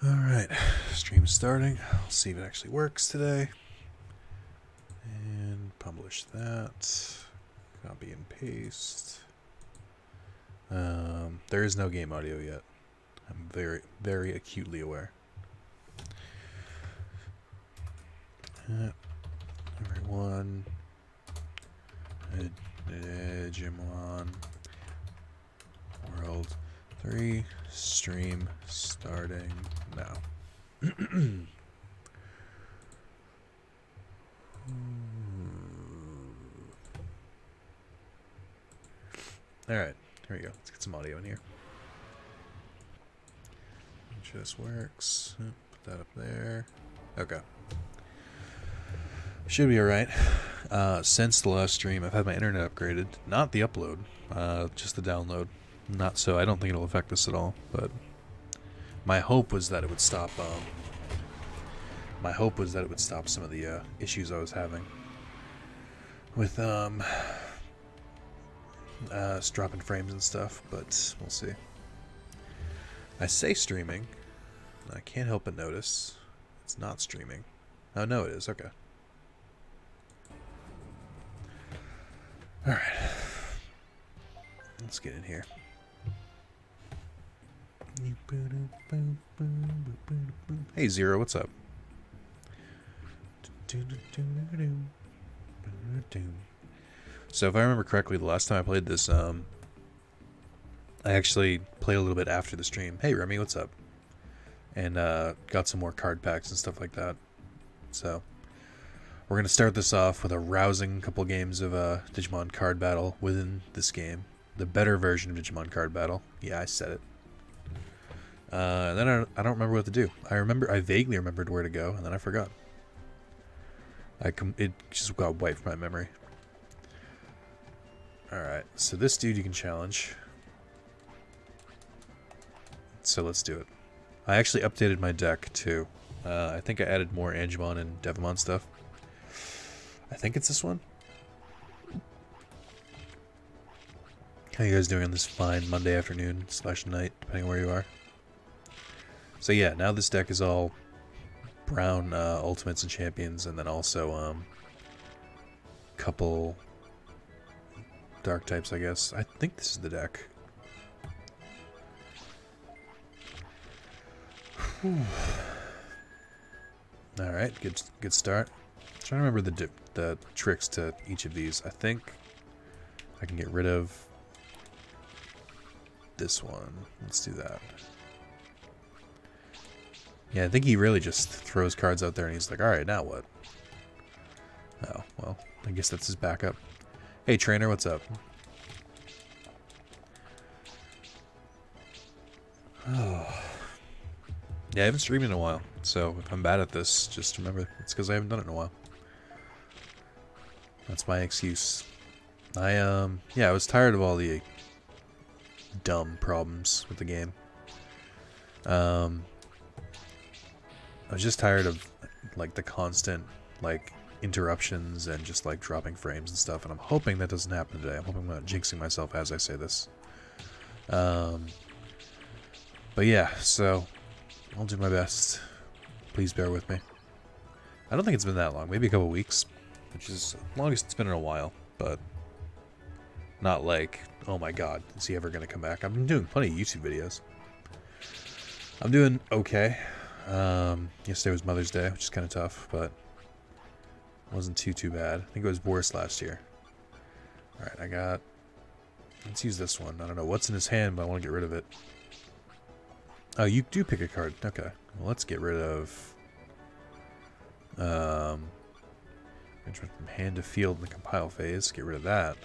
Alright, stream starting. I'll see if it actually works today. And publish that. Copy and paste. There is no game audio yet. I'm very, very acutely aware. Everyone. Digimon. World 3. Stream starting now. Alright, here we go. Let's get some audio in here. Make sure this works. Put that up there. Okay. Should be alright. Since the last stream, I've had my internet upgraded. Not the upload, just the download. Not so. I don't think it'll affect this at all, but my hope was that it would stop. My hope was that it would stop some of the issues I was having with dropping frames and stuff. But we'll see. I say streaming. I can't help but notice it's not streaming. Oh no, it is. Okay. All right. Let's get in here. Hey Zero, what's up? So if I remember correctly, the last time I played this, I actually played a little bit after the stream. Hey Remy, what's up? And got some more card packs and stuff like that. So we're gonna start this off with a rousing couple games of Digimon Card Battle within this game. The better version of Digimon Card Battle. Yeah, I said it. And then I don't remember what to do. I vaguely remembered where to go, and then I forgot. It just got wiped from my memory. Alright, so this dude you can challenge. So let's do it. I actually updated my deck too. I think I added more Angemon and Devamon stuff. I think it's this one. How you guys doing on this fine Monday afternoon / night, depending on where you are? So yeah, now this deck is all brown ultimates and champions, and then also couple dark types, I guess. I think this is the deck. All right, good start. I'm trying to remember the tricks to each of these. I think I can get rid of this one. Let's do that. Yeah, I think he really just throws cards out there and he's like, alright, now what? Oh, well, I guess that's his backup. Hey, trainer, what's up? Oh. Yeah, I haven't streamed in a while, so if I'm bad at this, just remember it's because I haven't done it in a while. That's my excuse. Yeah, I was tired of all the dumb problems with the game. I was just tired of like the constant like interruptions and just like dropping frames and stuff, and I'm hoping that doesn't happen today. I'm hoping I'm not jinxing myself as I say this. But yeah, so I'll do my best. Please bear with me. I don't think it's been that long, maybe a couple weeks, which is the longest it's been in a while, but not like, oh my god, is he ever going to come back? I've been doing plenty of YouTube videos. I'm doing okay. Yesterday was Mother's Day, which is kind of tough, but it wasn't too bad. I think it was worse last year. Alright, let's use this one. I don't know what's in his hand, but I want to get rid of it. Oh, you do pick a card. Okay. Well, let's get rid of management from hand to field in the compile phase. Get rid of that.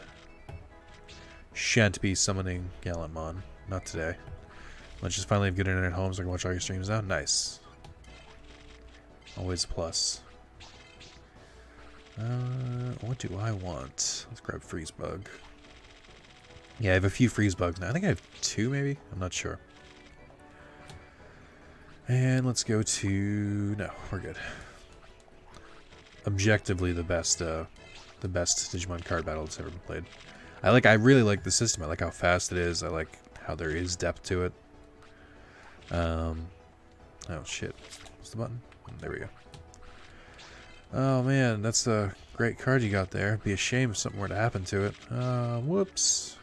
Shan't be summoning Gallantmon. Not today. Let's just finally have good internet at home so I can watch all your streams now. Nice. Always a plus. What do I want? Let's grab Freeze Bug. Yeah, I have a few Freeze Bugs now. I think I have 2 maybe? I'm not sure. And let's go to... No, we're good. Objectively the best Digimon card battle that's ever been played. I really like the system. I like how fast it is. I like how there is depth to it. I Oh, shit. What's the button? There we go. Oh, man, that's a great card you got there. It'd be a shame if something were to happen to it. Whoops.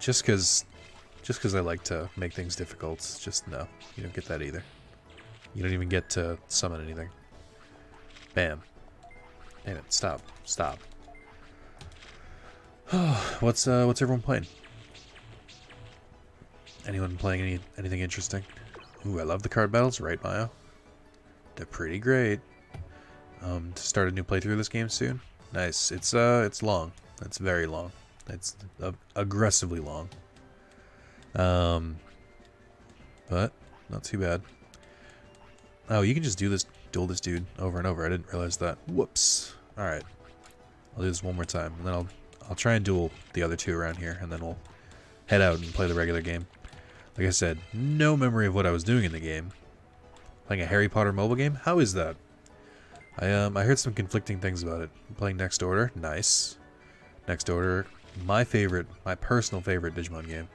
Just because I like to make things difficult, just no. You don't get that either. You don't even get to summon anything. Bam. Damn it, stop. Stop. What's everyone playing? Anyone playing anything interesting? Ooh, I love the card battles, right, Maya? They're pretty great. To start a new playthrough of this game soon? Nice. It's long. It's very long. It's aggressively long. But not too bad. Oh, you can just duel this dude over and over. I didn't realize that. Whoops. Alright. I'll do this one more time, and then I'll try and duel the other two around here, and then we'll head out and play the regular game. Like I said, no memory of what I was doing in the game. Playing a Harry Potter mobile game? How is that? I heard some conflicting things about it. Playing Next Order? Nice. Next Order, my personal favorite Digimon game.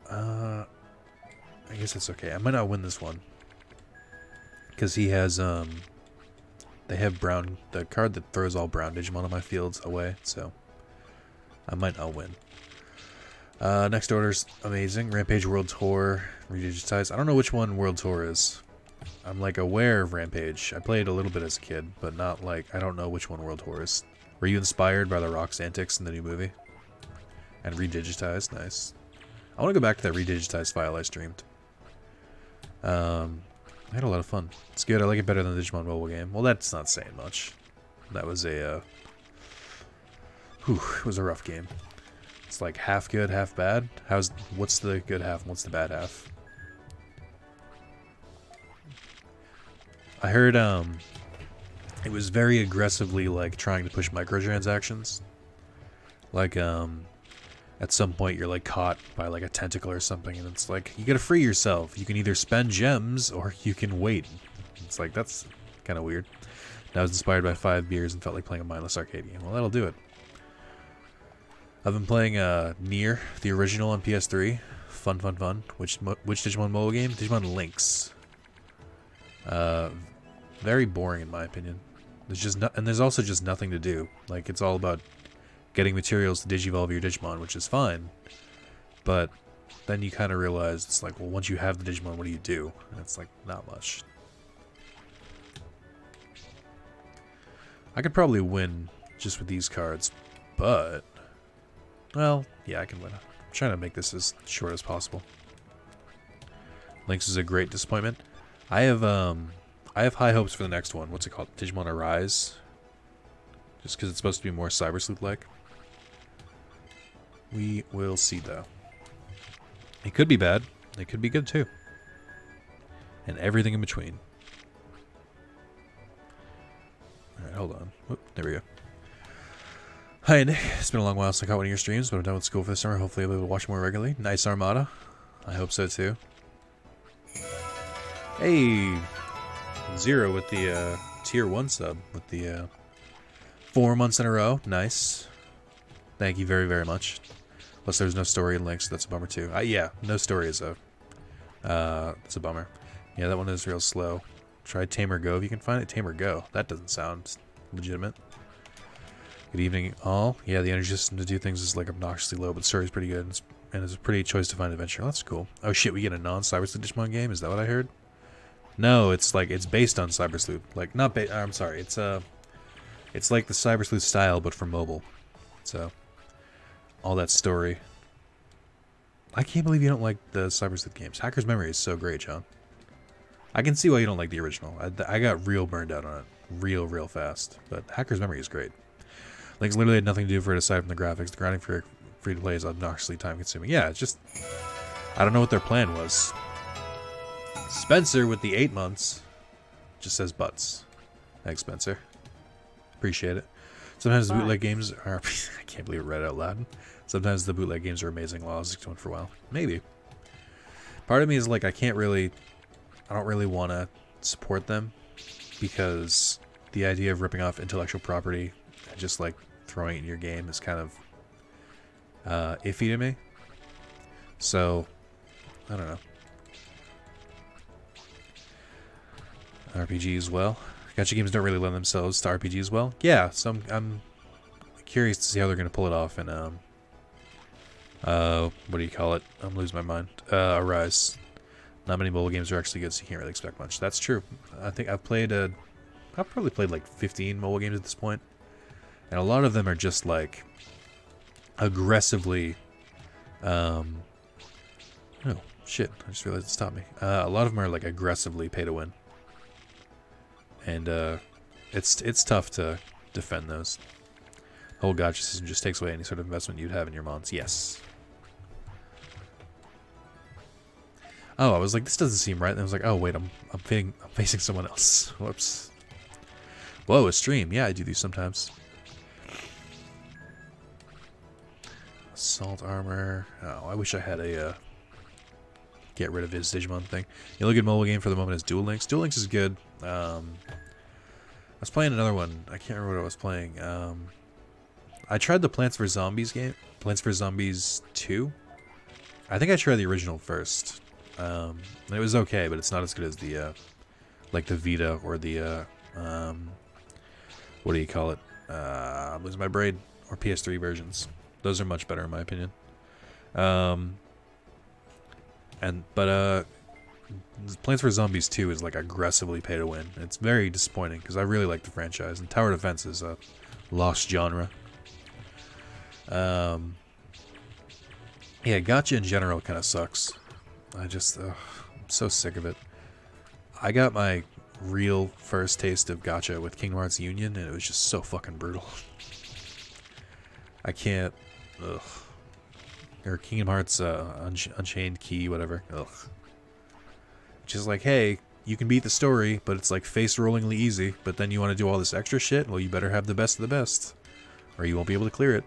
I guess that's okay. I might not win this one. Because he has, they have the card that throws all brown Digimon on my fields away, so I might not win. Next Order's amazing. Rampage World Tour, Redigitized. I don't know which one World Tour is. I'm like aware of Rampage. I played a little bit as a kid, but not like, I don't know which one World Tour is. Were you inspired by the Rock's antics in the new movie? And Redigitized, nice. I want to go back to that Redigitized file I streamed. I had a lot of fun. It's good. I like it better than the Digimon mobile game. Well, that's not saying much. That was a, it was a rough game. It's like half good, half bad. What's the good half and what's the bad half? I heard, it was very aggressively, like, trying to push microtransactions. Like, at some point you're, like, caught by, like, a tentacle or something, and it's like, you gotta free yourself. You can either spend gems, or you can wait. It's like, that's kind of weird. And I was inspired by 5 beers and felt like playing a mindless arcade game. Well, that'll do it. I've been playing, Nier, the original on PS3. Fun, fun, fun. Which Digimon mobile game? Digimon Lynx. Very boring in my opinion. There's also just nothing to do. Like, it's all about getting materials to digivolve your Digimon, which is fine. But then you kind of realize it's like, well, once you have the Digimon, what do you do? And it's like, not much. I could probably win just with these cards, but well, yeah, I can win. I'm trying to make this as short as possible. Lynx is a great disappointment. I have high hopes for the next one. What's it called? Digimon Arise? Just because it's supposed to be more Cyber Sleuth-like. We will see, though. It could be bad. It could be good, too. And everything in between. Alright, hold on. Whoop, there we go. Hi, Nick. It's been a long while since I caught one of your streams, but I'm done with school for the summer. Hopefully I'll be able to watch more regularly. Nice Armada. I hope so, too. Hey! Zero with the tier 1 sub with the 4 months in a row. Nice. Thank you very, very much. Plus there's no story in Lynx, so that's a bummer too. Yeah, no story is it's a bummer. Yeah, that one is real slow. Try Tamer Go if you can find it. Tamer Go. That doesn't sound legitimate. Good evening, all. Yeah, the energy system to do things is like obnoxiously low, but the story's pretty good, and it's a pretty choice to find adventure. That's cool. Oh shit, we get a non-Cyber Sleuth Digimon game? Is that what I heard? No, it's like, it's based on Cyber Sleuth. Like, not I'm sorry, it's like the Cyber Sleuth style, but for mobile. So, all that story. I can't believe you don't like the Cyber Sleuth games. Hacker's Memory is so great, John. I can see why you don't like the original. I got real burned out on it. Real fast. But Hacker's Memory is great. Lynx literally had nothing to do for it aside from the graphics. The grinding for free-to-play is obnoxiously time-consuming. Yeah, it's just, I don't know what their plan was. Spencer with the 8 months just says butts. Thanks, Spencer. Appreciate it. Sometimes the bootleg games are... I can't believe I read it out loud. Sometimes the bootleg games are amazing while I was doing for a while. Maybe. Part of me is like, I don't really want to support them because the idea of ripping off intellectual property and just like throwing it in your game is kind of iffy to me. So I don't know. RPG as well. Gacha games don't really lend themselves to RPG as well. Yeah, so I'm curious to see how they're going to pull it off in, what do you call it? I'm losing my mind. Arise. Not many mobile games are actually good, so you can't really expect much. That's true. I think I've probably played like 15 mobile games at this point. And a lot of them are just like aggressively, oh, shit. I just realized it stopped me. A lot of them are like aggressively pay to win. And it's tough to defend those. The whole gacha system just takes away any sort of investment you'd have in your mons. Yes. Oh, I was like, this doesn't seem right. And I was like, oh wait, I'm facing someone else. Whoops. Whoa, a stream. Yeah, I do these sometimes. Assault armor. Oh, I wish I had a get rid of his Digimon thing. The only good mobile game for the moment is Duel Links. Duel Links is good. I was playing another one. I can't remember what I was playing. I tried the Plants vs. Zombies game. Plants vs. Zombies 2. I think I tried the original first. And it was okay, but it's not as good as the, like the Vita or the, what do you call it? I'm losing my brain. Or PS3 versions. Those are much better in my opinion. Plants vs. Zombies 2 is like aggressively pay to win. It's very disappointing because I really like the franchise, and Tower Defense is a lost genre. Yeah, gacha in general kind of sucks. I'm so sick of it. I got my real first taste of gacha with Kingdom Hearts Union, and it was just so fucking brutal. I can't. Ugh. Or Kingdom Hearts Unchained Key, whatever. Ugh. Just like, hey, you can beat the story, but it's like face-rollingly easy, but then you want to do all this extra shit? Well, you better have the best of the best, or you won't be able to clear it.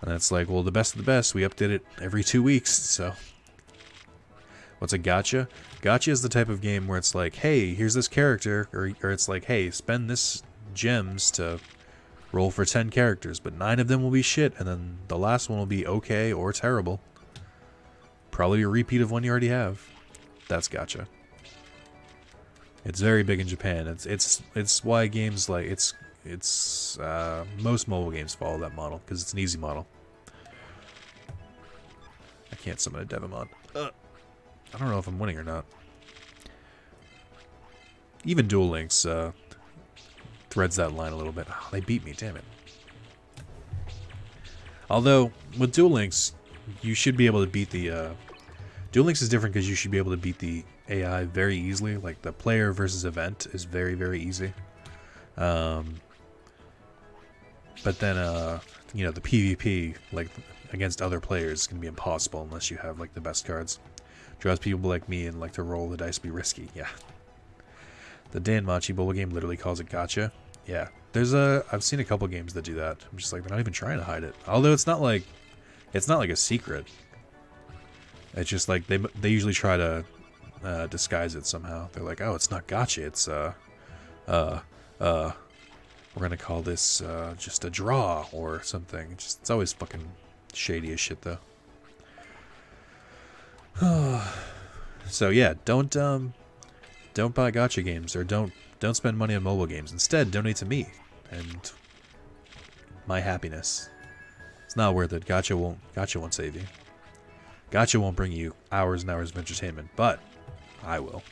And it's like, well, the best of the best, we update it every 2 weeks, so... What's a gacha? Gacha is the type of game where it's like, hey, here's this character, or it's like, hey, spend this gems to roll for 10 characters, but 9 of them will be shit, and then the last one will be okay or terrible. Probably a repeat of one you already have. That's gacha. It's very big in Japan. It's why games like most mobile games follow that model because it's an easy model. I can't summon a Devimon. I don't know if I'm winning or not. Even Duel Links threads that line a little bit. Oh, they beat me, damn it. Although with Duel Links, you should be able to beat the. Duel Links is different because you should be able to beat the AI very easily. Like the player versus event is very, very easy. But then, you know, the PvP, like against other players, is gonna be impossible unless you have like the best cards. Draws people like me and like to roll the dice, be risky. Yeah. The Danmachi mobile game literally calls it gacha. Yeah. I've seen a couple games that do that. I'm just like, they're not even trying to hide it. Although it's not like a secret. It's just like they usually try to disguise it somehow. They're like, oh, it's not gacha. It's we're gonna call this just a draw or something. It's always fucking shady as shit though. So yeah, don't buy gacha games or don't spend money on mobile games. Instead, donate to me and my happiness. It's not worth it. Gacha won't save you. Gacha won't bring you hours and hours of entertainment, but I will.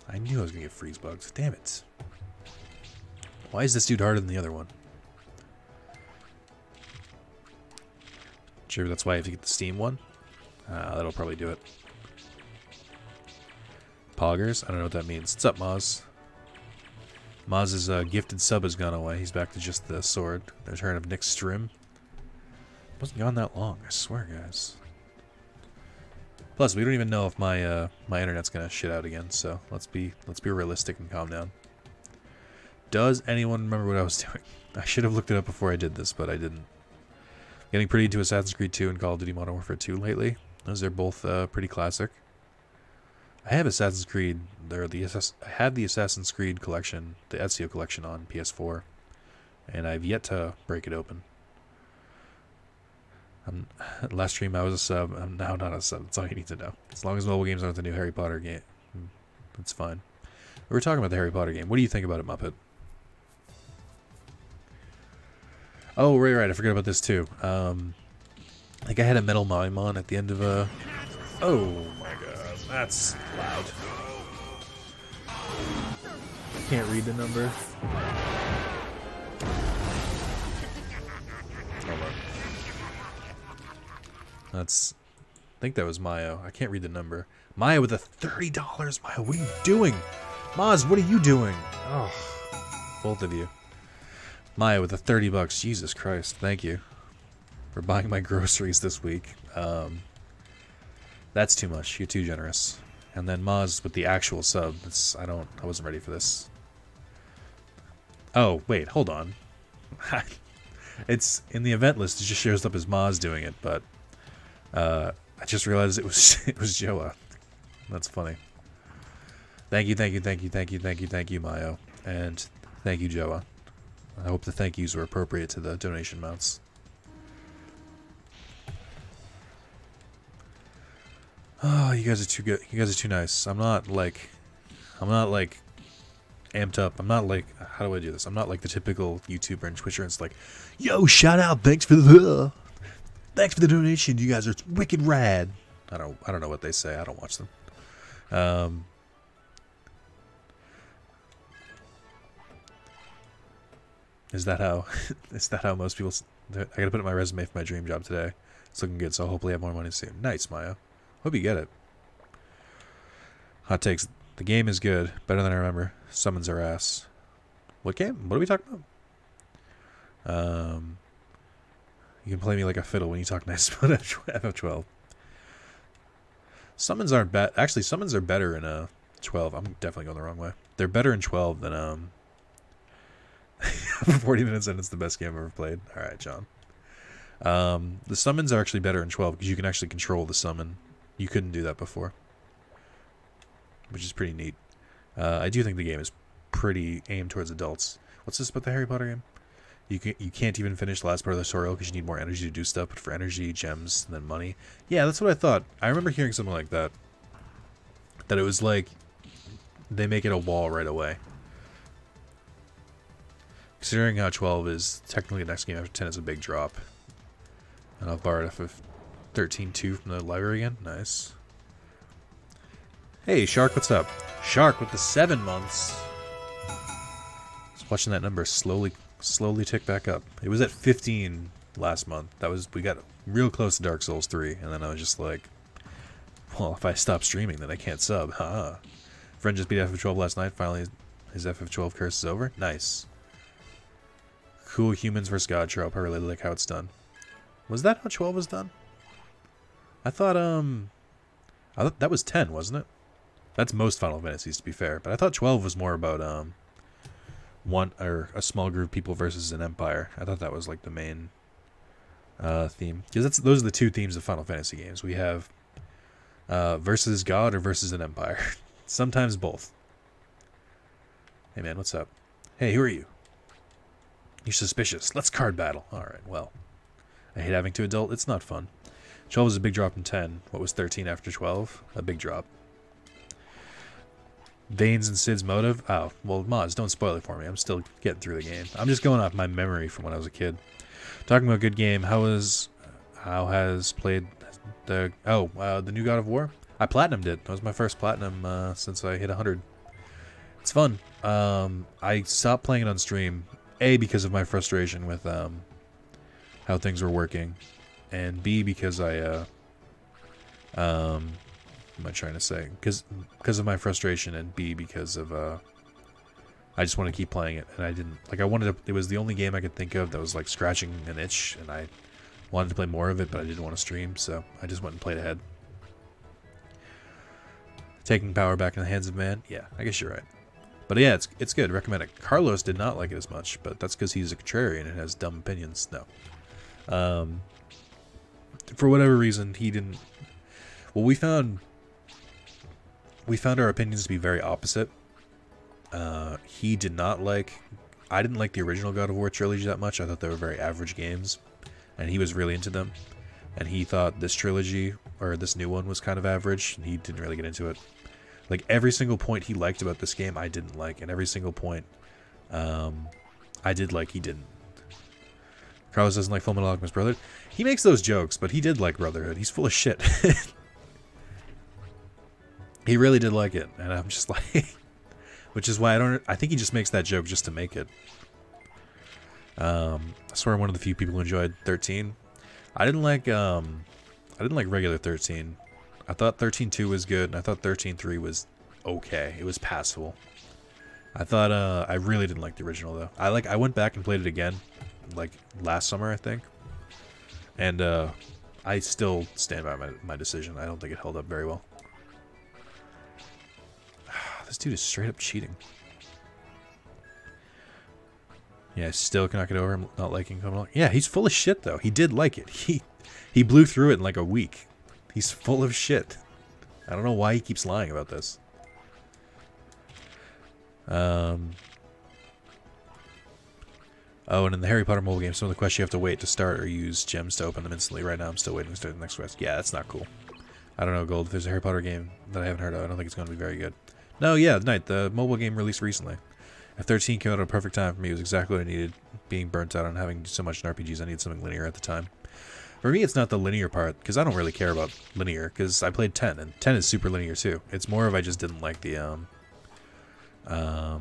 I knew I was gonna get freeze bugs. Damn it. Why is this dude harder than the other one? Sure, that's why I have to get the Steam one. That'll probably do it. Poggers? I don't know what that means. What's up, Maz? Maz's gifted sub has gone away. He's back to just the sword. The return of Nick Strim. Wasn't gone that long, I swear, guys. Plus, we don't even know if my my internet's gonna shit out again. So let's be realistic and calm down. Does anyone remember what I was doing? I should have looked it up before I did this, but I didn't. Getting pretty into Assassin's Creed 2 and Call of Duty Modern Warfare 2 lately. Those are both pretty classic. I have Assassin's Creed. I have the Assassin's Creed collection, the Ezio collection on PS4, and I've yet to break it open. Last stream I was a sub. I'm now not a sub. That's all you need to know. As long as mobile games aren't the new Harry Potter game, it's fine. We were talking about the Harry Potter game. What do you think about it, Muppet? Oh, right. I forgot about this too. I think I had a metal mime on at the end of a... Oh my god, that's loud. Can't read the number. Hold on. That's... I think that was Mayo. I can't read the number. Maya with a $30. Maya, what are you doing? Maz, what are you doing? Oh, both of you. Maya with the $30. Jesus Christ, thank you for buying my groceries this week. That's too much. You're too generous. And then Maz with the actual sub. It's, I wasn't ready for this. Oh, wait, hold on. It's in the event list. It just shows up as Maz doing it, but I just realized it was Joa. That's funny. Thank you, Mayo, and thank you, Joa. I hope the thank yous were appropriate to the donation amounts. Oh, you guys are too good. You guys are too nice. I'm not like amped up. I'm not like, how do I do this? I'm not like the typical YouTuber and Twitcher. And it's like, yo, shout out, thanks for the donation. You guys are wicked rad. I don't know what they say. I don't watch them. Is that how most people? I gotta put it in my resume for my dream job today. It's looking good, so hopefully I have more money soon. Nice, Maya. Hope you get it. Hot takes. The game is good, better than I remember. Summons our ass. What game? What are we talking about? You can play me like a fiddle when you talk nice about FF12. Summons aren't bad. Actually, summons are better in 12. I'm definitely going the wrong way. They're better in 12 than 40 minutes in, it's the best game I've ever played. Alright, John. The summons are actually better in 12 because you can actually control the summon. You couldn't do that before, which is pretty neat. I do think the game is pretty aimed towards adults. What's this about the Harry Potter game? You can't even finish the last part of the tutorial because you need more energy to do stuff, but for energy, gems, and then money. Yeah, that's what I thought. I remember hearing something like that. That it was like, they make it a wall right away. Considering how 12 is, technically the next game after 10 is a big drop. And I've borrowed FF13-2 from the library again. Nice. Hey, Shark, what's up? Shark with the 7 months. Just watching that number slowly tick back up. It was at 15 last month. We got real close to Dark Souls 3, and then I was just like, well, if I stop streaming, then I can't sub. Haha. Friend just beat FF12 last night. Finally, his FF12 curse is over. Nice. Cool humans vs. God trope. I really like how it's done. Was that how 12 was done? I thought that was 10, wasn't it? That's most Final Fantasies, to be fair. But I thought 12 was more about a small group of people versus an empire. I thought that was like the main theme, because those are the two themes of Final Fantasy games. We have versus God or versus an empire. Sometimes both. Hey man, what's up? Hey, who are you? You're suspicious. Let's card battle. Alright, well. I hate having to adult. It's not fun. 12 is a big drop from 10. What was 13 after 12? A big drop. Vane's and Sid's motive? Oh, well, Maz, don't spoil it for me. I'm still getting through the game. I'm just going off my memory from when I was a kid. Talking about good game, how has played the new God of War? I platinumed it. That was my first platinum since I hit 100. It's fun. I stopped playing it on stream, A, because of my frustration with how things were working, and B, because what am I trying to say? Because of my frustration, and B, because of I just want to keep playing it, and I didn't like. I wanted to. It was the only game I could think of that was like scratching an itch, and I wanted to play more of it, but I didn't want to stream, so I just went and played ahead. Taking power back in the hands of man. Yeah, I guess you're right. But yeah, it's good. Recommend it. Carlos did not like it as much, but that's because he's a contrarian and has dumb opinions. No. For whatever reason, he didn't. Well, we found our opinions to be very opposite. He did not like. I didn't like the original God of War trilogy that much. I thought they were very average games, and he was really into them. and he thought this trilogy or this new one was kind of average, and he didn't really get into it. Like every single point he liked about this game, I didn't like, and every single point I did like, he didn't. Carlos doesn't like Fullmetal Alchemist Brotherhood. He makes those jokes, but he did like Brotherhood. He's full of shit. He really did like it, and I'm just like, which is why I think he just makes that joke just to make it. I swear I'm one of the few people who enjoyed 13. I didn't like regular 13. I thought 13.2 was good, and I thought 13.3 was okay. It was passable. I thought I really didn't like the original though. I went back and played it again, like last summer I think, and I still stand by my decision. I don't think it held up very well. This dude is straight up cheating. Yeah, I still cannot get over him not liking Fullmetal. Yeah, he's full of shit though. He did like it. He blew through it in like a week. He's full of shit. I don't know why he keeps lying about this. Oh, and in the Harry Potter mobile game, some of the quests you have to wait to start or use gems to open them instantly. Right now, I'm still waiting to start the next quest. Yeah, that's not cool. I don't know, Gold. If there's a Harry Potter game that I haven't heard of, I don't think it's going to be very good. No, yeah, Knight, the mobile game released recently. If 13 came out at a perfect time for me, it was exactly what I needed. Being burnt out on having so much in RPGs, I needed something linear at the time. For me, it's not the linear part, because I don't really care about linear, because I played 10, and 10 is super linear too. It's more of I just didn't like the, I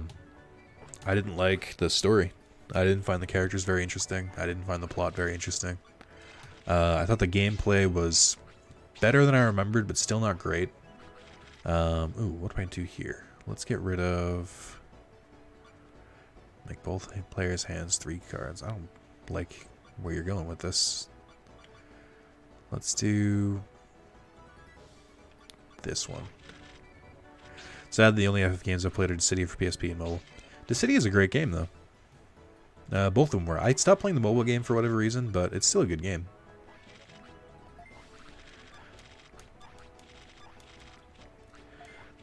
didn't like the story. I didn't find the characters very interesting. I didn't find the plot very interesting. I thought the gameplay was better than I remembered, but still not great. Ooh, what do I do here? Let's get rid of... Make both players' hands 3 cards. I don't like where you're going with this. Let's do this one. Sad the only FF games I've played are Dissidia for PSP and mobile. Dissidia is a great game, though. Both of them were. I stopped playing the mobile game for whatever reason, but it's still a good game.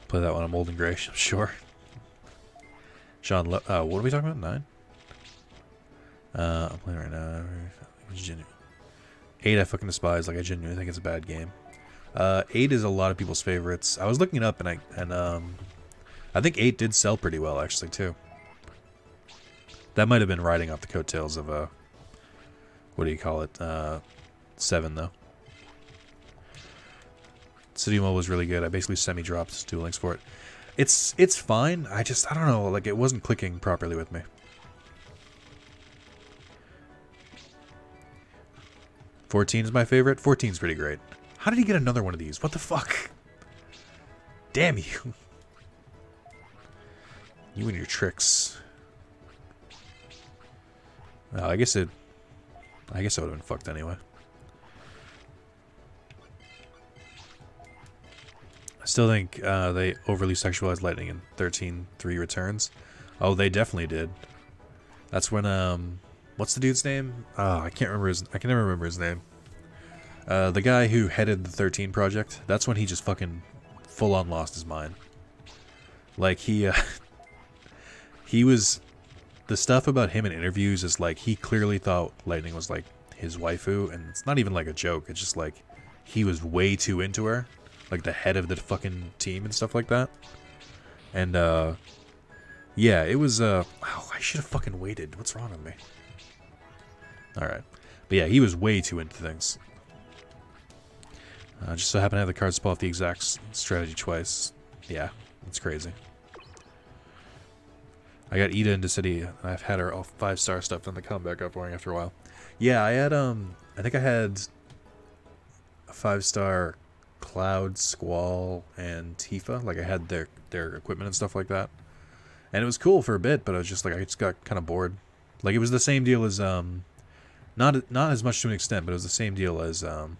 Play that one on Mold and Gray, sure. Sean, what are we talking about? 9? I'm playing right now. 8 I fucking despise. Like, I genuinely think it's a bad game. 8 is a lot of people's favorites. I was looking it up, and I think 8 did sell pretty well, actually, too. That might have been riding off the coattails of, what do you call it? 7, though. City Mobile was really good. I basically semi-dropped Duel Links for it. It's fine. I don't know. Like, it wasn't clicking properly with me. 14 is my favorite. 14 is pretty great. How did he get another one of these? What the fuck? Damn you. You and your tricks. Oh, I guess it would have been fucked anyway. I still think they overly sexualized Lightning in 13.3 Returns. Oh, they definitely did. That's when what's the dude's name? Oh, I can never remember his name. The guy who headed the 13 project. That's when he just fucking full on lost his mind. Like he was, the stuff about him in interviews is like he clearly thought Lightning was like his waifu, and it's not even like a joke. It's just like he was way too into her. Like the head of the fucking team and stuff like that. And, yeah, it was, oh, I should have fucking waited. What's wrong with me? Alright. But yeah, he was way too into things. Just so happened to have the cards pull off the exact strategy twice. Yeah, it's crazy. I got Ida into City. I've had her all 5-star stuff and they come back up boring after a while. Yeah, I had, I think I had a 5-star Cloud, Squall, and Tifa. Like, I had their equipment and stuff like that. And it was cool for a bit, but I was just like, I just got kind of bored. Like, it was the same deal as, not as much to an extent, but it was the same deal as, sorry,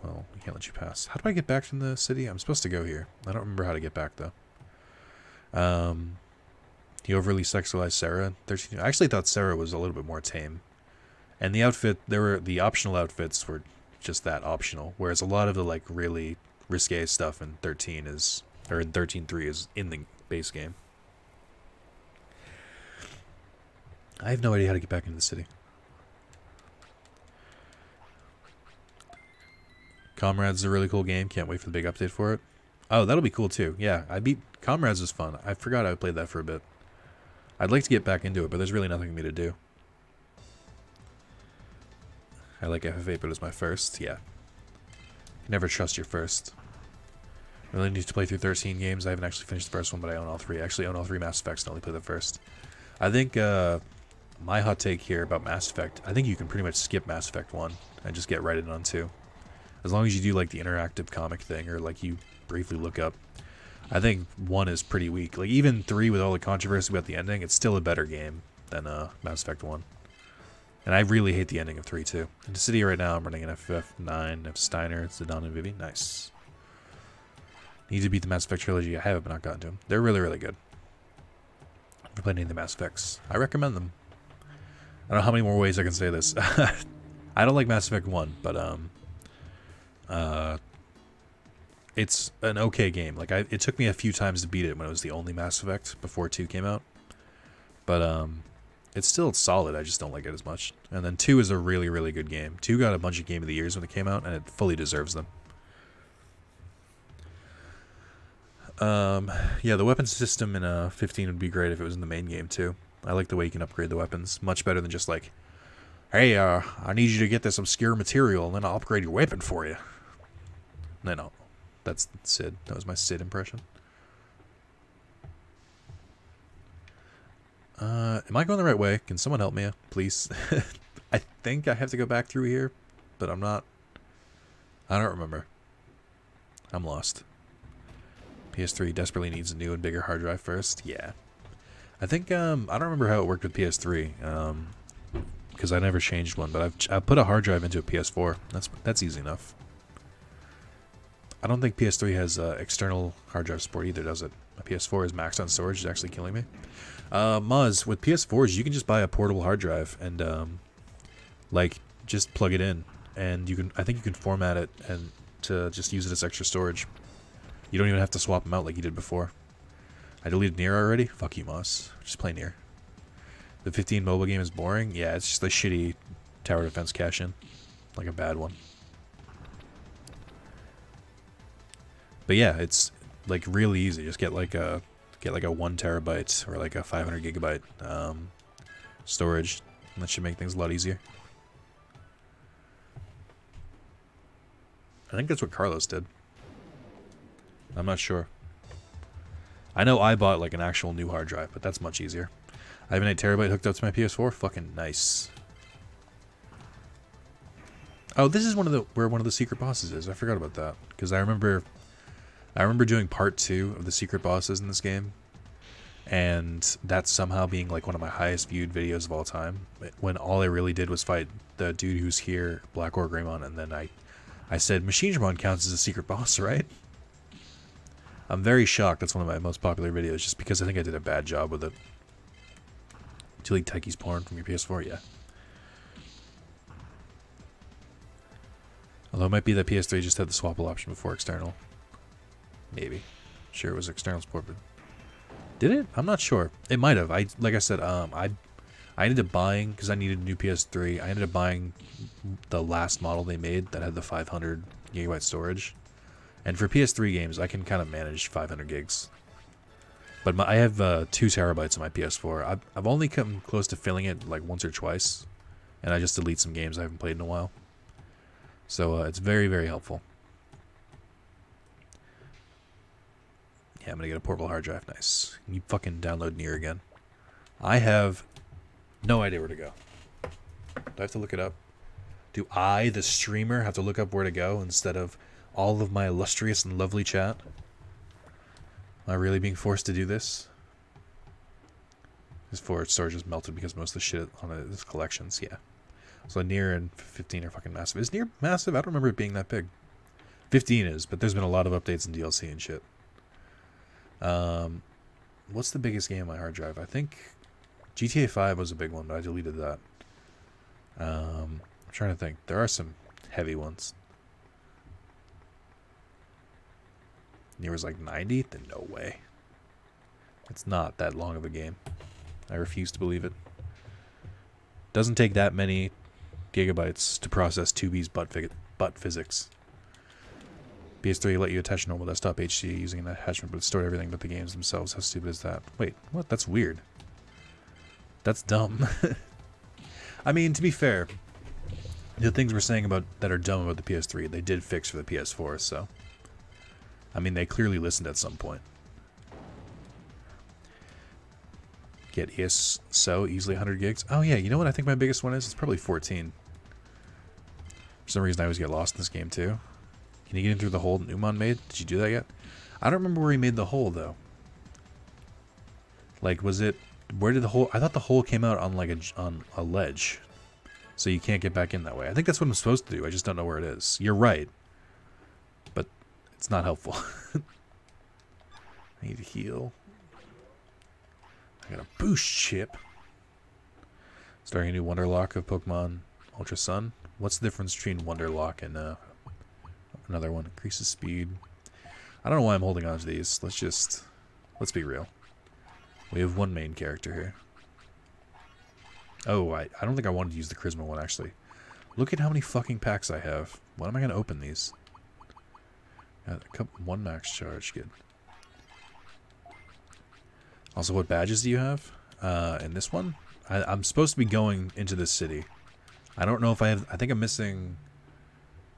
well, we can't let you pass. How do I get back from the city? I'm supposed to go here. I don't remember how to get back, though. He overly sexualized Sarah. 13. I actually thought Sarah was a little bit more tame. And the outfit, the optional outfits were just that, optional. Whereas a lot of the, like, really risque stuff in 13 is, or in 13.3 is in the base game. I have no idea how to get back into the city. Comrades is a really cool game. Can't wait for the big update for it. Oh, that'll be cool too. Yeah, I beat Comrades was fun. I forgot I played that for a bit. I'd like to get back into it, but there's really nothing for me to do. I like FF8, but it's my first. Yeah. Never trust your first. I really need to play through 13 games. I haven't actually finished the first one, but I own all three. I actually own all three Mass Effects and only play the first. I think my hot take here about Mass Effect, I think you can pretty much skip Mass Effect 1 and just get right in on 2. As long as you do like the interactive comic thing or like you briefly look up. I think 1 is pretty weak. Like even 3 with all the controversy about the ending, it's still a better game than Mass Effect 1. And I really hate the ending of 3 too. In the city right now I'm running an FF9, F Steiner, Zidane and Vivi. Nice. Need to beat the Mass Effect trilogy. I haven't, but not gotten to them. They're really, really good. I've never played any of the Mass Effects. I recommend them. I don't know how many more ways I can say this. I don't like Mass Effect 1, but it's an okay game. Like it took me a few times to beat it when it was the only Mass Effect before 2 came out. But it's still solid. I just don't like it as much. And then 2 is a really, really good game. 2 got a bunch of Game of the Years when it came out, and it fully deserves them. Yeah, the weapon system in 15 would be great if it was in the main game too. I like the way you can upgrade the weapons. Much better than just like, hey, I need you to get this obscure material and then I'll upgrade your weapon for you. No. That's Sid. That was my Sid impression. Am I going the right way? Can someone help me, please? I think I have to go back through here, but I'm not. I don't remember. I'm lost. PS3 desperately needs a new and bigger hard drive first. Yeah. I think, I don't remember how it worked with PS3, because I never changed one, but I've put a hard drive into a PS4. That's easy enough. I don't think PS3 has external hard drive support either, does it? My PS4 is maxed on storage. It's actually killing me. Muzz, with PS4s, you can just buy a portable hard drive and, like, just plug it in, and I think you can format it and to just use it as extra storage. You don't even have to swap them out like you did before. I deleted Nier already? Fuck you, Moss. Just play Nier. The 15 mobile game is boring? Yeah, it's just a shitty tower defense cash-in. Like a bad one. But yeah, it's like really easy. Just get like a 1 terabyte or like a 500 gigabyte storage. And that should make things a lot easier. I think that's what Carlos did. I'm not sure. I know I bought like an actual new hard drive, but that's much easier. I have an 8 terabyte hooked up to my PS4. Fucking nice. Oh, this is where one of the secret bosses is. I forgot about that because I remember doing part 2 of the secret bosses in this game, and that somehow being like one of my highest viewed videos of all time. When all I really did was fight the dude who's here, Black Or Greymon, and then I said Machinedramon counts as a secret boss, right? I'm very shocked that's one of my most popular videos just because I think I did a bad job with it. Do you like Taiki's porn from your PS4? Yeah. Although it might be that PS3 just had the swappable option before external. Maybe. Sure, it was external support, but did it? I'm not sure. It might have. Like I said, I ended up buying, because I needed a new PS3, I ended up buying the last model they made that had the 500 gigabyte storage. And for PS3 games, I can kind of manage 500 gigs. But I have 2 terabytes on my PS4. I've only come close to filling it like once or twice. And I just delete some games I haven't played in a while. So it's very, very helpful. Yeah, I'm going to get a portable hard drive. Nice. You fucking download Nier again. I have no idea where to go. Do I have to look it up? Do I, the streamer, have to look up where to go instead of all of my illustrious and lovely chat? Am I really being forced to do this? His storage is melted because most of the shit on it is collections, yeah. So Nier and 15 are fucking massive. Is Nier massive? I don't remember it being that big. 15 is, but there's been a lot of updates and DLC and shit. What's the biggest game on my hard drive? I think GTA 5 was a big one, but I deleted that. I'm trying to think. There are some heavy ones. Nier was like 90? Then no way. It's not that long of a game. I refuse to believe it. Doesn't take that many gigabytes to process 2B's butt physics. PS3 let you attach normal desktop HD using an attachment, but it stored everything but the games themselves. How stupid is that? Wait, what? That's weird. That's dumb. I mean, to be fair, the things we're saying about that are dumb about the PS3, they did fix for the PS4, so... I mean, they clearly listened at some point. Get ESO easily 100 gigs. Oh yeah, you know what I think my biggest one is? It's probably 14. For some reason I always get lost in this game too. Can you get in through the hole that Newman made? Did you do that yet? I don't remember where he made the hole though. Like, was it... Where did the hole... I thought the hole came out on like on a ledge. So you can't get back in that way. I think that's what I'm supposed to do. I just don't know where it is. You're right. But it's not helpful. I need to heal. I got a boost chip. Starting a new Wonderlock of Pokemon Ultra Sun. What's the difference between Wonderlock and another one? Increases speed. I don't know why I'm holding on to these. Let's be real. We have one main character here. Oh, I don't think I wanted to use the Charisma one, actually. Look at how many fucking packs I have. When am I going to open these? Got a couple, one max charge. Good. Also, what badges do you have? In this one? I'm supposed to be going into this city. I don't know if I have... I think I'm missing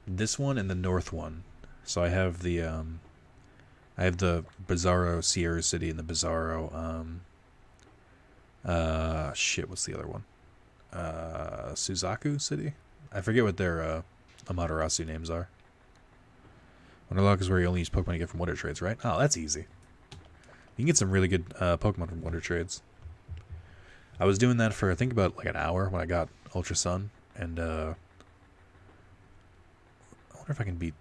this one and the north one. So I have the... I have the Bizarro Sierra City and the Bizarro... shit, what's the other one? Suzaku City? I forget what their Amaterasu names are. Wonderlock is where you only use Pokemon you get from Wonder Trades, right? Oh, that's easy. You can get some really good Pokemon from Wonder Trades. I was doing that for, I think, about like an hour when I got Ultra Sun. And, I wonder if I can beat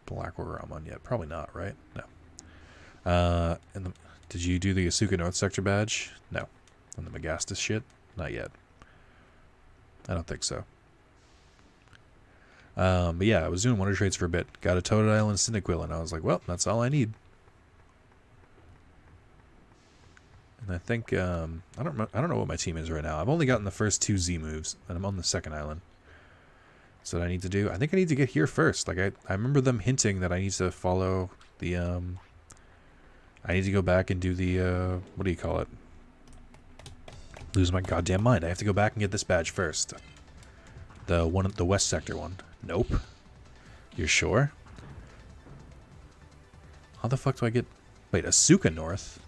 Black Orgrimmon yet. Probably not, right? No. Did you do the Asuka North Sector badge? No. And the Megastus shit? Not yet. I don't think so. But yeah, I was doing Wonder Trades for a bit. Got a Totodile and Cyndaquil, and I was like, well, that's all I need. And I think, I don't know what my team is right now. I've only gotten the first 2 Z moves, and I'm on the second island. So what I need to do, I think I need to get here first. Like, I remember them hinting that I need to follow the, I need to go back and do the, what do you call it? Lose my goddamn mind. I have to go back and get this badge first. The one, the West Sector one. Nope. You're sure? How the fuck do I get... Wait, Asuka North?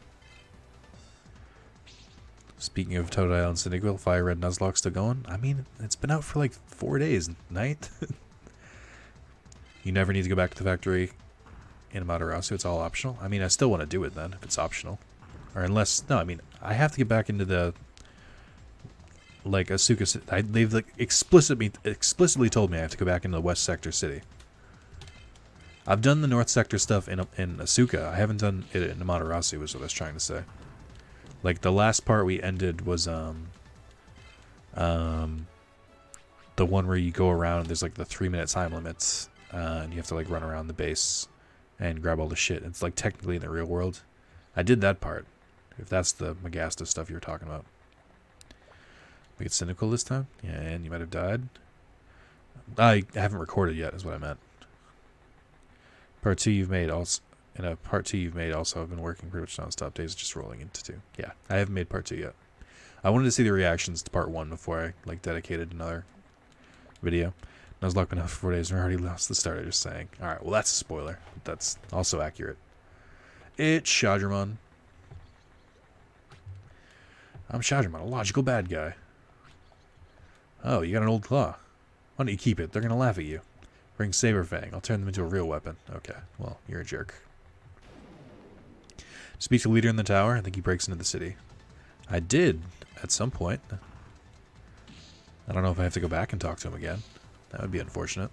Speaking of Totodile and Cyndaquil, Fire Red Nuzlocke still going? I mean, it's been out for like 4 days, night. You never need to go back to the factory in Amaterasu. It's all optional. I mean, I still want to do it then, if it's optional. Or unless... No, I mean, I have to get back into the... Like, Asuka... They've like, explicitly told me I have to go back into the West Sector City. I've done the North Sector stuff in Asuka. I haven't done it in Amaterasu, was what I was trying to say. Like, the last part we ended was, the one where you go around and there's, like, the 3-minute time limits, and you have to, like, run around the base and grab all the shit. It's, like, technically in the real world. I did that part, if that's the Megastus stuff you were talking about. We get cynical this time? Yeah, and you might have died. I haven't recorded yet, is what I meant. Part 2 you've made also... In a part 2 you've made also, I've been working pretty much non-stop days, just rolling into 2. Yeah, I haven't made part 2 yet. I wanted to see the reactions to part 1 before I, like, dedicated another video. Nuzlocke been out for 4 days and we already lost the starter, just saying. Alright, well that's a spoiler, but that's also accurate. It's Shadramon. I'm Shadramon, a logical bad guy. Oh, you got an old claw. Why don't you keep it? They're gonna laugh at you. Bring Saberfang. I'll turn them into a real weapon. Okay, well, you're a jerk. Speak to the leader in the tower. I think he breaks into the city. I did, at some point. I don't know if I have to go back and talk to him again. That would be unfortunate.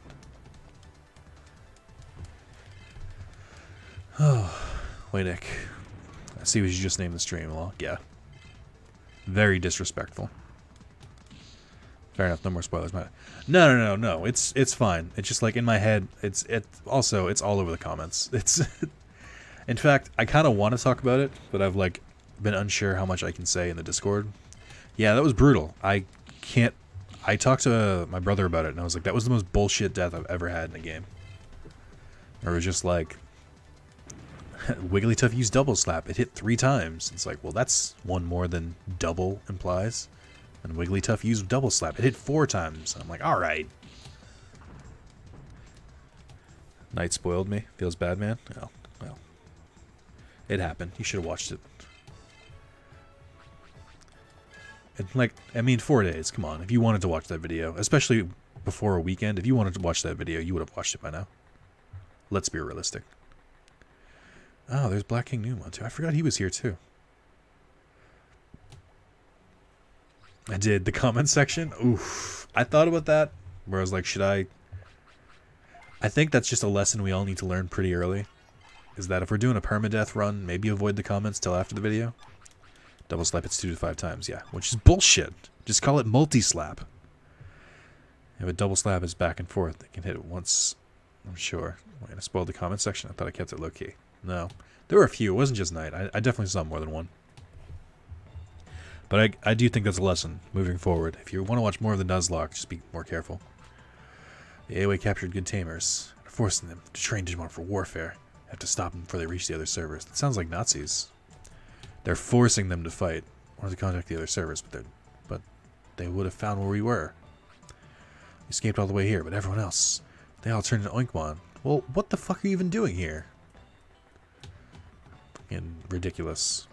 Oh, wait, Nick. I see what you just named the stream log. Yeah. Very disrespectful. Fair enough, no more spoilers. No. It's fine. It's just like in my head. It's all over the comments. It's in fact, I kind of want to talk about it, but I've like been unsure how much I can say in the Discord. Yeah, that was brutal. I talked to my brother about it, and I was like, that was the most bullshit death I've ever had in a game. Or it was just like, Wigglytuff used double slap. It hit 3 times. It's like, well, that's one more than double implies. And Wigglytuff used double slap. It hit 4 times. I'm like, alright. Night spoiled me. Feels bad, man. Oh, well. It happened. You should have watched it. And like, I mean, 4 days. Come on. If you wanted to watch that video, especially before a weekend, if you wanted to watch that video, you would have watched it by now. Let's be realistic. Oh, there's Black King Numon too. I forgot he was here too. I did. The comment section. Oof. I thought about that. Where I was like, should I... I think that's just a lesson we all need to learn pretty early. Is that if we're doing a permadeath run, maybe avoid the comments till after the video. Double slap it's 2 to 5 times, yeah. Which is bullshit. Just call it multi-slap. If a double slap is back and forth, they can hit it once. I'm sure. Wait, I spoiled the comment section. I thought I kept it low-key. No. There were a few. It wasn't just Night. I definitely saw more than one. But I do think that's a lesson moving forward. If you want to watch more of the Nuzlocke, just be more careful. The AOA captured good tamers, forcing them to train Digimon for warfare. Have to stop them before they reach the other servers. That sounds like Nazis. They're forcing them to fight. Wanted to contact the other servers, but they would have found where we were. We escaped all the way here, but everyone else, they all turned into Oinkmon. Well, what the fuck are you even doing here? Fucking ridiculous.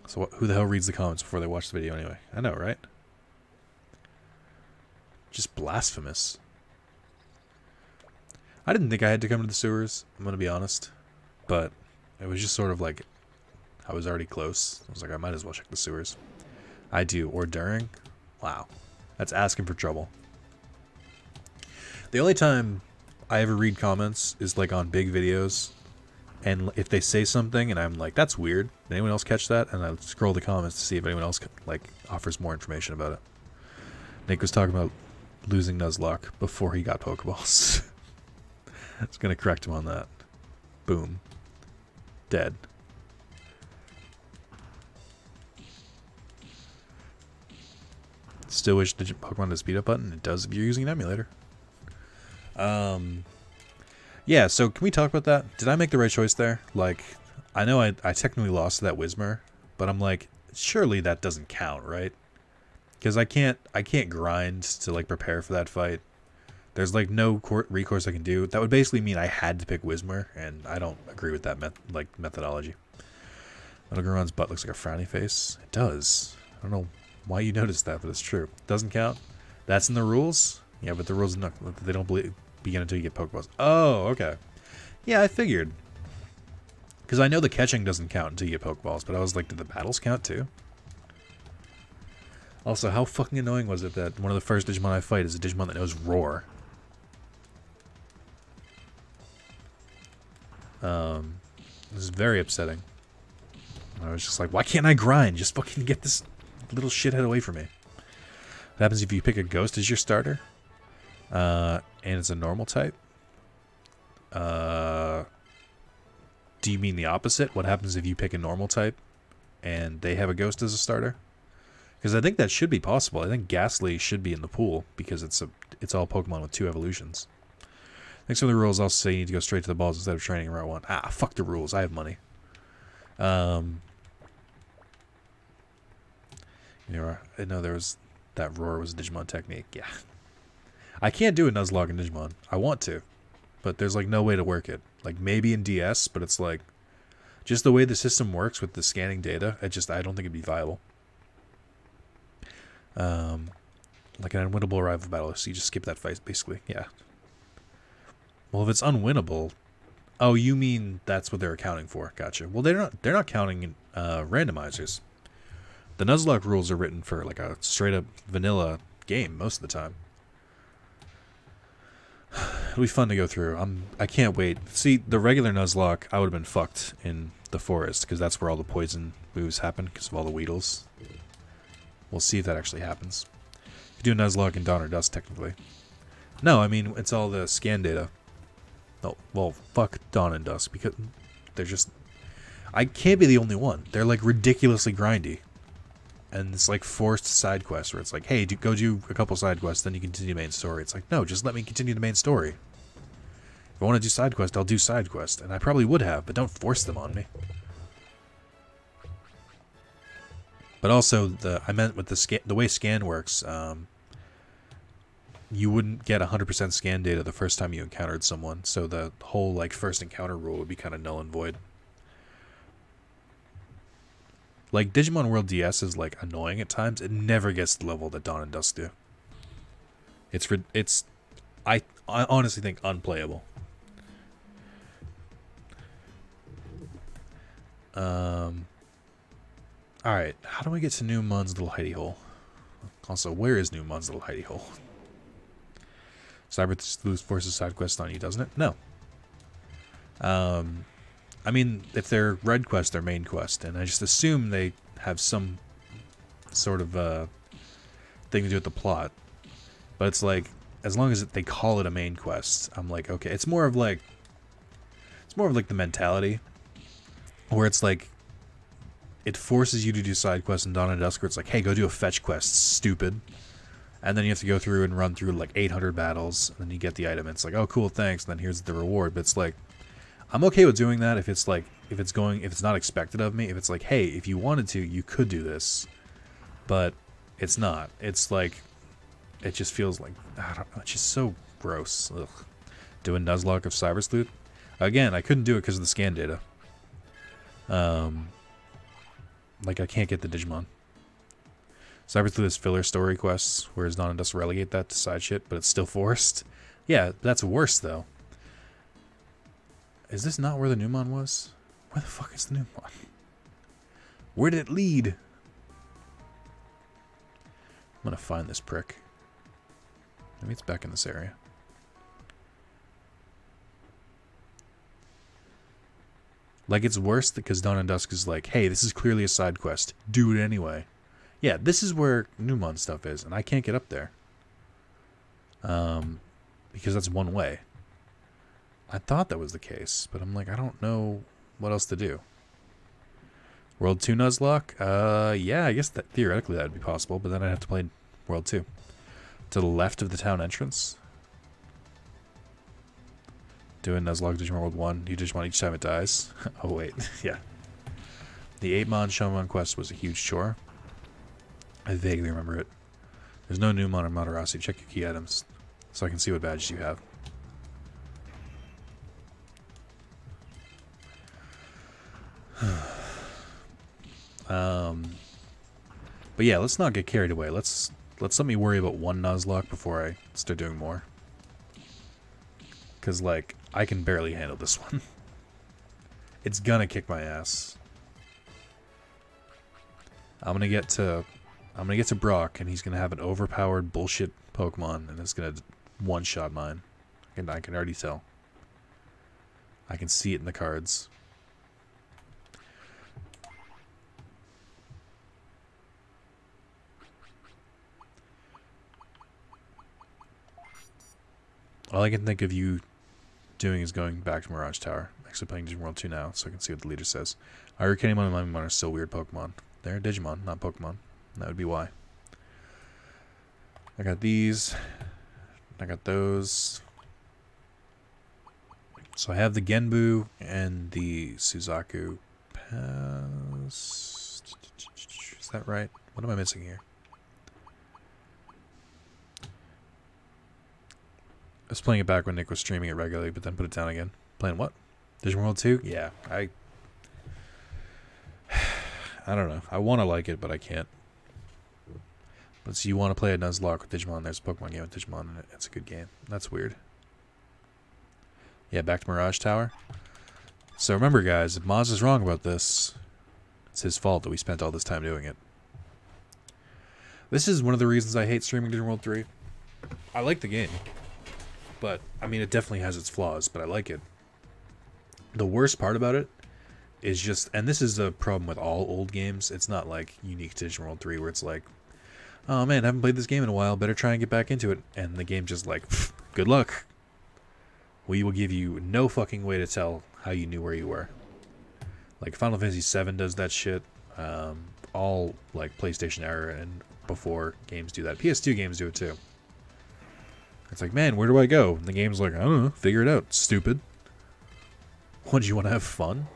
So who the hell reads the comments before they watch the video anyway? I know, right? Just blasphemous. I didn't think I had to come to the sewers, I'm gonna be honest. But it was just sort of like, I was already close. I was like, I might as well check the sewers. I do. Or during? Wow. That's asking for trouble. The only time I ever read comments is like on big videos. And if they say something and I'm like, that's weird. Did anyone else catch that? And I scroll the comments to see if anyone else like offers more information about it. Nick was talking about losing Nuzlocke before he got Pokeballs. I was going to correct him on that. Boom. Dead. Still wish Pokemon had a speed up button. It does if you're using an emulator. Yeah, so can we talk about that? Did I make the right choice there? Like, I know I technically lost to that Whismur, but I'm like, surely that doesn't count, right? Because I can't grind to like prepare for that fight. There's like no recourse I can do. That would basically mean I had to pick Whismur, and I don't agree with that methodology. Metal Garon's butt looks like a frowny face. It does. I don't know why you noticed that, but it's true. Doesn't count. That's in the rules. Yeah, but the rules they don't begin until you get Pokeballs. Oh, okay. Yeah, I figured. Because I know the catching doesn't count until you get Pokeballs, but I was like, did the battles count too? Also, how fucking annoying was it that one of the first Digimon I fight is a Digimon that knows Roar? This is very upsetting. I was just like, why can't I grind? Just fucking get this little shithead away from me. What happens if you pick a Ghost as your starter? And it's a normal type? Do you mean the opposite? What happens if you pick a normal type and they have a Ghost as a starter? Because I think that should be possible. I think Ghastly should be in the pool because it's all Pokemon with 2 evolutions. Thanks for the rules. Also say you need to go straight to the balls instead of training Route 1. Ah, fuck the rules. I have money. You know, I know there was that Roar was a Digimon technique. Yeah. I can't do a Nuzlocke in Digimon. I want to, but there's like no way to work it. Like maybe in DS, but it's like just the way the system works with the scanning data. I don't think it'd be viable. Like an unwinnable rival battle, so you just skip that fight basically. Yeah. Well, if it's unwinnable, oh, you mean that's what they're accounting for? Gotcha. Well, they're not counting in randomizers. The Nuzlocke rules are written for like a straight up vanilla game most of the time. It'll be fun to go through. I can't wait. See, the regular Nuzlocke, I would have been fucked in the forest because that's where all the poison moves happen because of all the Weedles. We'll see if that actually happens. You do a Nuzlocke in Dawn or Dusk, technically. No, I mean, it's all the scan data. Oh, well, fuck Dawn and Dusk because they're just... I can't be the only one. They're like ridiculously grindy. And it's like forced side quests where it's like, hey, go do a couple side quests, then you continue the main story. It's like, no, just let me continue the main story. If I want to do side quest, I'll do side quest, and I probably would have, but don't force them on me. But also, I meant with the way scan works, you wouldn't get 100% scan data the first time you encountered someone, so the whole like first encounter rule would be kind of null and void. Like Digimon World DS is like annoying at times. It never gets the level that Dawn and Dusk do. I honestly think unplayable. Alright, how do I get to New Mun's little hidey hole? Also, where is New Mun's little hidey hole? Cyber Sleuth forces side quest on you, doesn't it? No. I mean, if they're red quest, they're main quest, and I just assume they have some sort of thing to do with the plot. But it's like, as long as they call it a main quest, I'm like, okay. It's more of like the mentality where it's like it forces you to do side quests in Dawn and Dusk where it's like, hey, go do a fetch quest, stupid. And then you have to go through and run through like 800 battles, and then you get the item. It's like, oh, cool, thanks. And then here's the reward. But it's like, I'm okay with doing that if it's like, if it's not expected of me. If it's like, hey, if you wanted to, you could do this, but it's not. It's like, it just feels like, I don't know, it's just so gross. Ugh. Doing Nuzlocke of Cyber Sleuth. Again, I couldn't do it because of the scan data. Like, I can't get the Digimon. Cyber Sleuth is filler story quests, whereas Dawn and Dusk relegate that to side shit, but it's still forced. Yeah, that's worse, though. Is this not where the Numon was? Where the fuck is the Numon? Where did it lead? I'm gonna find this prick. Maybe it's back in this area. Like, it's worse because Dawn and Dusk is like, hey, this is clearly a side quest. Do it anyway. Yeah, this is where Numon stuff is, and I can't get up there. Because that's one way. I thought that was the case, but I'm like, I don't know what else to do. World 2 Nuzlocke? Yeah, I guess that theoretically that would be possible, but then I'd have to play World 2. To the left of the town entrance. Doing Nuzlocke Digimon World 1. You Digimon each time it dies. Oh, wait. Yeah. The 8-Mon Shomon quest was a huge chore. I vaguely remember it. There's no Numon or Madarasi. Check your key items so I can see what badges you have. But yeah, let's not get carried away. Let's let me worry about one Nuzlocke before I start doing more. Because, like, I can barely handle this one. It's gonna kick my ass. I'm gonna get to Brock, and he's gonna have an overpowered bullshit Pokemon, and it's gonna one-shot mine. I can already tell. I can see it in the cards. All I can think of you doing is going back to Mirage Tower. I'm actually playing Digimon World 2 now, so I can see what the leader says. Irukenimon and Limemon are still weird Pokemon. They're Digimon, not Pokemon. That would be why. I got these. I got those. So I have the Genbu and the Suzaku Pass. Is that right? What am I missing here? I was playing it back when Nick was streaming it regularly, but then put it down again. Playing what? Digimon World 2? Yeah, I don't know. I want to like it, but I can't. But so you want to play a Nuzlocke with Digimon, there's a Pokemon game with Digimon in it. It's a good game. That's weird. Yeah, back to Mirage Tower. So remember, guys, if Maz is wrong about this, it's his fault that we spent all this time doing it. This is one of the reasons I hate streaming Digimon World 3. I like the game. But, I mean, it definitely has its flaws, but I like it. The worst part about it is just, and this is a problem with all old games, it's not like unique to Digimon World 3 where it's like, oh man, I haven't played this game in a while, better try and get back into it. And the game just like, good luck. We will give you no fucking way to tell how you knew where you were. Like Final Fantasy VII does that shit. all like PlayStation era and before games do that. PS2 games do it too. It's like, man, where do I go? And the game's like, I don't know, figure it out, stupid. What, do you want to have fun?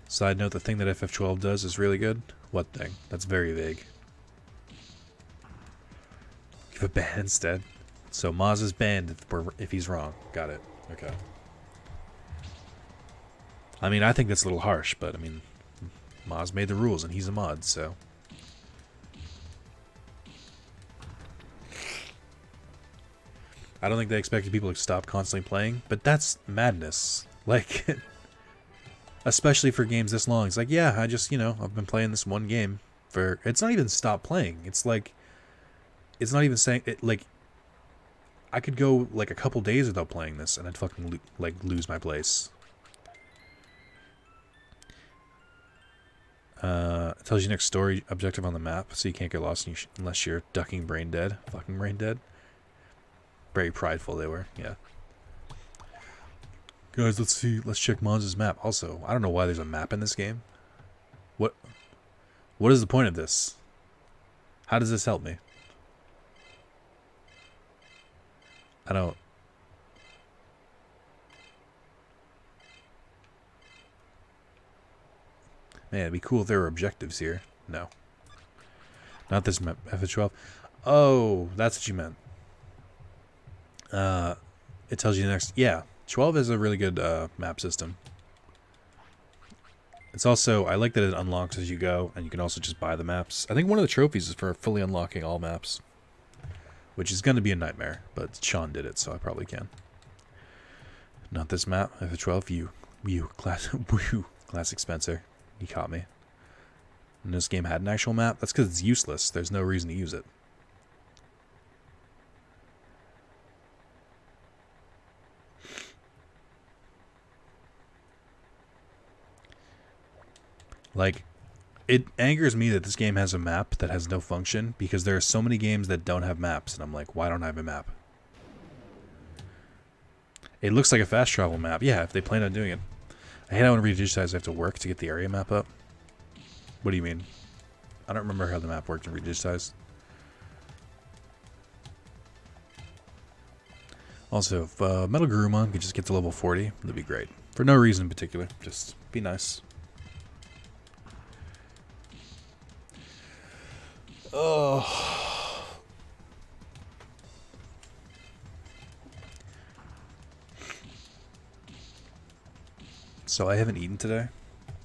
Side note, the thing that FF12 does is really good. What thing? That's very vague. Give a ban instead. So Maz is banned if he's wrong. Got it. Okay. I mean, I think that's a little harsh, but I mean, Maz made the rules and he's a mod, so. I don't think they expected people to stop constantly playing, but that's madness. Like, especially for games this long. It's like, yeah, I just, you know, I've been playing this one game for... It's not even stop playing. It's like... It's not even saying... It, like, I could go, like, a couple days without playing this, and I'd fucking, like, lose my place. It tells you next story objective on the map, so you can't get lost unless you're ducking brain dead. Fucking brain dead. Very prideful they were, yeah. Guys, let's see. Let's check Mons' map. Also, I don't know why there's a map in this game. What is the point of this? How does this help me? I don't... Man, it'd be cool if there were objectives here. No. Not this map. FF12. Oh, that's what you meant. It tells you next... Yeah. 12 is a really good map system. It's also, I like that it unlocks as you go, and you can also just buy the maps. I think one of the trophies is for fully unlocking all maps, which is going to be a nightmare, but Sean did it, so I probably can. Not this map, FF12, classic Spencer. You caught me. And this game had an actual map? That's because it's useless. There's no reason to use it. Like, it angers me that this game has a map that has no function, because there are so many games that don't have maps, and I'm like, why don't I have a map? It looks like a fast travel map. Yeah, if they plan on doing it. I hate how when redigitize I have to work to get the area map up. What do you mean? I don't remember how the map worked in redigitize. Also, if Metal Garurumon could just get to level 40, that'd be great. For no reason in particular, just be nice. Oh. So I haven't eaten today,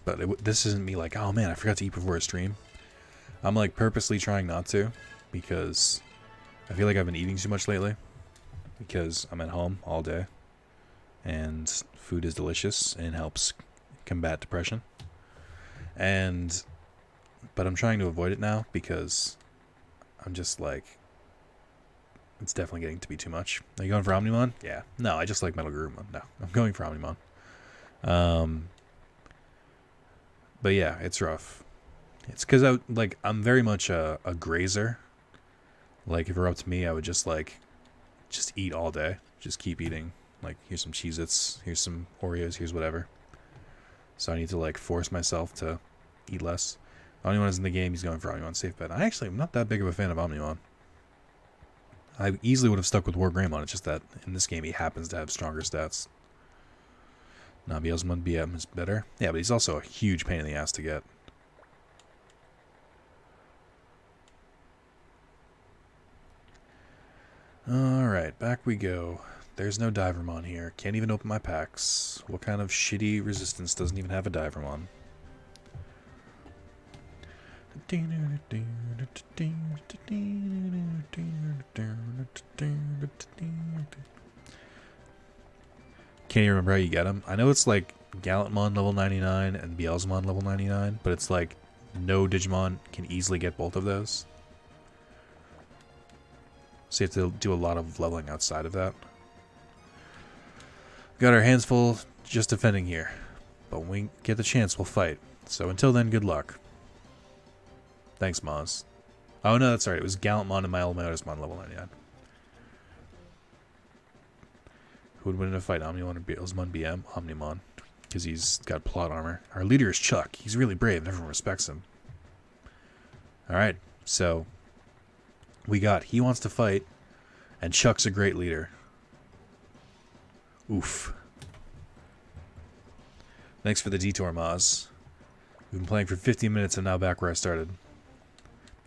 but this isn't me like, oh man, I forgot to eat before a stream. I'm like purposely trying not to, because I feel like I've been eating too much lately, because I'm at home all day, and food is delicious and helps combat depression. But I'm trying to avoid it now, because I'm just like, it's definitely getting to be too much. Are you going for Omnimon? Yeah. No, I just like Metal Garurumon. No, I'm going for Omnimon. But yeah, it's rough. It's because I'm very much a grazer. Like, if it were up to me, I would just eat all day. Just keep eating. Like, here's some Cheez-Its, here's some Oreos, here's whatever. So I need to, like, force myself to eat less. Omnimon is in the game, he's going for Omnimon. Safe bet. I actually am not that big of a fan of Omnimon. I easily would have stuck with War Greymon. It's just that in this game he happens to have stronger stats. Nabielzman BM is better. Yeah, but he's also a huge pain in the ass to get. Alright, back we go. There's no Divermon here. Can't even open my packs. What kind of shitty resistance doesn't even have a Divermon? Can't even remember how you get them. I know it's like Gallantmon level 99 and Beelzemon level 99, but it's like no Digimon can easily get both of those. So you have to do a lot of leveling outside of that. Got our hands full just defending here. But when we get the chance, we'll fight. So until then, good luck. Thanks, Maz. Oh no, that's right. It was Gallantmon and Milotismon level 99. Who would win in a fight, Omnimon or Osmon BM? Omnimon. Because he's got plot armor. Our leader is Chuck. He's really brave and everyone respects him. Alright, so we got he wants to fight, and Chuck's a great leader. Oof. Thanks for the detour, Maz. We've been playing for 15 minutes and now back where I started.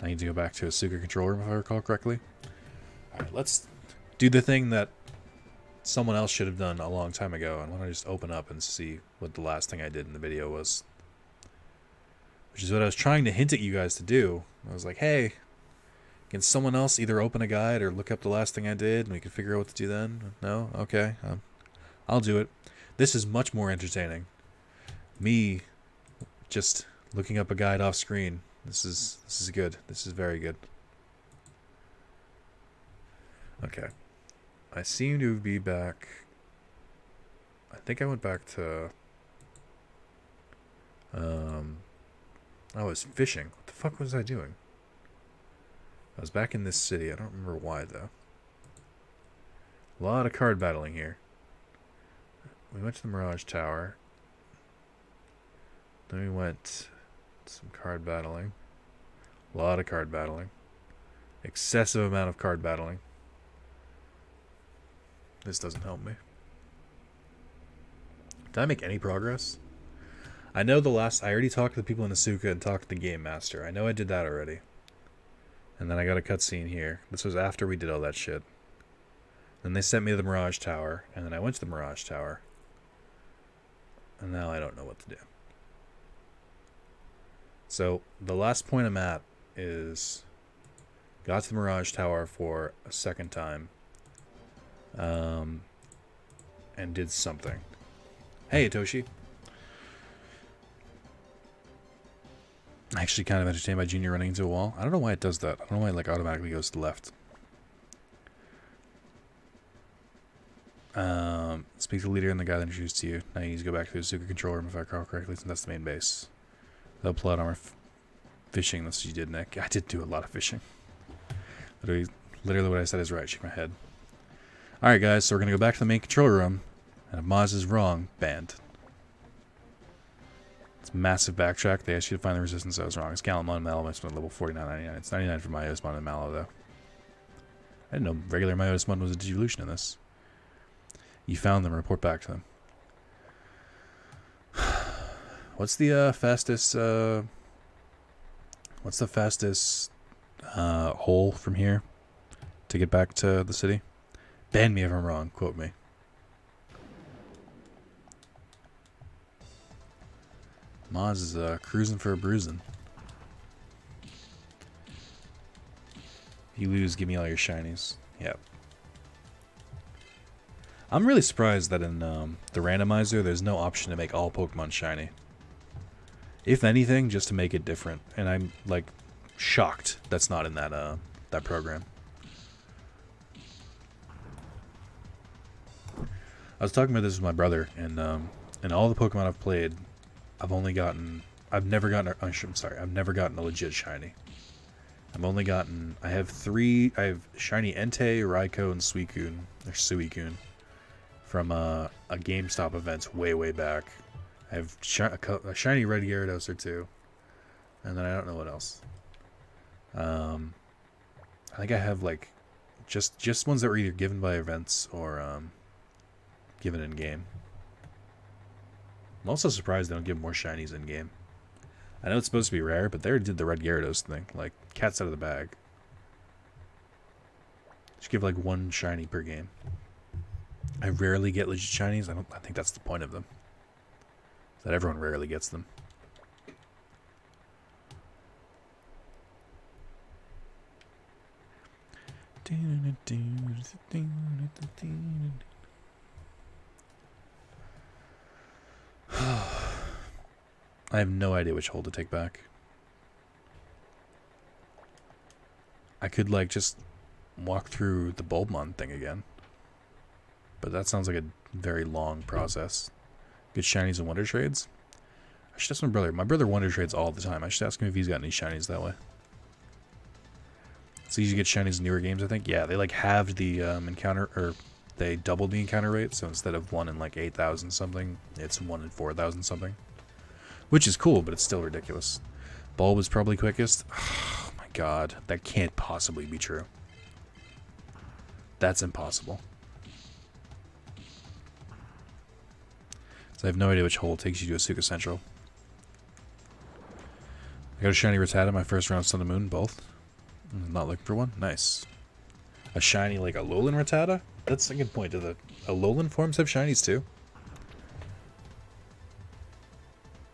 I need to go back to a Asuka control room if I recall correctly. Alright, let's do the thing that someone else should have done a long time ago. And why don't I just open up and see what the last thing I did in the video was. Which is what I was trying to hint at you guys to do. I was like, hey, can someone else either open a guide or look up the last thing I did and we can figure out what to do then? No? Okay. I'll do it. This is much more entertaining. Me just looking up a guide off screen. This is good. This is very good. Okay. I seem to be back. I think I went back to I was fishing. What the fuck was I doing? I was back in this city. I don't remember why though. A lot of card battling here. We went to the Mirage Tower. Then we went some card battling. A lot of card battling. Excessive amount of card battling. This doesn't help me. Did I make any progress? I know I already talked to the people in Asuka and talked to the Game Master. I know I did that already. And then I got a cutscene here. This was after we did all that shit. Then they sent me to the Mirage Tower, and then I went to the Mirage Tower. And now I don't know what to do. So, the last point I'm at is got to the Mirage Tower for a second time. And did something. Hey, Toshi. Actually kind of entertained by Junior running into a wall. I don't know why it does that. I don't know why it like automatically goes to the left. Speak to the leader and the guy that introduced to you. Now you need to go back to the Asuka control room if I recall correctly, since that's the main base. The plot armor fishing, that's what you did, Nick. I did do a lot of fishing. Literally what I said is right. Shake my head. Alright guys, so we're going to go back to the main control room. And if Maz is wrong, banned. It's massive backtrack. They asked you to find the resistance. I was wrong. It's Galamon and Malomon at level 49.99. It's 99 for Myosmon and Mallow, though. I didn't know regular Myosmon was a Digivolution in this. You found them. Report back to them. What's the fastest... what's the fastest hole from here to get back to the city? Ban me if I'm wrong. Quote me. Maz is cruising for a bruising. If you lose, give me all your shinies. Yep. I'm really surprised that in the randomizer, there's no option to make all Pokemon shiny. If anything, just to make it different. And I'm like shocked that's not in that that program. I was talking about this with my brother, and all the Pokemon I've played, I've never gotten a legit shiny. I have shiny Entei, Raikou, and Suicune from a GameStop event way back. I have a shiny red Gyarados or two, and then I don't know what else. I think I have like just ones that were either given by events or given in game. I'm also surprised they don't give more shinies in game. I know it's supposed to be rare, but they already did the red Gyarados thing. Like, cat's out of the bag. Just give like one shiny per game. I rarely get legit shinies. I think that's the point of them. That everyone rarely gets them. I have no idea which hole to take back. I could like just walk through the Bulbmon thing again. But that sounds like a very long process. Get shinies and wonder trades? I should ask my brother. My brother wonder trades all the time. I should ask him if he's got any shinies that way. It's easy to get shinies in newer games, I think. Yeah, they like halved the encounter, or they doubled the encounter rate, so instead of 1 in like 8,000 something, it's 1 in 4,000 something. Which is cool, but it's still ridiculous. Bulb is probably quickest. Oh my god, that can't possibly be true. That's impossible. So I have no idea which hole takes you to Asuka Central. I got a shiny Rattata my first round Sun and Moon, both. Not looking for one. Nice. A shiny, like a Alolan Rattata? That's a good point. Do the Alolan forms have shinies too?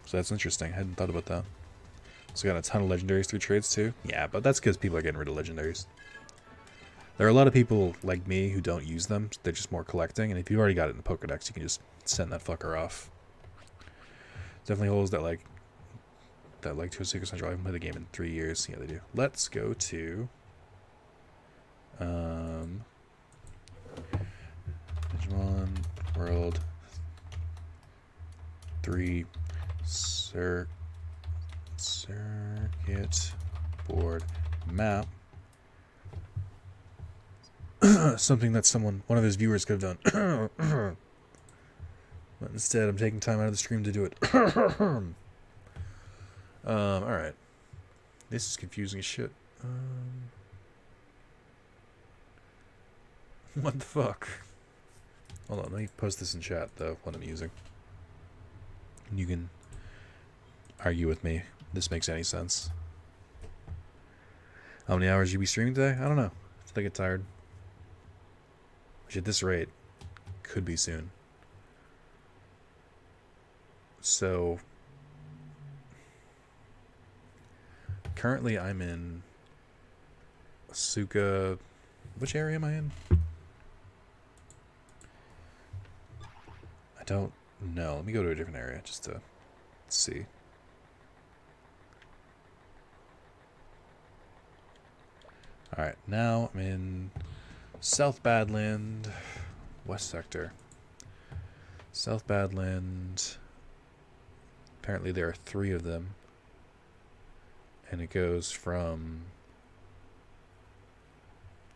So that's interesting. I hadn't thought about that. So got a ton of legendaries through trades too. Yeah, but that's because people are getting rid of legendaries. There are a lot of people like me who don't use them. They're just more collecting. And if you've already got it in the Pokedex, you can just send that fucker off. Definitely holes that like to Asuka Central. I haven't played the game in 3 years. Yeah, they do. Let's go to Digimon World 3 Circuit Board Map. Something that one of his viewers could have done. But instead, I'm taking time out of the stream to do it. Alright. This is confusing as shit. What the fuck? Hold on, let me post this in chat, though, what I'm using. You can argue with me if this makes any sense. How many hours you be streaming today? I don't know. Until I get tired. Which at this rate, could be soon. So, currently I'm in Asuka. Which area am I in? I don't know. Let me go to a different area just to see. Alright, now I'm in South Badland, West Sector. South Badland. Apparently there are 3 of them. And it goes from...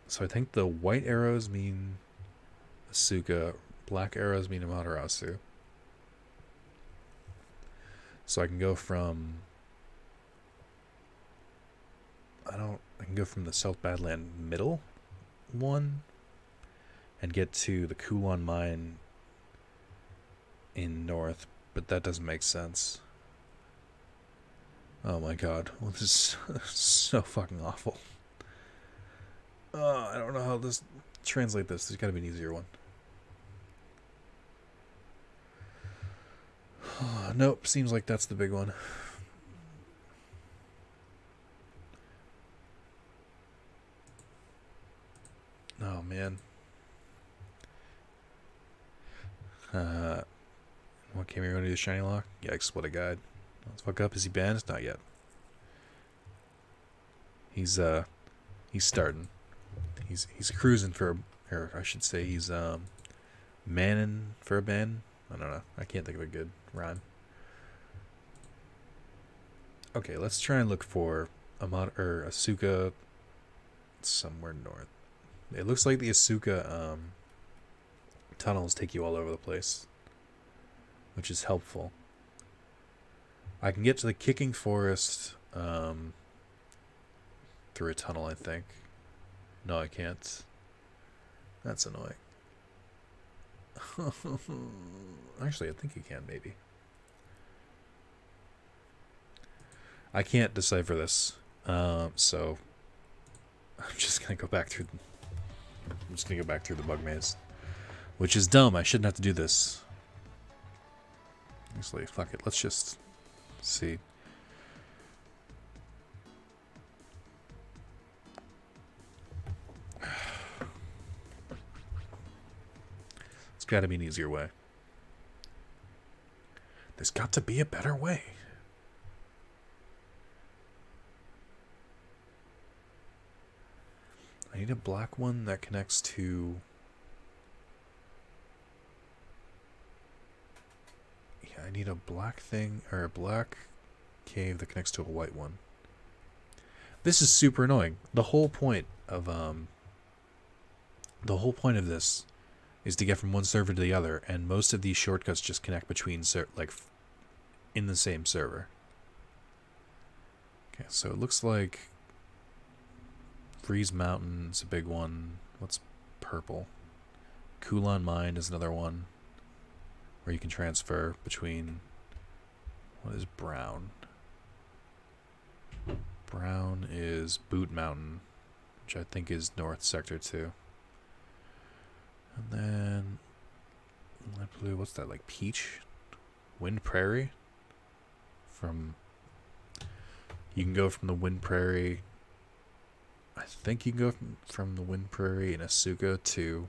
So I think the white arrows mean Asuka, black arrows mean Amaterasu. So I can go from... I can go from the South Badland middle one and get to the Kulon mine in north, but that doesn't make sense. Oh my god. Well, this is so fucking awful. I don't know how to translate this. There's gotta be an easier one. Nope, seems like that's the big one. Oh man. What came here to do the shiny lock? Yikes, what a guide. Let's fuck up. Is he banned? Not yet. He's starting. He's cruising for, or I should say he's manning for a ban. I don't know. I can't think of a good rhyme. Okay, let's try and look for Asuka somewhere north. It looks like the Asuka tunnels take you all over the place, which is helpful. I can get to the Kicking Forest through a tunnel, I think. No, I can't. That's annoying. Actually, I think you can, maybe. I can't decipher this, so I'm just gonna go back through. I'm just gonna go back through the bug maze, which is dumb. I shouldn't have to do this. Actually, fuck it. Let's just see. It's got to be an easier way. There's got to be a better way. I need a black one that connects to... Yeah, I need a black thing, or a black cave that connects to a white one. This is super annoying. The whole point of this is to get from one server to the other, and most of these shortcuts just connect between in the same server. Okay, so it looks like Freeze Mountain's a big one. What's purple? Kulon Mine is another one where you can transfer between. What is brown? Brown is Boot Mountain, which I think is North Sector 2. And then light blue, what's that, like peach? Wind Prairie? You can go from the Wind Prairie, I think you can go from the Wind Prairie in Asuka to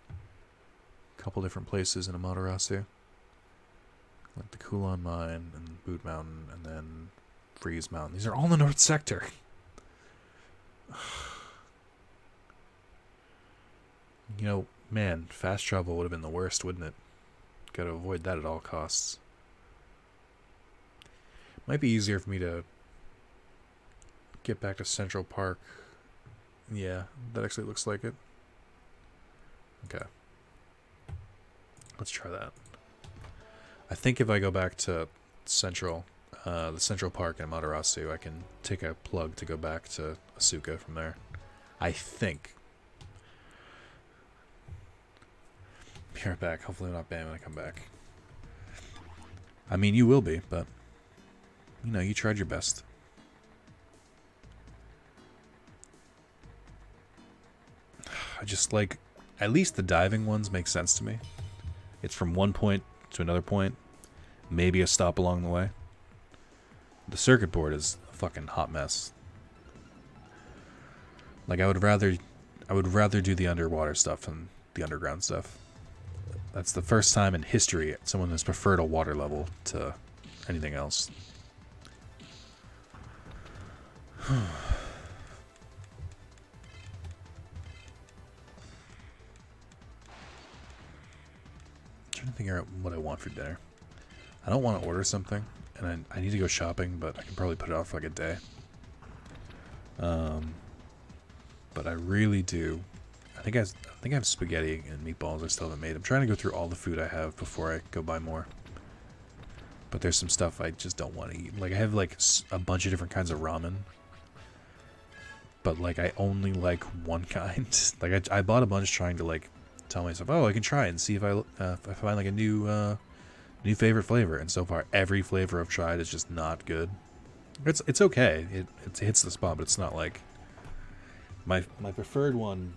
a couple different places in Amaterasu. Like the Kulon Mine and Boot Mountain and then Freeze Mountain. These are all in the North Sector. You know, man, fast travel would have been the worst, wouldn't it? Gotta avoid that at all costs. Might be easier for me to get back to Central Park. Yeah, that actually looks like it. Okay. Let's try that. I think if I go back to Central, the Central Park in Amaterasu, I can take a plug to go back to Asuka from there. I think. Be right back. Hopefully I'm not banned when I come back. I mean, you will be, but you know, you tried your best. I just like, at least the diving ones make sense to me. It's from one point to another point, maybe a stop along the way. The circuit board is a fucking hot mess. Like I would rather do the underwater stuff than the underground stuff. That's the first time in history someone has preferred a water level to anything else. I'm trying to figure out what I want for dinner. I don't want to order something, and I need to go shopping, but I can probably put it off like a day. But I really do. I think I have spaghetti and meatballs I still haven't made. I'm trying to go through all the food I have before I go buy more. But there's some stuff I just don't want to eat. Like I have like a bunch of different kinds of ramen. But like I only like one kind. Like I bought a bunch trying to like tell myself, oh, I can try it and see if I find like a new favorite flavor. And so far every flavor I've tried is just not good. It's okay. It hits the spot, but it's not like my preferred one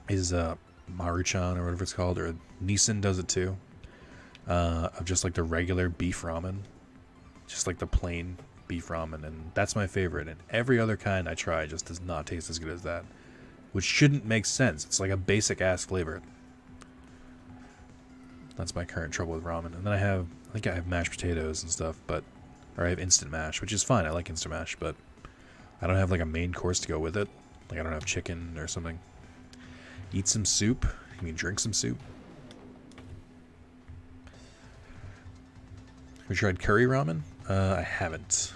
is Maruchan or whatever it's called, or Nissan does it too. Of just like the regular beef ramen, just like the plain beef ramen, and that's my favorite. And every other kind I try just does not taste as good as that, which shouldn't make sense. It's like a basic ass flavor. That's my current trouble with ramen. And then I think I have mashed potatoes and stuff, or I have instant mash, which is fine. I like instant mash, but I don't have like a main course to go with it. Like I don't have chicken or something. Eat some soup. You mean drink some soup? Have you tried curry ramen? I haven't.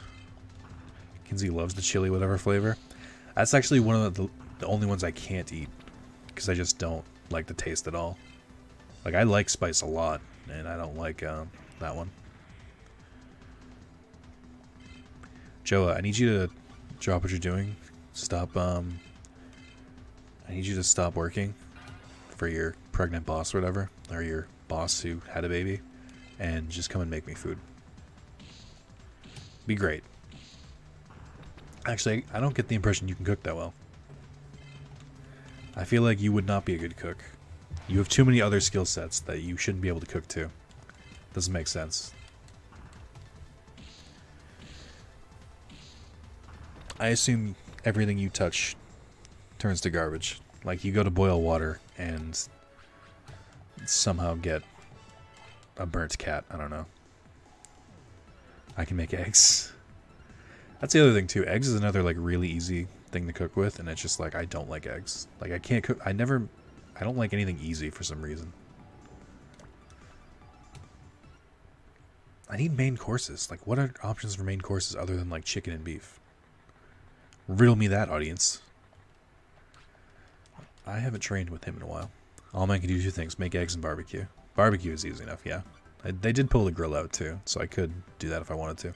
Kinsey loves the chili whatever flavor. That's actually one of the only ones I can't eat, because I just don't like the taste at all. Like I like spice a lot, and I don't like that one. Joa, I need you to drop what you're doing. Stop. I need you to stop working for your pregnant boss or whatever, or your boss who had a baby, and just come and make me food. Be great. Actually, I don't get the impression you can cook that well. I feel like you would not be a good cook. You have too many other skill sets that you shouldn't be able to cook too. Doesn't make sense. I assume everything you touch turns to garbage. Like you go to boil water and somehow get a burnt cat. I don't know. I can make eggs. That's the other thing too. Eggs is another like really easy thing to cook with, and it's just like I don't like eggs. Like I can't cook. I don't like anything easy for some reason. I need main courses. Like what are options for main courses other than like chicken and beef? Riddle me that, audience. I haven't trained with him in a while. All men can do two things: make eggs and barbecue. Barbecue is easy enough, yeah. They did pull the grill out too, so I could do that if I wanted to.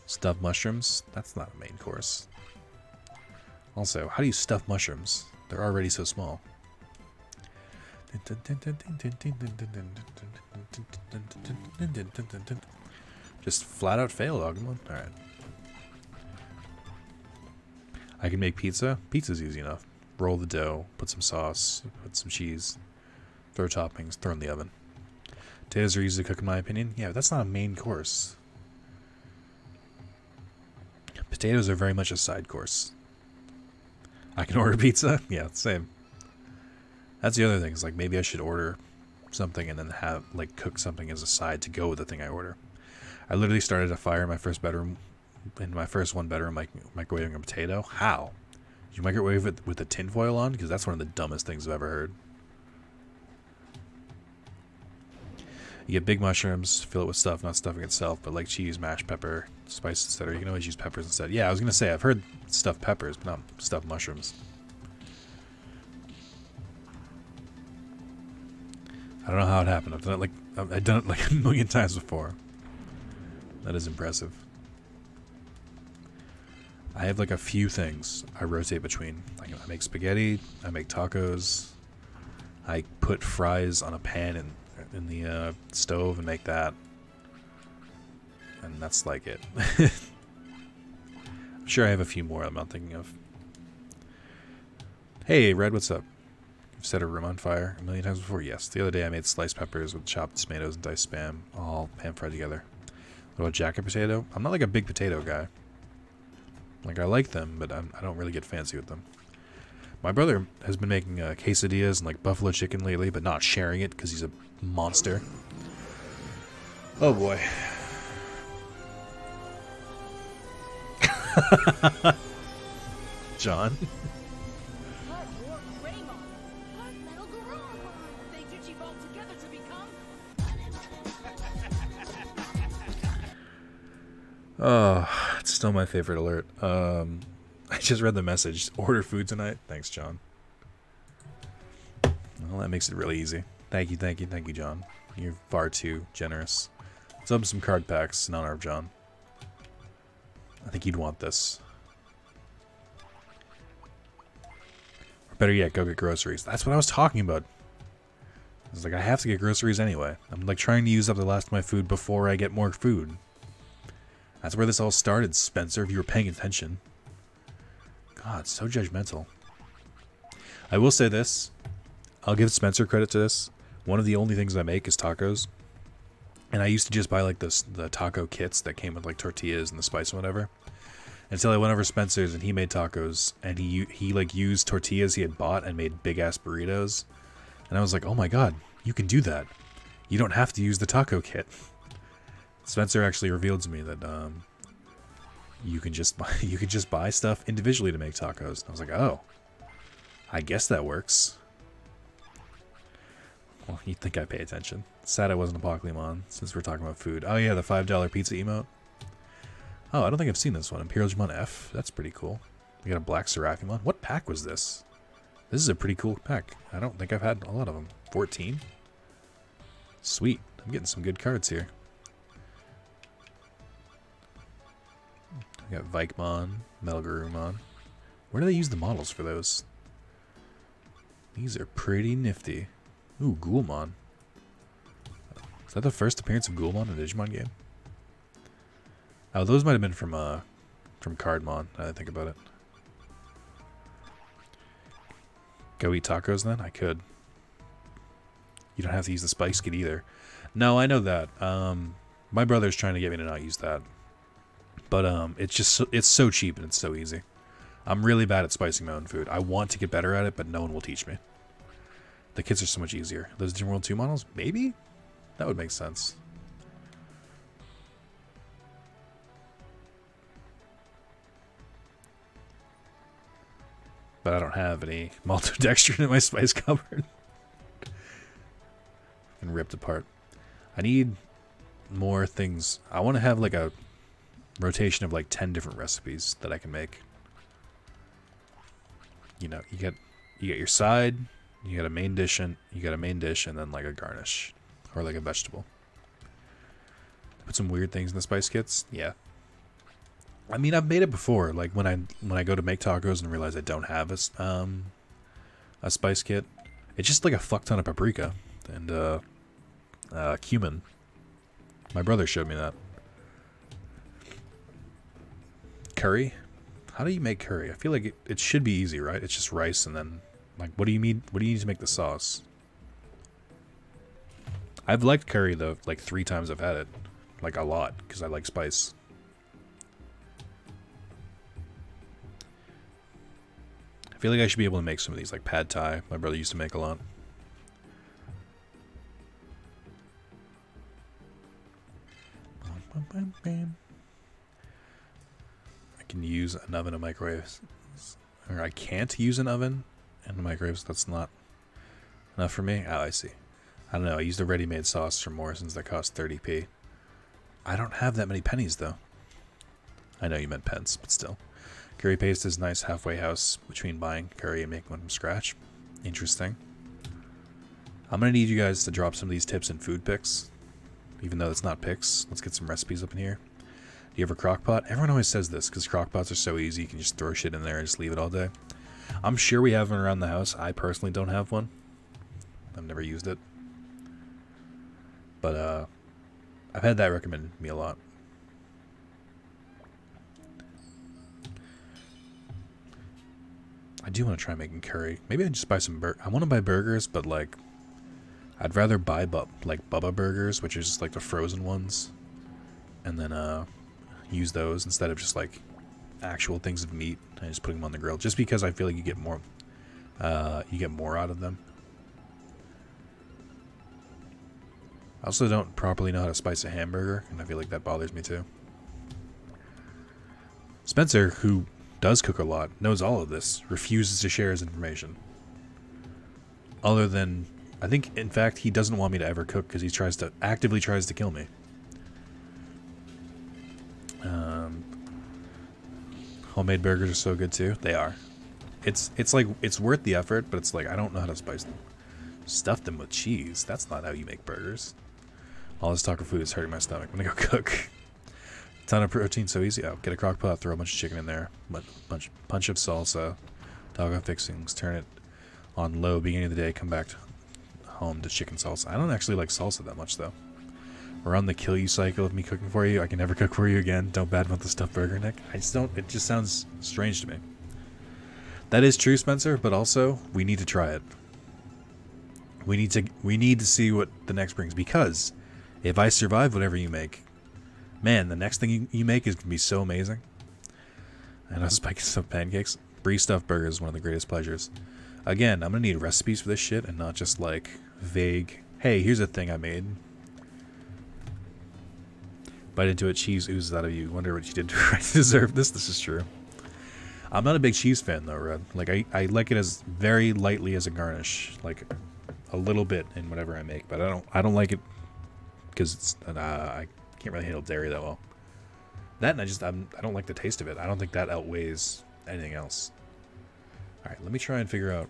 Stuffed mushrooms? That's not a main course. Also, how do you stuff mushrooms? They're already so small. Just flat out fail, Agumon. Alright. I can make pizza. Pizza's easy enough. Roll the dough, put some sauce, put some cheese, throw toppings, throw in the oven. Potatoes are easy to cook in my opinion. Yeah, but that's not a main course. Potatoes are very much a side course. I can order pizza? Yeah, same. That's the other thing, is like maybe I should order something and then have like cook something as a side to go with the thing I order. I literally started a fire in my first bedroom, in my first one bedroom, microwaving a potato. How? Did you microwave it with the tinfoil on? Because that's one of the dumbest things I've ever heard. You get big mushrooms, fill it with stuff, not stuffing itself, but like cheese, mashed pepper, spices, etc. You can always use peppers instead. Yeah, I was gonna say I've heard stuffed peppers, but not stuffed mushrooms. I don't know how it happened. I've done it like a million times before. That is impressive. I have like a few things I rotate between. Like I make spaghetti, I make tacos, I put fries on a pan in the stove and make that, and that's like it. I'm sure I have a few more I'm not thinking of. Hey Red, what's up? You've set a room on fire a million times before? Yes. The other day I made sliced peppers with chopped tomatoes and diced spam, all pan fried together. What about jacket potato? I'm not like a big potato guy. Like I like them, but I don't really get fancy with them. My brother has been making quesadillas and like buffalo chicken lately, but not sharing it because he's a monster. Oh boy. John. Oh, it's still my favorite alert. I just read the message. Order food tonight. Thanks, John. Well, that makes it really easy. Thank you, John. You're far too generous. Let's open some card packs in honor of John. I think you'd want this. Or better yet, go get groceries. That's what I was talking about. I was like, I have to get groceries anyway. I'm like trying to use up the last of my food before I get more food. That's where this all started, Spencer, if you were paying attention. God, so judgmental. I will say this. I'll give Spencer credit to this. One of the only things I make is tacos. And I used to just buy like the taco kits that came with like tortillas and the spice and whatever. Until I went over to Spencer's and he made tacos. And he like used tortillas he had bought and made big ass burritos. And I was like, oh my god, you can do that. You don't have to use the taco kit. Spencer actually revealed to me that you can just buy stuff individually to make tacos. And I was like, oh, I guess that works. Well, you'd think I pay attention. Sad I wasn't a Pokemon since we're talking about food. Oh yeah, the $5 pizza emote. Oh, I don't think I've seen this one. Imperial Digimon F. That's pretty cool. We got a black Seraphimon. What pack was this? This is a pretty cool pack. I don't think I've had a lot of them. 14? Sweet. I'm getting some good cards here. We got Vikemon, Melgarumon. Where do they use the models for those? These are pretty nifty. Ooh, Ghoulmon. Is that the first appearance of Ghoulmon in a Digimon game? Oh, those might have been from Cardmon, now that I think about it. Go eat tacos then? I could. You don't have to use the spice kit either. No, I know that. My brother's trying to get me to not use that. But it's so cheap and it's so easy. I'm really bad at spicing my own food. I want to get better at it, but no one will teach me. The kits are so much easier. Those Digimon World 2 models? Maybe? That would make sense. But I don't have any maltodextrin in my spice cupboard. And ripped apart. I need more things. I want to have like a rotation of like 10 different recipes that I can make. You know, you get your side, you got a main dish, and then like a garnish or like a vegetable. Put some weird things in the spice kits. Yeah. I mean, I've made it before. Like when I go to make tacos and realize I don't have a spice kit. It's just like a fuck ton of paprika and cumin. My brother showed me that. Curry? How do you make curry? I feel like it should be easy, right? It's just rice and then, like, what do you need? What do you need to make the sauce? I've liked curry, though, like 3 times I've had it. Like, a lot, because I like spice. I feel like I should be able to make some of these, like pad thai. My brother used to make a lot. I can use an oven and microwave. Or I can't use an oven and a microwave, so that's not enough for me. Oh, I see. I don't know. I used a ready-made sauce from Morrison's that cost 30p. I don't have that many pennies, though. I know you meant pence, but still. Curry paste is a nice halfway house between buying curry and making one from scratch. Interesting. I'm going to need you guys to drop some of these tips in food picks. Even though it's not picks. Let's get some recipes up in here. Do you have a crock pot? Everyone always says this because crock pots are so easy. You can just throw shit in there and just leave it all day. I'm sure we have one around the house. I personally don't have one. I've never used it. But I've had that recommended to me a lot. I do want to try making curry. Maybe I just buy some I want to buy burgers, but like I'd rather buy like Bubba burgers, which is just like the frozen ones, and then use those instead of just like actual things of meat and just putting them on the grill. Just because I feel like you get more out of them. I also don't properly know how to spice a hamburger, and I feel like that bothers me too. Spencer, who does cook a lot, knows all of this, refuses to share his information. Other than, I think, in fact, he doesn't want me to ever cook because he actively tries to kill me. Homemade burgers are so good too. They are. It's like, it's worth the effort, but it's like, I don't know how to spice them. Stuff them with cheese. That's not how you make burgers. All this talk of food is hurting my stomach. I'm gonna go cook. Ton of protein, so easy. Oh, get a crock pot, throw a bunch of chicken in there, punch of salsa, taco fixings, turn it on low beginning of the day, come back home to chicken salsa. I don't actually like salsa that much though. We're on the kill you cycle of me cooking for you. I can never cook for you again. Don't badmouth the stuffed burger, Nick. I just don't. It just sounds strange to me. That is true, Spencer, but also we need to try it. We need to see what the next brings, because if I survive whatever you make, man, the next thing you make is going to be so amazing. And I spike some pancakes. Brie stuffed burger is one of the greatest pleasures. Again, I'm going to need recipes for this shit and not just like vague, hey, here's a thing I made. Bite into it, cheese oozes out of you. Wonder what you did to deserve this. This is true. I'm not a big cheese fan though, Red. Like I like it as very lightly as a garnish, like a little bit in whatever I make, but I don't like it because it's I can't really handle dairy that well. That and I don't like the taste of it. I don't think that outweighs anything else. All right, let me try and figure out.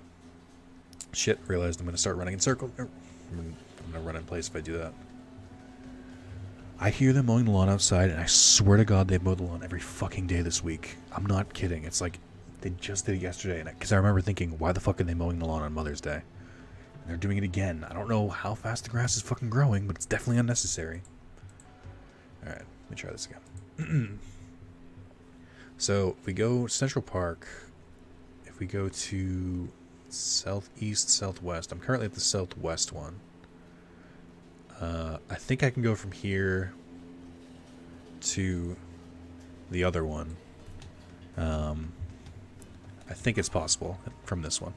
Shit, realized I'm gonna start running in circles. I'm gonna run in place if I do that. I hear them mowing the lawn outside, and I swear to God they mow the lawn every fucking day this week. I'm not kidding. It's like they just did it yesterday, because I remember thinking, why the fuck are they mowing the lawn on Mother's Day? And they're doing it again. I don't know how fast the grass is fucking growing, but it's definitely unnecessary. All right, let me try this again. So if we go Central Park, if we go to southeast, southwest, I'm currently at the southwest one. I think I can go from here to the other one. I think it's possible from this one.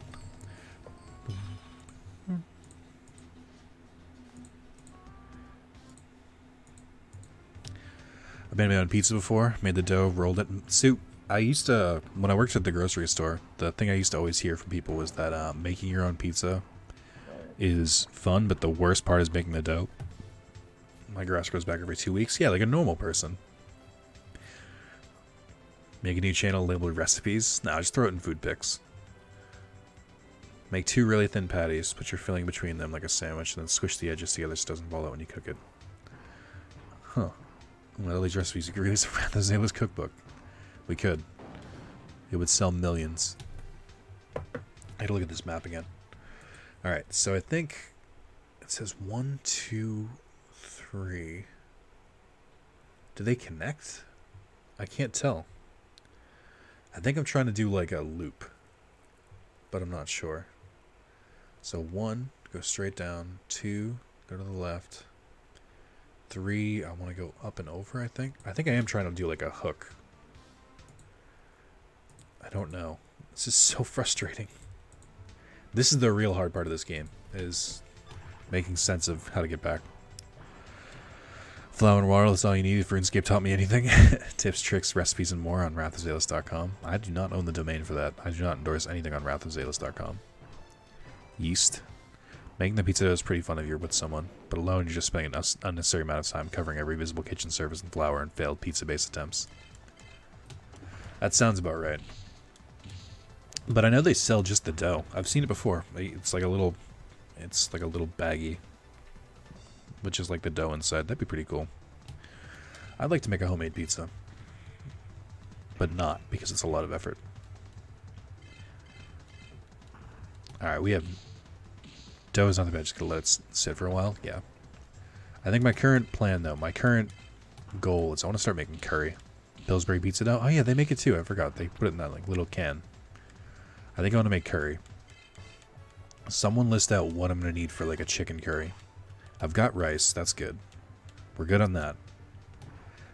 I've made my own pizza before, made the dough, rolled it. So I used to, when I worked at the grocery store, the thing I used to always hear from people was that making your own pizza is fun, but the worst part is making the dough. My grass grows back every 2 weeks. Yeah, like a normal person. Make a new channel labeled recipes. Nah, just throw it in food pics. Make 2 really thin patties. Put your filling between them like a sandwich, and then squish the edges together so it doesn't fall out when you cook it. Huh. One of these recipes you could release around the Zalis cookbook. We could. It would sell millions. I gotta look at this map again. Alright, so I think it says 1, 2, 3. Do they connect? I can't tell. I think I'm trying to do like a loop, but I'm not sure. So 1, go straight down. 2, go to the left. 3, I want to go up and over, I think. I think I am trying to do like a hook. I don't know. This is so frustrating. This is the real hard part of this game, is making sense of how to get back. Flour and water, that's all you need if RuneScape taught me anything. Tips, tricks, recipes, and more on wrathofzalis.com. I do not own the domain for that. I do not endorse anything on wrathofzalis.com. Yeast. Making the pizza dough is pretty fun if you're with someone, but alone you're just spending an unnecessary amount of time covering every visible kitchen surface in flour and failed pizza-based attempts. That sounds about right. But I know they sell just the dough. I've seen it before. It's like a little baggie, which is like the dough inside. That'd be pretty cool. I'd like to make a homemade pizza, but not because it's a lot of effort. Alright, we have dough is not the bad, just gonna let it sit for a while. Yeah. I think my current plan, though, my current goal is I want to start making curry. Pillsbury pizza dough. Oh yeah, they make it too. I forgot. They put it in that like little can. I think I want to make curry. Someone list out what I'm going to need for like a chicken curry. I've got rice. That's good. We're good on that.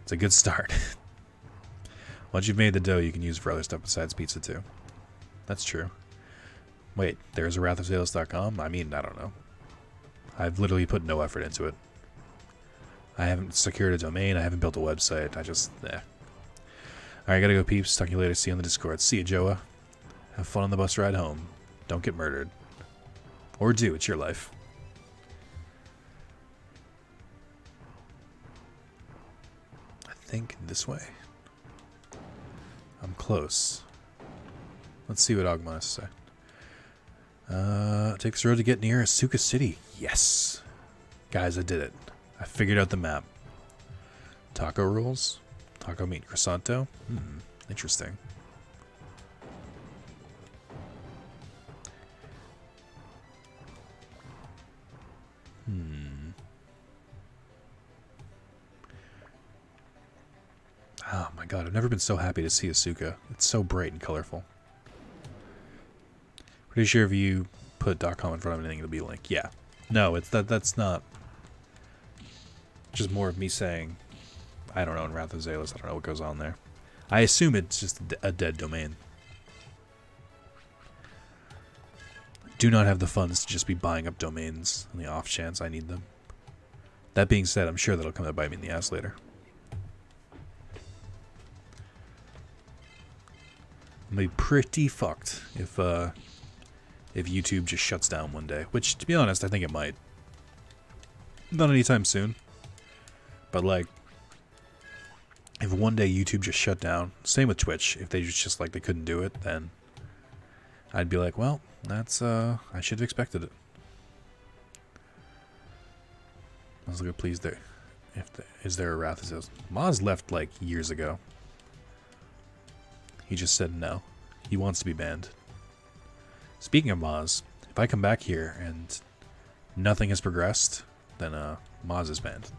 It's a good start. Once you've made the dough, you can use it for other stuff besides pizza too. That's true. Wait, there's a wrathofzalis.com? I mean, I don't know. I've literally put no effort into it. I haven't secured a domain. I haven't built a website. I just, Alright, gotta go, peeps. Talk to you later. See you on the Discord. See you, Joa. Have fun on the bus ride home. Don't get murdered. Or do. It's your life. I think this way. I'm close. Let's see what Ogma has to say. Take this road to get near Asuka City. Yes! Guys, I did it. I figured out the map. Taco rolls? Taco meat croissanto? Interesting. Oh my god, I've never been so happy to see Asuka. It's so bright and colorful. Pretty sure if you put .com in front of anything, it'll be like, yeah. No, it's that's not. Just more of me saying, I don't know, in Wrath of Zalis, I don't know what goes on there. I assume it's just a dead domain. Do not have the funds to just be buying up domains on the off chance I need them. That being said, I'm sure that'll come to bite me in the ass later. I'm gonna be pretty fucked if YouTube just shuts down one day. Which, to be honest, I think it might. Not anytime soon. But like, if one day YouTube just shut down, same with Twitch, if they just like they couldn't do it, then I'd be like, well, that's I should have expected it. Let's look at please there. Is there a Wrath of Zalis? Maz left like years ago. He just said no. He wants to be banned. Speaking of Maz, if I come back here and nothing has progressed, then Maz is banned.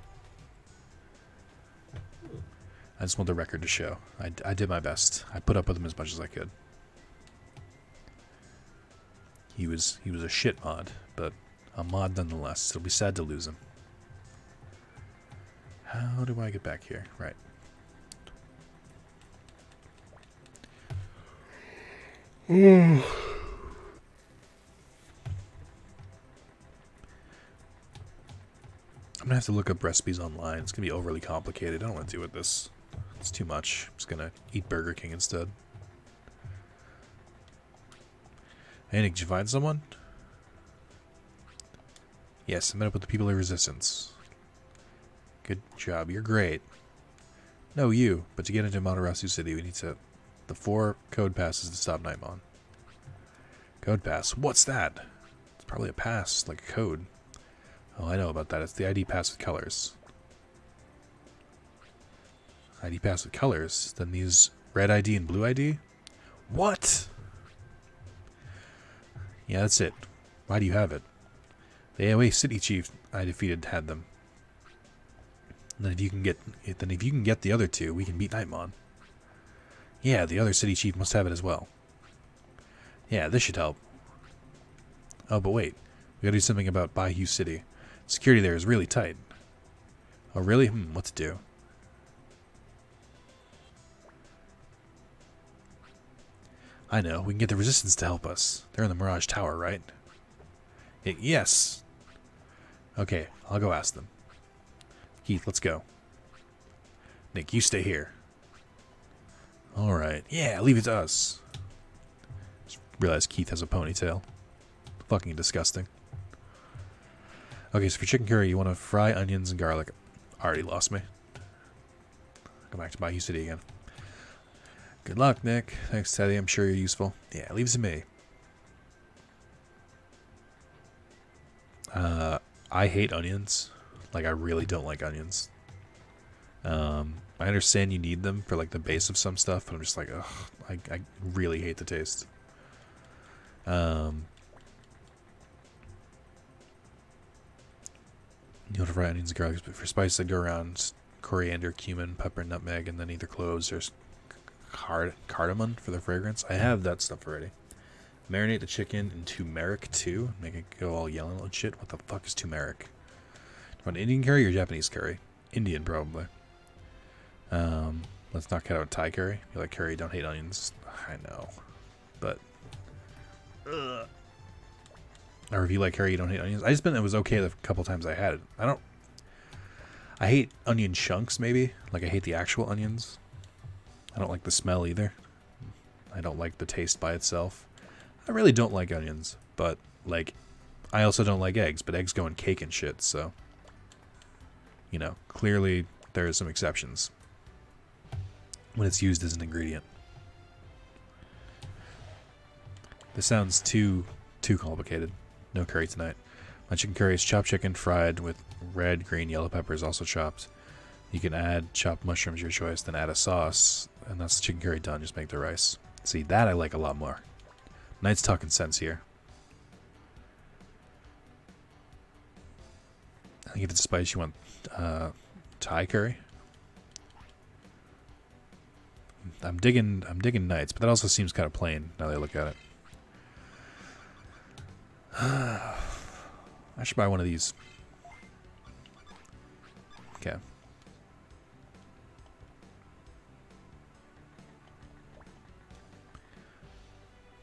I just want the record to show. I did my best. I put up with him as much as I could. He was a shit mod, but a mod nonetheless. It'll be sad to lose him. How do I get back here? Right. I'm gonna have to look up recipes online. It's gonna be overly complicated. I don't want to deal with this. It's too much. I'm just gonna eat Burger King instead. Hey, Nick, did you find someone? Yes, I met up with the people of Resistance. Good job. You're great. No, you. But to get into Amaterasu City, we need the 4 code passes to stop Nightmon. Code pass. What's that? It's probably a pass, like a code. Oh, I know about that. It's the ID pass with colors. ID pass with colors. Then these red ID and blue ID? What? Yeah, that's it. Why do you have it? The AOA City Chief I defeated had them. And then if you can get the other 2, we can beat Nightmon. Yeah, the other City Chief must have it as well. Yeah, this should help. Oh, but wait. We gotta do something about Bayou City. Security there is really tight. Oh, really? What to do? I know. We can get the Resistance to help us. They're in the Mirage Tower, right? Yes. Okay, I'll go ask them. Keith, let's go. Nick, you stay here. Alright. Yeah, leave it to us. Just realized Keith has a ponytail. Fucking disgusting. Okay, so for chicken curry, you want to fry onions and garlic. Already lost me. Go back to Bayou City again. Good luck, Nick. Thanks, Teddy. I'm sure you're useful. Yeah, leave it to me. I hate onions. Like, I really don't like onions. I understand you need them for, like, the base of some stuff, but I'm just like, ugh. I really hate the taste. You want to fry onions and garlic, but for spice, I'd go around coriander, cumin, pepper, nutmeg, and then either cloves or cardamom for the fragrance. I have that stuff already. Marinate the chicken in turmeric too. Make it go all yellow and shit. What the fuck is turmeric? Do you want Indian curry or Japanese curry? Indian, probably. Let's not cut out Thai curry. You like curry, don't hate onions. I know. But or if you like curry, you don't hate onions. It was okay the couple times I had it. I hate onion chunks, maybe. Like, I hate the actual onions. I don't like the smell either. I don't like the taste by itself. I really don't like onions, but, like, I also don't like eggs, but eggs go in cake and shit, so, you know, clearly there are some exceptions when it's used as an ingredient. This sounds too complicated. No curry tonight. My chicken curry is chopped chicken fried with red, green, yellow peppers also chopped. You can add chopped mushrooms, your choice, then add a sauce, and that's the chicken curry done. Just make the rice. See, that I like a lot more. Knight's talking sense here. I think if it's spice, you want Thai curry. I'm digging Knights, but that also seems kind of plain now that I look at it. I should buy one of these. Okay.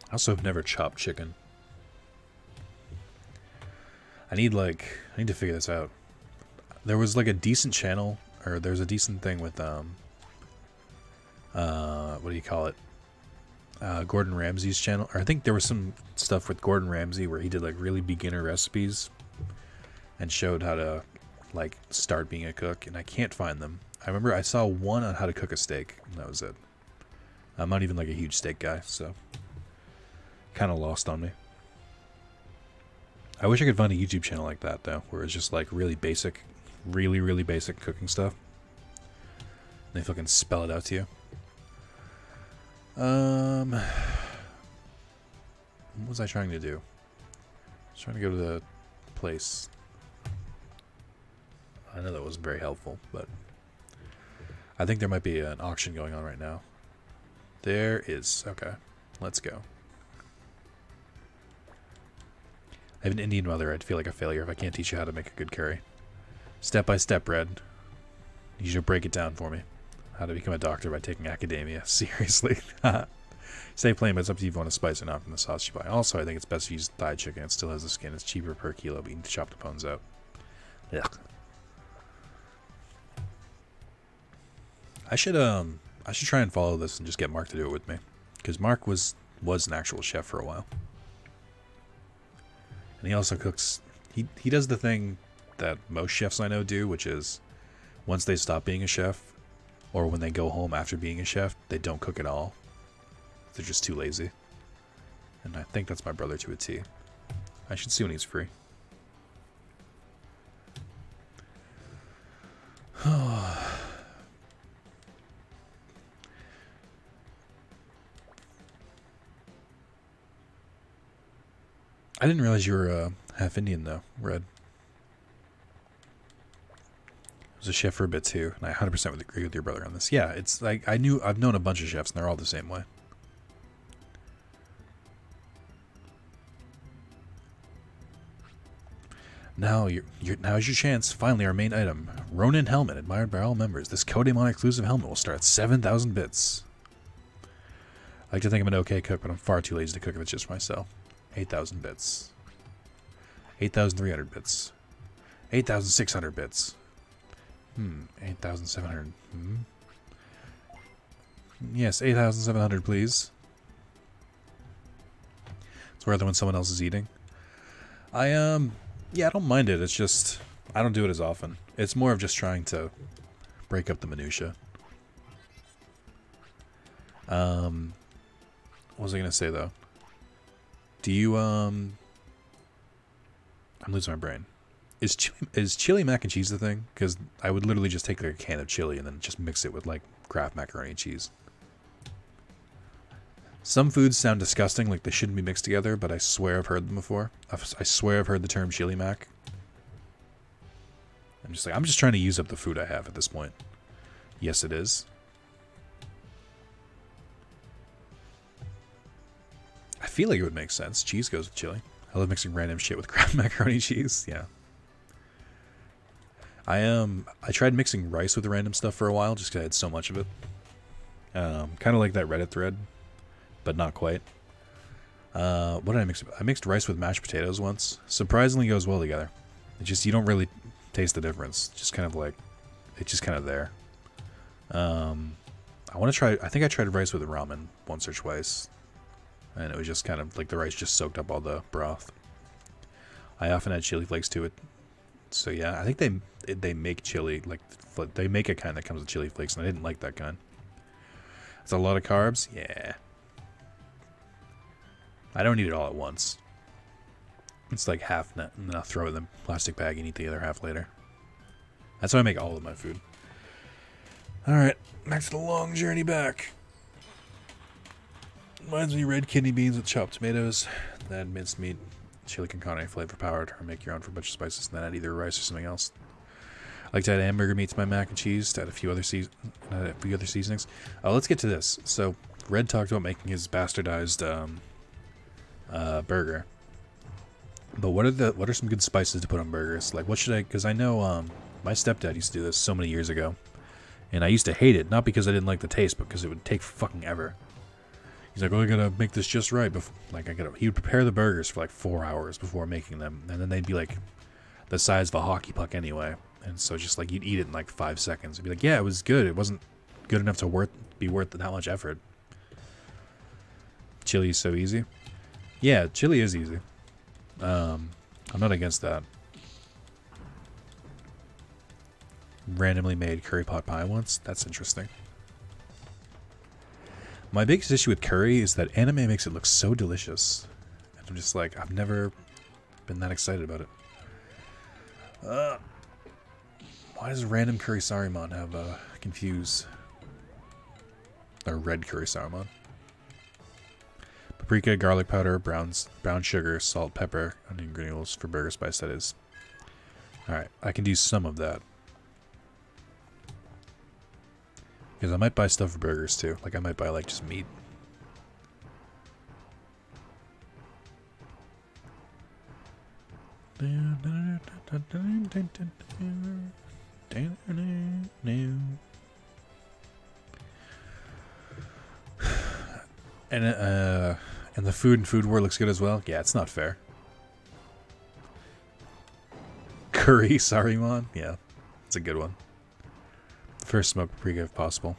I also have never chopped chicken. I need to figure this out. There was like a decent channel, or there's a decent thing with what do you call it? Gordon Ramsay's channel. Or I think there was some stuff with Gordon Ramsay where he did like really beginner recipes and showed how to like start being a cook, and I can't find them. I remember I saw one on how to cook a steak, and that was it. I'm not even like a huge steak guy, so kind of lost on me. I wish I could find a YouTube channel like that though, where it's just like really basic, really basic cooking stuff. And they fucking spell it out to you. What was I trying to do? I was trying to go to the place. I know that wasn't very helpful, but I think there might be an auction going on right now. There is. Okay, let's go. I have an Indian mother. I'd feel like a failure if I can't teach you how to make a good curry. Step by step, Red. You should break it down for me. How to become a doctor by taking academia. Seriously. Stay plain, but it's up to you if you want to spice or not from the sauce you buy. Also, I think it's best to use Thai chicken. It still has the skin. It's cheaper per kilo, but you need to chop the bones out. Ugh. I should try and follow this and just get Mark to do it with me, because Mark was an actual chef for a while, and he also cooks. He does the thing that most chefs I know do, which is once they stop being a chef, or when they go home after being a chef, they don't cook at all. They're just too lazy. And I think that's my brother to a T. I should see when he's free. I didn't realize you were half Indian, though, Red. I was a chef for a bit, too, and I 100% would agree with your brother on this. Yeah, it's like, I've known a bunch of chefs, and they're all the same way. Now's your chance. Finally, our main item. Ronin helmet, admired by all members. This Kodamon exclusive helmet will start at 7,000 bits. I like to think I'm an okay cook, but I'm far too lazy to cook if it's just for myself. 8,000 bits. 8,300 bits. 8,600 bits. 8,700. Yes, 8,700, please. It's worth it when someone else is eating. Yeah, I don't mind it. It's just, I don't do it as often. It's more of just trying to break up the minutia. What was I going to say, though? Do you, I'm losing my brain. Is chili mac and cheese the thing? Because I would literally just take like a can of chili and then just mix it with like Kraft macaroni and cheese. Some foods sound disgusting, like they shouldn't be mixed together, but I swear I've heard them before. I swear I've heard the term chili mac. I'm just trying to use up the food I have at this point. Yes, it is. I feel like it would make sense. Cheese goes with chili. I love mixing random shit with Kraft macaroni and cheese. Yeah. I tried mixing rice with random stuff for a while just because I had so much of it. Kind of like that Reddit thread, but not quite. What did I mix? I mixed rice with mashed potatoes once. Surprisingly goes well together. It just, you don't really taste the difference. Just kind of like, it's just kind of there. I want to try, I think I tried rice with ramen once or twice. And it was just kind of like the rice just soaked up all the broth. I often add chili flakes to it. So yeah, I think they make chili, like they make a kind that comes with chili flakes, and I didn't like that kind. It's a lot of carbs. Yeah. I don't eat it all at once. It's like half, and then I'll throw it in the plastic bag and eat the other half later. That's how I make all of my food. Alright, next to the long journey back. Reminds me red kidney beans with chopped tomatoes, then minced meat, chili con carne, flavor powered, or make your own for a bunch of spices, and then add either rice or something else. I like to add hamburger meat to my mac and cheese, to add a few other seasonings. Let's get to this. So, Red talked about making his bastardized burger. But what are some good spices to put on burgers? Like, what should I? Because I know my stepdad used to do this so many years ago, and I used to hate it, not because I didn't like the taste, but because it would take fucking ever. He's like, oh, I gotta make this just right. He would prepare the burgers for like 4 hours before making them, and then they'd be like the size of a hockey puck anyway. And so just like you'd eat it in like 5 seconds. It'd be like, yeah, it was good. It wasn't good enough to be worth that much effort. Chili is so easy. Yeah, chili is easy. I'm not against that. Randomly made curry pot pie once. That's interesting. My biggest issue with curry is that anime makes it look so delicious. And I'm just like, I've never been that excited about it. Why does random curry Saruman have confuse? Or red curry Saruman. Paprika, garlic powder, brown sugar, salt, pepper, onion granules for burger spice, that is. Alright, I can do some of that. Because I might buy stuff for burgers too. Like I might buy like just meat. And the food war looks good as well. Yeah, it's not fair. Curry Saruman. Yeah, it's a good one. First smoke paprika if possible.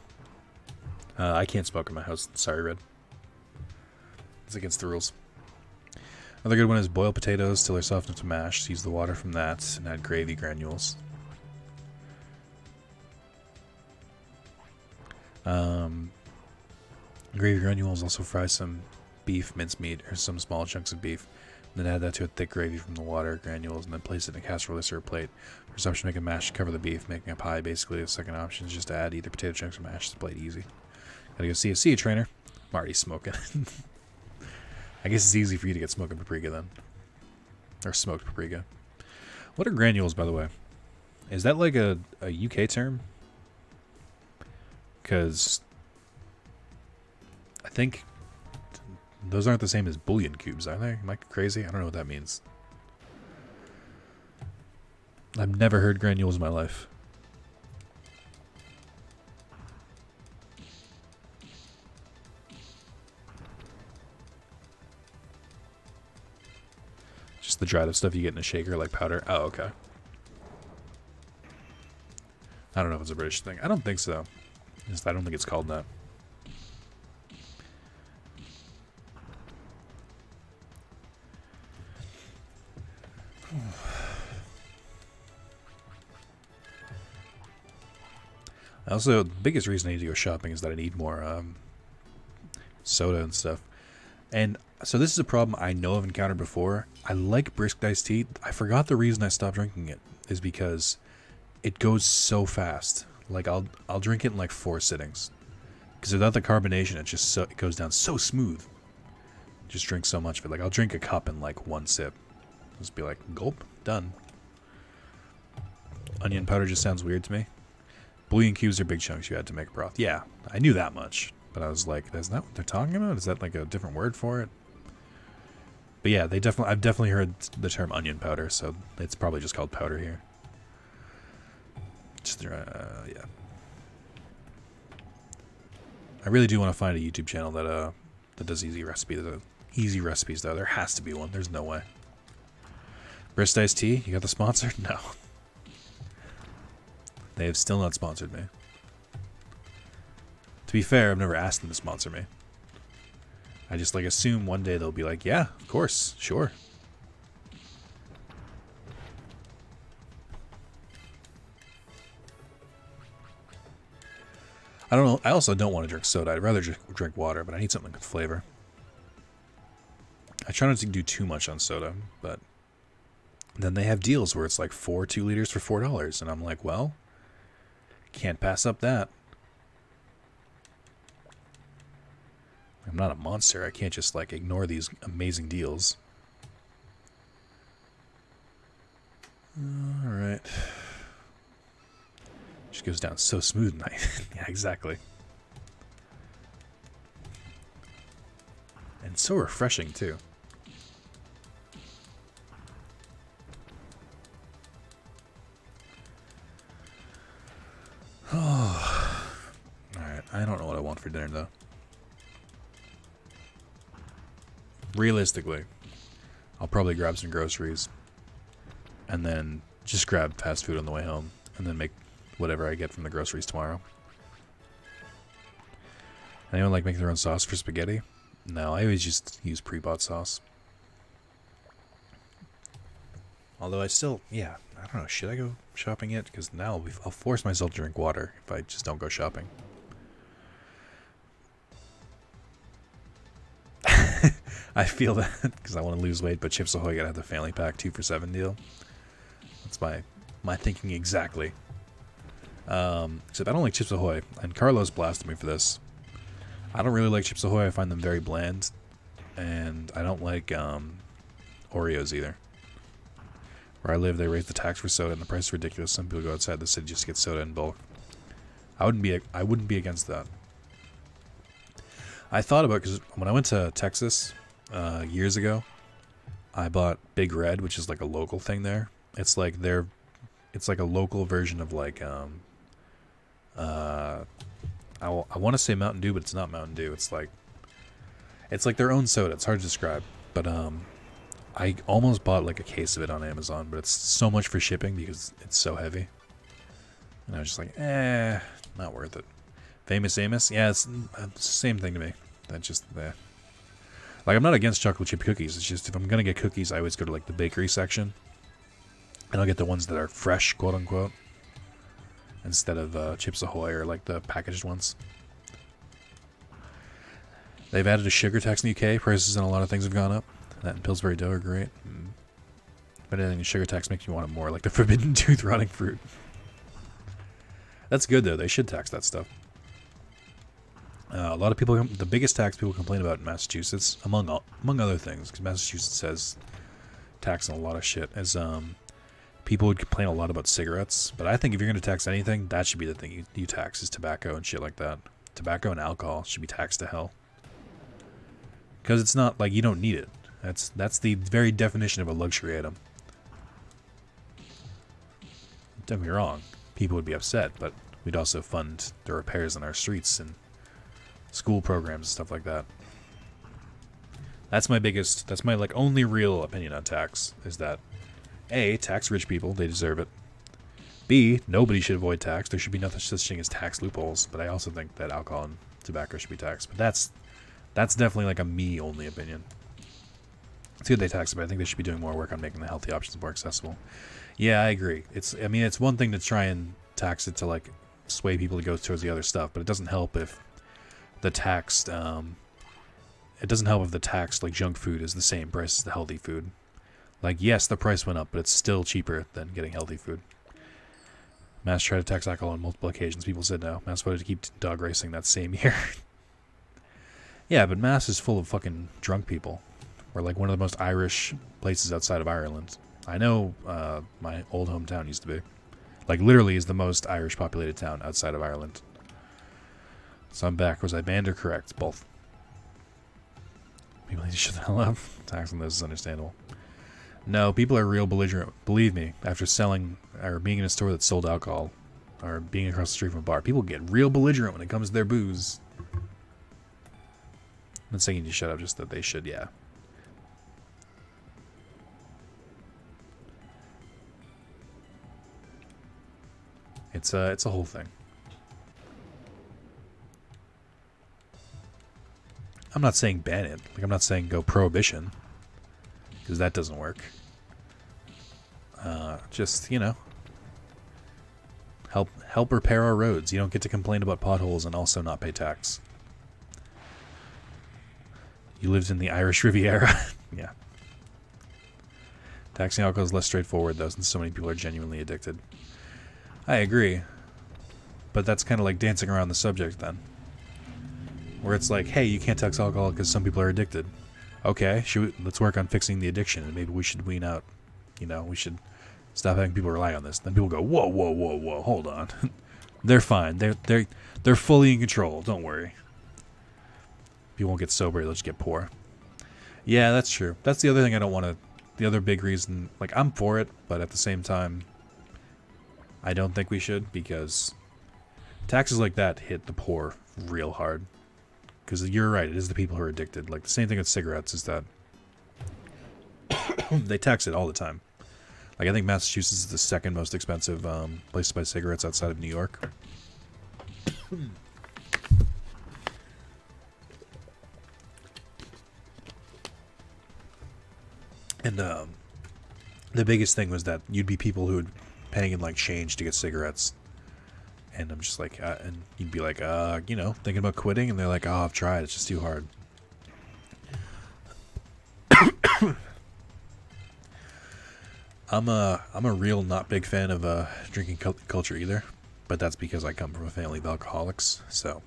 I can't smoke in my house. Sorry, Red. It's against the rules. Another good one is boil potatoes till they're soft enough to mash. Use the water from that and add gravy granules. Gravy granules, also fry some beef mincemeat or some small chunks of beef. Then add that to a thick gravy from the water granules, and then place it in a casserole or plate. First option, make a mash to cover the beef, making a pie. Basically, the second option is just to add either potato chunks or mash to the plate. Easy. Gotta go see a trainer. I'm already smoking. I guess it's easy for you to get smoking paprika then. Or smoked paprika. What are granules, by the way? Is that like a UK term? Because I think those aren't the same as bouillon cubes, are they? Am I crazy? I don't know what that means. I've never heard granules in my life. Just the dried up stuff you get in a shaker, like powder. Oh, okay. I don't know if it's a British thing. I don't think so. I don't think it's called that. Also, the biggest reason I need to go shopping is that I need more soda and stuff. And so this is a problem I know I've encountered before. I like brisk iced tea. I forgot the reason I stopped drinking it is because it goes so fast. Like I'll drink it in like 4 sittings. Because without the carbonation, it goes down so smooth. Just drink so much of it. Like I'll drink a cup in like 1 sip. Just be like, gulp, done. Onion powder just sounds weird to me. Bouillon cubes are big chunks you add to make a broth. Yeah, I knew that much. But I was like, is that what they're talking about? Is that like a different word for it? But yeah, I've definitely heard the term onion powder, so it's probably just called powder here. Just, yeah. I really do want to find a YouTube channel that does easy recipes. Easy recipes, though. There has to be one. There's no way. Brisk iced tea? You got the sponsor? No. They have still not sponsored me. To be fair, I've never asked them to sponsor me. I just like assume one day they'll be like, yeah, of course, sure. I don't know. I also don't want to drink soda. I'd rather just drink water, but I need something with flavor. I try not to do too much on soda, but then they have deals where it's like 4 2-liters for $4, and I'm like, well, can't pass up that. I'm not a monster. I can't just like ignore these amazing deals. All right. Just goes down so smooth tonight. Yeah, exactly. And so refreshing too. Oh. All right. I don't know what I want for dinner though. Realistically, I'll probably grab some groceries and then just grab fast food on the way home and then make whatever I get from the groceries tomorrow. Anyone like making their own sauce for spaghetti? No, I always just use pre-bought sauce. Although I still, yeah, I don't know, should I go shopping yet? Because now I'll force myself to drink water if I just don't go shopping. I feel that because I want to lose weight, but Chips Ahoy gotta have the family pack 2 for $7 deal. That's my thinking exactly. Except I don't like Chips Ahoy, and Carlos blasted me for this. I don't really like Chips Ahoy. I find them very bland, and I don't like Oreos either. Where I live, they raise the tax for soda, and the price is ridiculous. Some people go outside the city just to get soda in bulk. I wouldn't be against that. I thought about, because when I went to Texas years ago, I bought Big Red, which is like a local thing there. It's like it's like a local version of like I want to say Mountain Dew, but it's not Mountain Dew. It's like their own soda. It's hard to describe, but I almost bought like a case of it on Amazon, but it's so much for shipping because it's so heavy. And I was just like, not worth it. Famous Amos? Yeah, it's the same thing to me. That's just there. Like, I'm not against chocolate chip cookies. It's just if I'm going to get cookies, I always go to, like, the bakery section. And I'll get the ones that are fresh, quote-unquote. Instead of Chips Ahoy or, like, the packaged ones. They've added a sugar tax in the UK. Prices on a lot of things have gone up. That and Pillsbury dough are great. But anything sugar tax makes you want it more, like the forbidden tooth rotting fruit. That's good though. They should tax that stuff. A lot of people, the biggest tax people complain about in Massachusetts, among other things, because Massachusetts has tax on a lot of shit, is people would complain a lot about cigarettes. But I think if you're going to tax anything, that should be the thing you tax, is tobacco and shit like that. Tobacco and alcohol should be taxed to hell. Because it's not like you don't need it. That's the very definition of a luxury item. Don't get me wrong, people would be upset, but we'd also fund the repairs on our streets and school programs and stuff like that. That's my like only real opinion on tax, is that A, tax rich people, they deserve it. B, nobody should avoid tax. There should be nothing such thing as tax loopholes, but I also think that alcohol and tobacco should be taxed. But that's definitely like a me only opinion. It's good they tax it, but I think they should be doing more work on making the healthy options more accessible. Yeah, I agree. I mean, it's one thing to try and tax it to like sway people to go towards the other stuff, but it doesn't help if the taxed like junk food is the same price as the healthy food. Like, yes, the price went up, but it's still cheaper than getting healthy food. Mass tried to tax alcohol on multiple occasions. People said no. Mass voted to keep dog racing that same year. Yeah, but Mass is full of fucking drunk people. We're like one of the most Irish places outside of Ireland. I know my old hometown used to be. Like, literally is the most Irish populated town outside of Ireland. So I'm back. Was I banned or correct? Both. People need to shut the hell up. Tax on this is understandable. No, people are real belligerent. Believe me, after selling or being in a store that sold alcohol or being across the street from a bar, people get real belligerent when it comes to their booze. I'm not saying you need to shut up, just that they should, yeah. It's a whole thing. I'm not saying ban it. Like, I'm not saying go prohibition, because that doesn't work. Just, you know, help repair our roads. You don't get to complain about potholes and also not pay tax. You lived in the Irish Riviera. Yeah. Taxing alcohol is less straightforward, though, since so many people are genuinely addicted. I agree. But that's kind of like dancing around the subject, then. Where it's like, hey, you can't tax alcohol because some people are addicted. Okay, let's work on fixing the addiction, and maybe we should wean out. You know, we should stop having people rely on this. Then people go, whoa, whoa, whoa, whoa, hold on. They're fine. They're fully in control. Don't worry. People won't get sober. They'll just get poor. Yeah, that's true. That's the other thing I don't want to... The other big reason... Like, I'm for it, but at the same time, I don't think we should, because taxes like that hit the poor real hard. Because you're right, it is the people who are addicted. Like, the same thing with cigarettes is that they tax it all the time. Like, I think Massachusetts is the second most expensive place to buy cigarettes outside of New York. And the biggest thing was that you'd be people who would paying in like change to get cigarettes. And I'm just like, and you'd be like, you know, thinking about quitting, and they're like, oh, I've tried, it's just too hard. I'm a real not big fan of drinking culture either, but that's because I come from a family of alcoholics. So,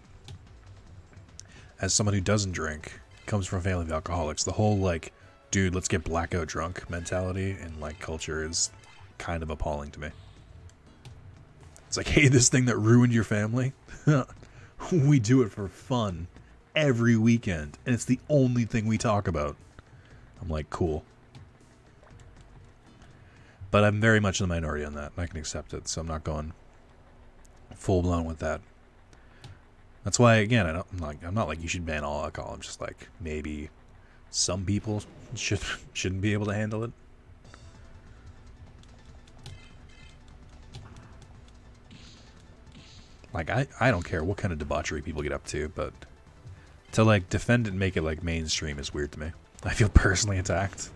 as someone who doesn't drink, comes from a family of alcoholics, the whole like, dude, let's get blackout drunk mentality in like culture is kind of appalling to me. It's like, hey, this thing that ruined your family, we do it for fun every weekend, and it's the only thing we talk about. I'm like, cool. But I'm very much in the minority on that, and I can accept it, so I'm not going full-blown with that. That's why, again, I'm not like you should ban all alcohol. I'm just like, maybe some people shouldn't be able to handle it. Like, I don't care what kind of debauchery people get up to, but to, like, defend it and make it, like, mainstream is weird to me. I feel personally attacked.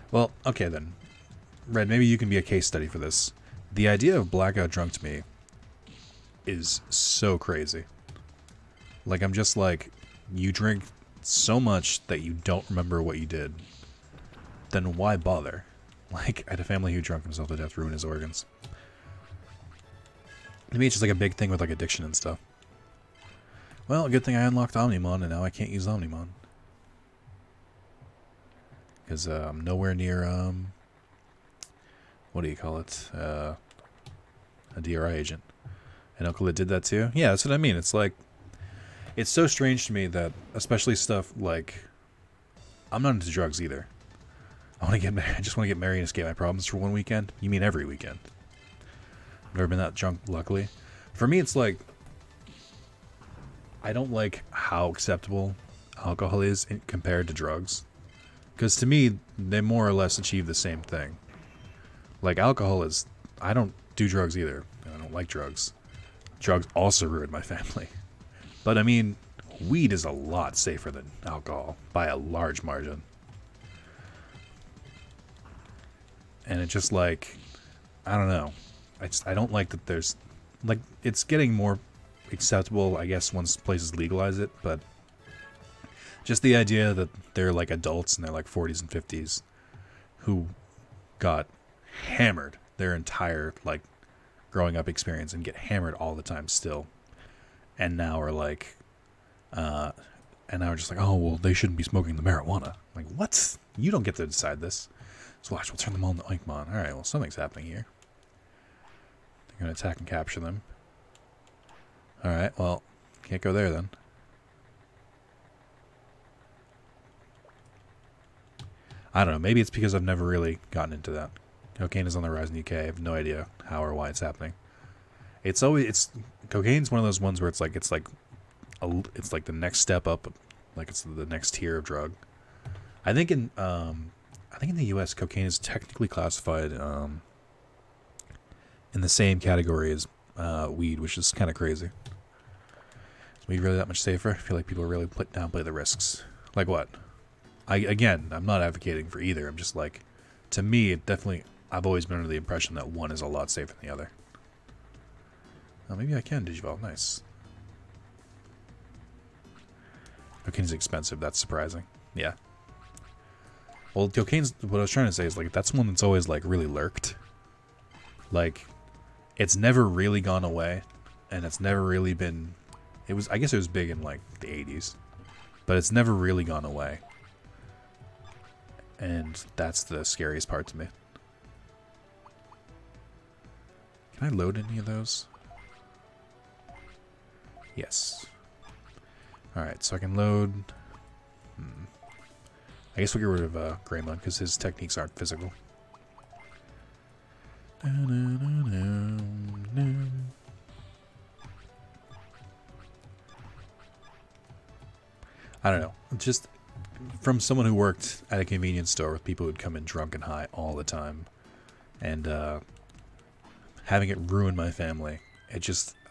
Well, okay, then. Red, maybe you can be a case study for this. The idea of blackout drunk to me is so crazy. Like, I'm just like, you drink so much that you don't remember what you did, then why bother? Like, I had a family who drunk himself to death, ruined his organs. To me, it's just like a big thing with like addiction and stuff. Well, good thing I unlocked Omnimon, and now I can't use Omnimon. Because I'm nowhere near, what do you call it? A DRI agent. And Uncle did that too? Yeah, that's what I mean. It's like, it's so strange to me that, especially stuff like, I'm not into drugs either. I want to get married. I just want to get married and escape my problems for one weekend. You mean every weekend? I've never been that drunk, luckily. For me, it's like, I don't like how acceptable alcohol is compared to drugs. Because to me, they more or less achieve the same thing. Like, alcohol is... I don't do drugs either. I don't like drugs. Drugs also ruined my family. But, I mean, weed is a lot safer than alcohol. By a large margin. And it's just like... I don't know. I don't like that there's... Like, it's getting more acceptable, I guess, once places legalize it, but... Just the idea that they're like adults in their like 40s and 50s who got hammered their entire like growing up experience and get hammered all the time still, and now are like, and now we're just like, oh well, they shouldn't be smoking the marijuana. Like, what? You don't get to decide this. So watch, we'll turn them all into Oinkmon. All right, well, something's happening here. They're gonna attack and capture them. All right, well, can't go there then. I don't know. Maybe it's because I've never really gotten into that. Cocaine is on the rise in the UK. I have no idea how or why it's happening. Cocaine's one of those ones where it's like the next step up, like it's the next tier of drug. I think in the US, cocaine is technically classified in the same category as weed, which is kind of crazy. Is weed really that much safer? I feel like people really downplay the risks. Like what? Again, I'm not advocating for either. I'm just like, to me, I've always been under the impression that one is a lot safer than the other. Oh, maybe I can Digivolve. Nice. Cocaine's expensive. That's surprising. Yeah. Well, cocaine's, what I was trying to say is, like, that's one that's always, like, really lurked. Like, it's never really gone away, and it's never really been... I guess it was big in, like, the 80s. But it's never really gone away. And that's the scariest part to me. Can I load any of those? Yes. Alright, so I can load... I guess we'll get rid of Greymon, because his techniques aren't physical. I don't know. Just... From someone who worked at a convenience store with people who'd come in drunk and high all the time, and having it ruin my family,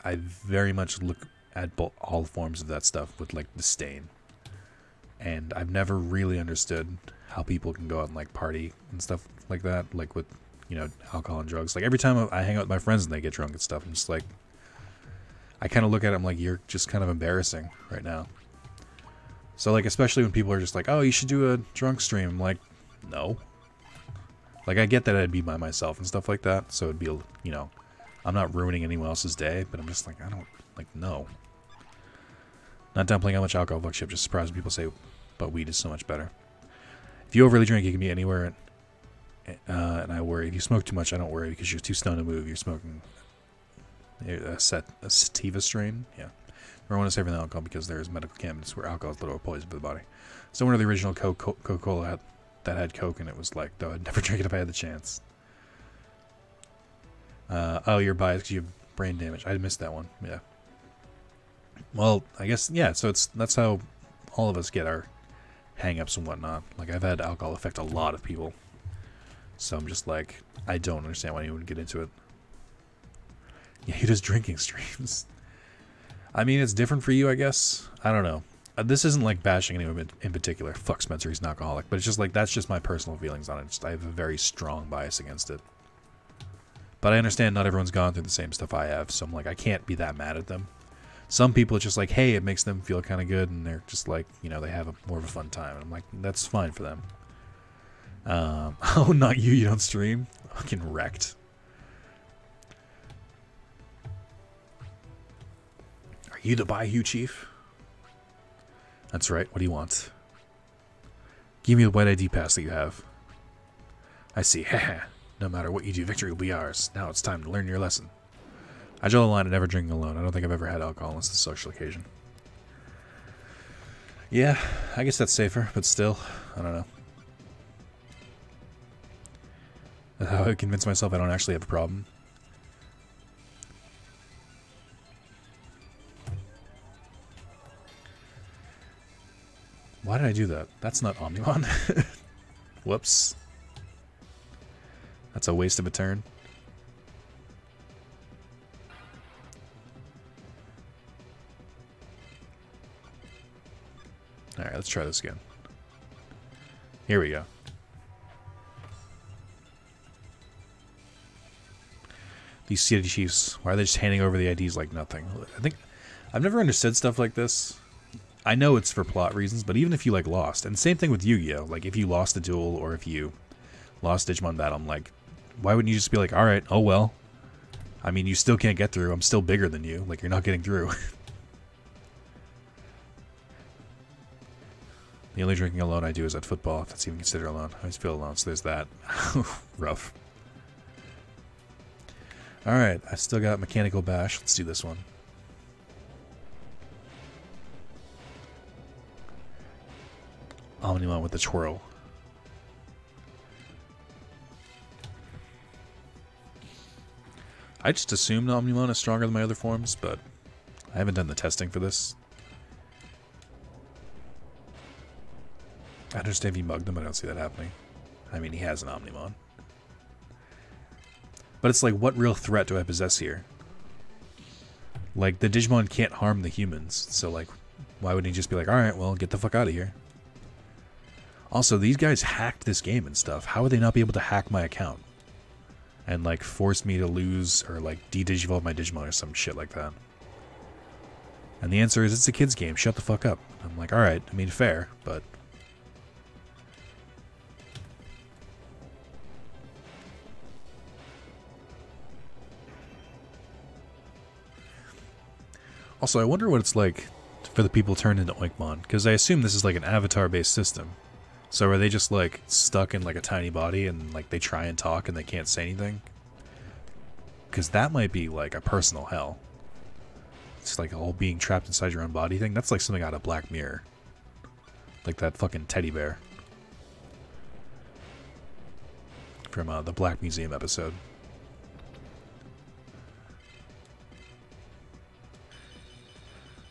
I very much look at all forms of that stuff with like disdain. And I've never really understood how people can go out and like party and stuff like that, like with, you know, alcohol and drugs. Like every time I hang out with my friends and they get drunk and stuff, I'm just like, I kind of look at them like, you're just kind of embarrassing right now. So, like, especially when people are just like, oh, you should do a drunk stream. I'm like, no. Like, I get that I'd be by myself and stuff like that. So it'd be, you know, I'm not ruining anyone else's day. But I'm just like, I don't, like, no. Not downplaying how much alcohol fucks you up. Just surprised when people say, but weed is so much better. If you overly drink, you can be anywhere. And I worry. If you smoke too much, I don't worry because you're too stoned to move. You're smoking a sativa strain. Yeah. Marijuana is safer than alcohol because there is medical cannabis where alcohol is literally poison for the body. So one of the original Coca-Cola that had Coke and it was like, though I'd never drink it if I had the chance. Oh, you're biased because you have brain damage. I missed that one. Yeah. Well, I guess, yeah, so that's how all of us get our hang-ups and whatnot. Like, I've had alcohol affect a lot of people. So I'm just like, I don't understand why anyone would get into it. Yeah, he does drinking streams. I mean, it's different for you, I guess. I don't know. This isn't like bashing anyone in particular. Fuck Spencer, he's an alcoholic. But it's just like, that's just my personal feelings on it. I have a very strong bias against it. But I understand not everyone's gone through the same stuff I have. So I'm like, I can't be that mad at them. Some people, it's just like, hey, it makes them feel kind of good, and they're just like, you know, they have more of a fun time. And I'm like, that's fine for them. Oh, not you. You don't stream? Fucking wrecked. Are you the Bayou Chief? That's right. What do you want? Give me the white ID pass that you have. I see. Haha. No matter what you do, victory will be ours. Now it's time to learn your lesson. I draw the line at never drinking alone. I don't think I've ever had alcohol unless it's a social occasion. Yeah, I guess that's safer, but still, I don't know. That's how I convince myself I don't actually have a problem. Why did I do that? That's not Omnimon. Whoops. That's a waste of a turn. Alright, let's try this again. Here we go. These city chiefs, why are they just handing over the IDs like nothing? I think I've never understood stuff like this. I know it's for plot reasons, but even if you like lost, and same thing with Yu-Gi-Oh! Like if you lost a duel or if you lost Digimon battle, I'm like, why wouldn't you just be like, alright, oh well. I mean, you still can't get through. I'm still bigger than you. Like, you're not getting through. The only drinking alone I do is at football, if that's even considered alone. I always feel alone, so there's that. Rough. Alright, I still got Mechanical Bash. Let's do this one. Omnimon with the twirl. I just assumed Omnimon is stronger than my other forms, but I haven't done the testing for this. I understand if he mugged him, but I don't see that happening. I mean, he has an Omnimon. But it's like, what real threat do I possess here? Like, the Digimon can't harm the humans, so like, why wouldn't he just be like, alright, well, get the fuck out of here. Also, these guys hacked this game and stuff. How would they not be able to hack my account? And like, force me to lose, or like, de-digivolve my Digimon or some shit like that. And the answer is, it's a kid's game, shut the fuck up. I'm like, alright, I mean, fair, but... Also, I wonder what it's like for the people turned into Oinkmon, because I assume this is like an avatar-based system. So are they just like stuck in like a tiny body and like they try and talk and they can't say anything? Because that might be like a personal hell. It's like a whole being trapped inside your own body thing. That's like something out of Black Mirror. Like that fucking teddy bear. From the Black Museum episode.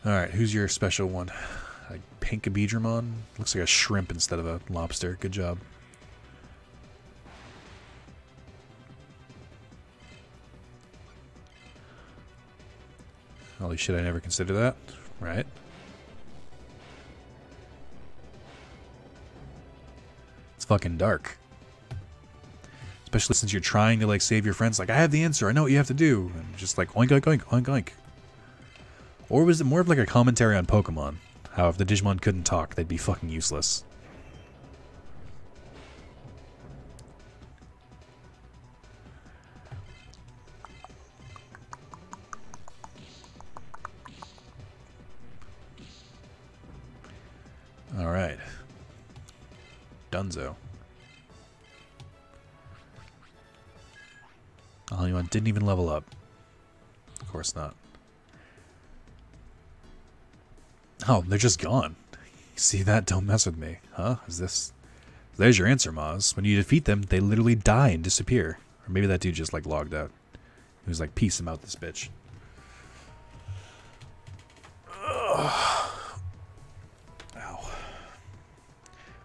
Alright, who's your special one? Like pink Abidramon? Looks like a shrimp instead of a lobster. Good job. Holy shit, I never considered that. Right. It's fucking dark. Especially since you're trying to like save your friends. Like, I have the answer. I know what you have to do. And just like oink, oink, oink, oink, oink. Or was it more of like a commentary on Pokemon? How if the Digimon couldn't talk, they'd be fucking useless. Alright. Dunzo. Omnimon didn't even level up. Of course not. Oh, they're just gone. See that? Don't mess with me. Huh? Is this... There's your answer, Maz. When you defeat them, they literally die and disappear. Or maybe that dude just, like, logged out. He was like, peace, I'm out this bitch. Ugh. Ow.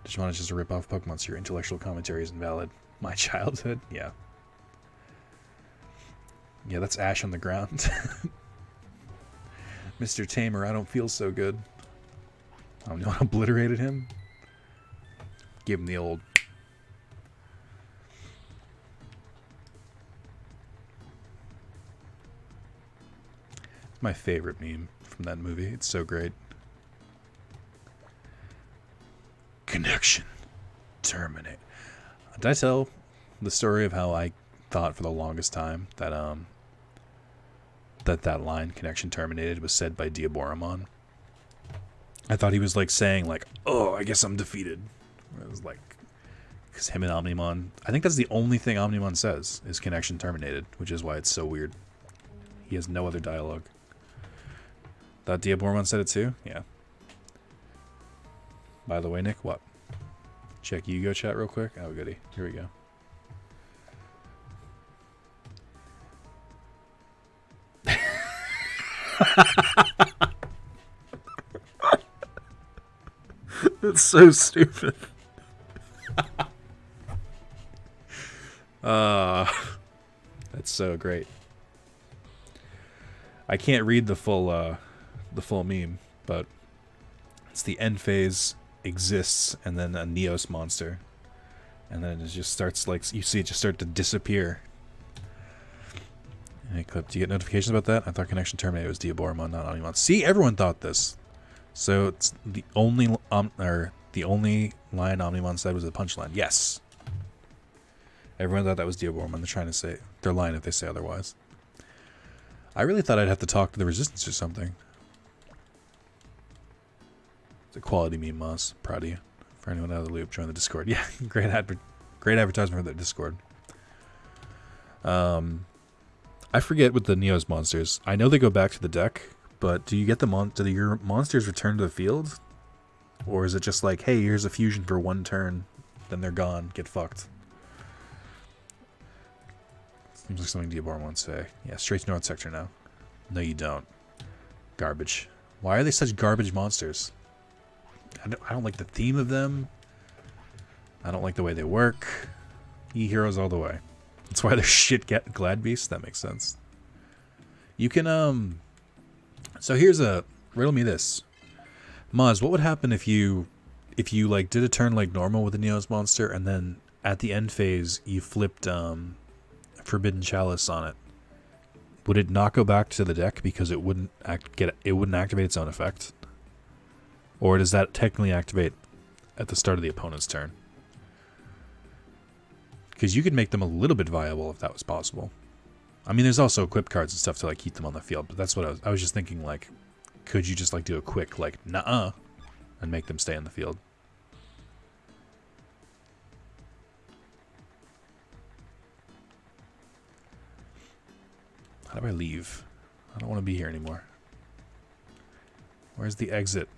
Digimon is just a rip-off Pokemon, so your intellectual commentary is invalid. My childhood? Yeah. Yeah, that's ash on the ground. Mr. Tamer, I don't feel so good. Oh, no one obliterated him? Give him the old... My favorite meme from that movie. It's so great. Connection. Terminate. Did I tell the story of how I thought for the longest time that that line "connection terminated" was said by Diaboromon? I thought he was like saying like, "Oh, I guess I'm defeated." It was like, because him and Omnimon, I think that's the only thing Omnimon says is "connection terminated," which is why it's so weird. He has no other dialogue. Thought Diaboromon said it too? Yeah. By the way, Nick, what? Check Yu-Gi-Oh chat real quick. Oh, goody. Here we go. That's so stupid. That's so great. I can't read the full meme, but it's the end phase exists and then a Neos monster, and then it just starts, like, you see it just start to disappear. Hey, Clip, do you get notifications about that? I thought connection terminated was Diaboromon, not Omnimon. See, everyone thought this. So it's the only line Omnimon said was the punchline. Yes. Everyone thought that was Diaboromon. They're trying to say, they're lying if they say otherwise. I really thought I'd have to talk to the Resistance or something. It's a quality meme, Moss. Proud of you. For anyone out of the loop, join the Discord. Yeah, great advertisement for the Discord. I forget with the Neos monsters. I know they go back to the deck, but do you get do your monsters return to the field? Or is it just like, hey, here's a fusion for one turn, then they're gone, get fucked? Seems like something Diaboromon would say. Yeah, straight to North Sector now. No, you don't. Garbage. Why are they such garbage monsters? I don't like the theme of them. I don't like the way they work. E-heroes all the way. That's why they're shit glad beasts. That makes sense. You can, so here's a... Riddle me this. Maz, what would happen if you like did a turn like normal with the Neos monster and then at the end phase you flipped Forbidden Chalice on it? Would it not go back to the deck because it wouldn't activate its own effect? Or does that technically activate at the start of the opponent's turn? Because you could make them a little bit viable if that was possible. I mean, there's also equipped cards and stuff to like keep them on the field, but that's what I was just thinking, like, could you just like do a quick like nuh-uh and make them stay in the field? How do I leave? I don't want to be here anymore. Where's the exit?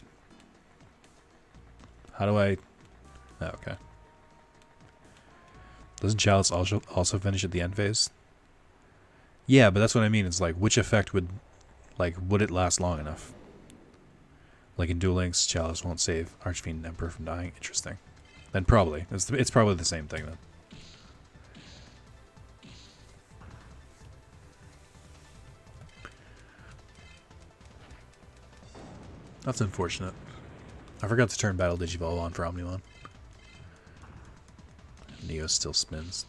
How do I... Oh, okay. Doesn't Chalice also finish at the end phase? Yeah, but that's what I mean. It's like, which effect would... Like, would it last long enough? Like in Duel Links, Chalice won't save Archfiend Emperor from dying. Interesting. Then probably. It's probably the same thing then. That's unfortunate. I forgot to turn Battle Digivolve on for Omnimon. Neo still spins.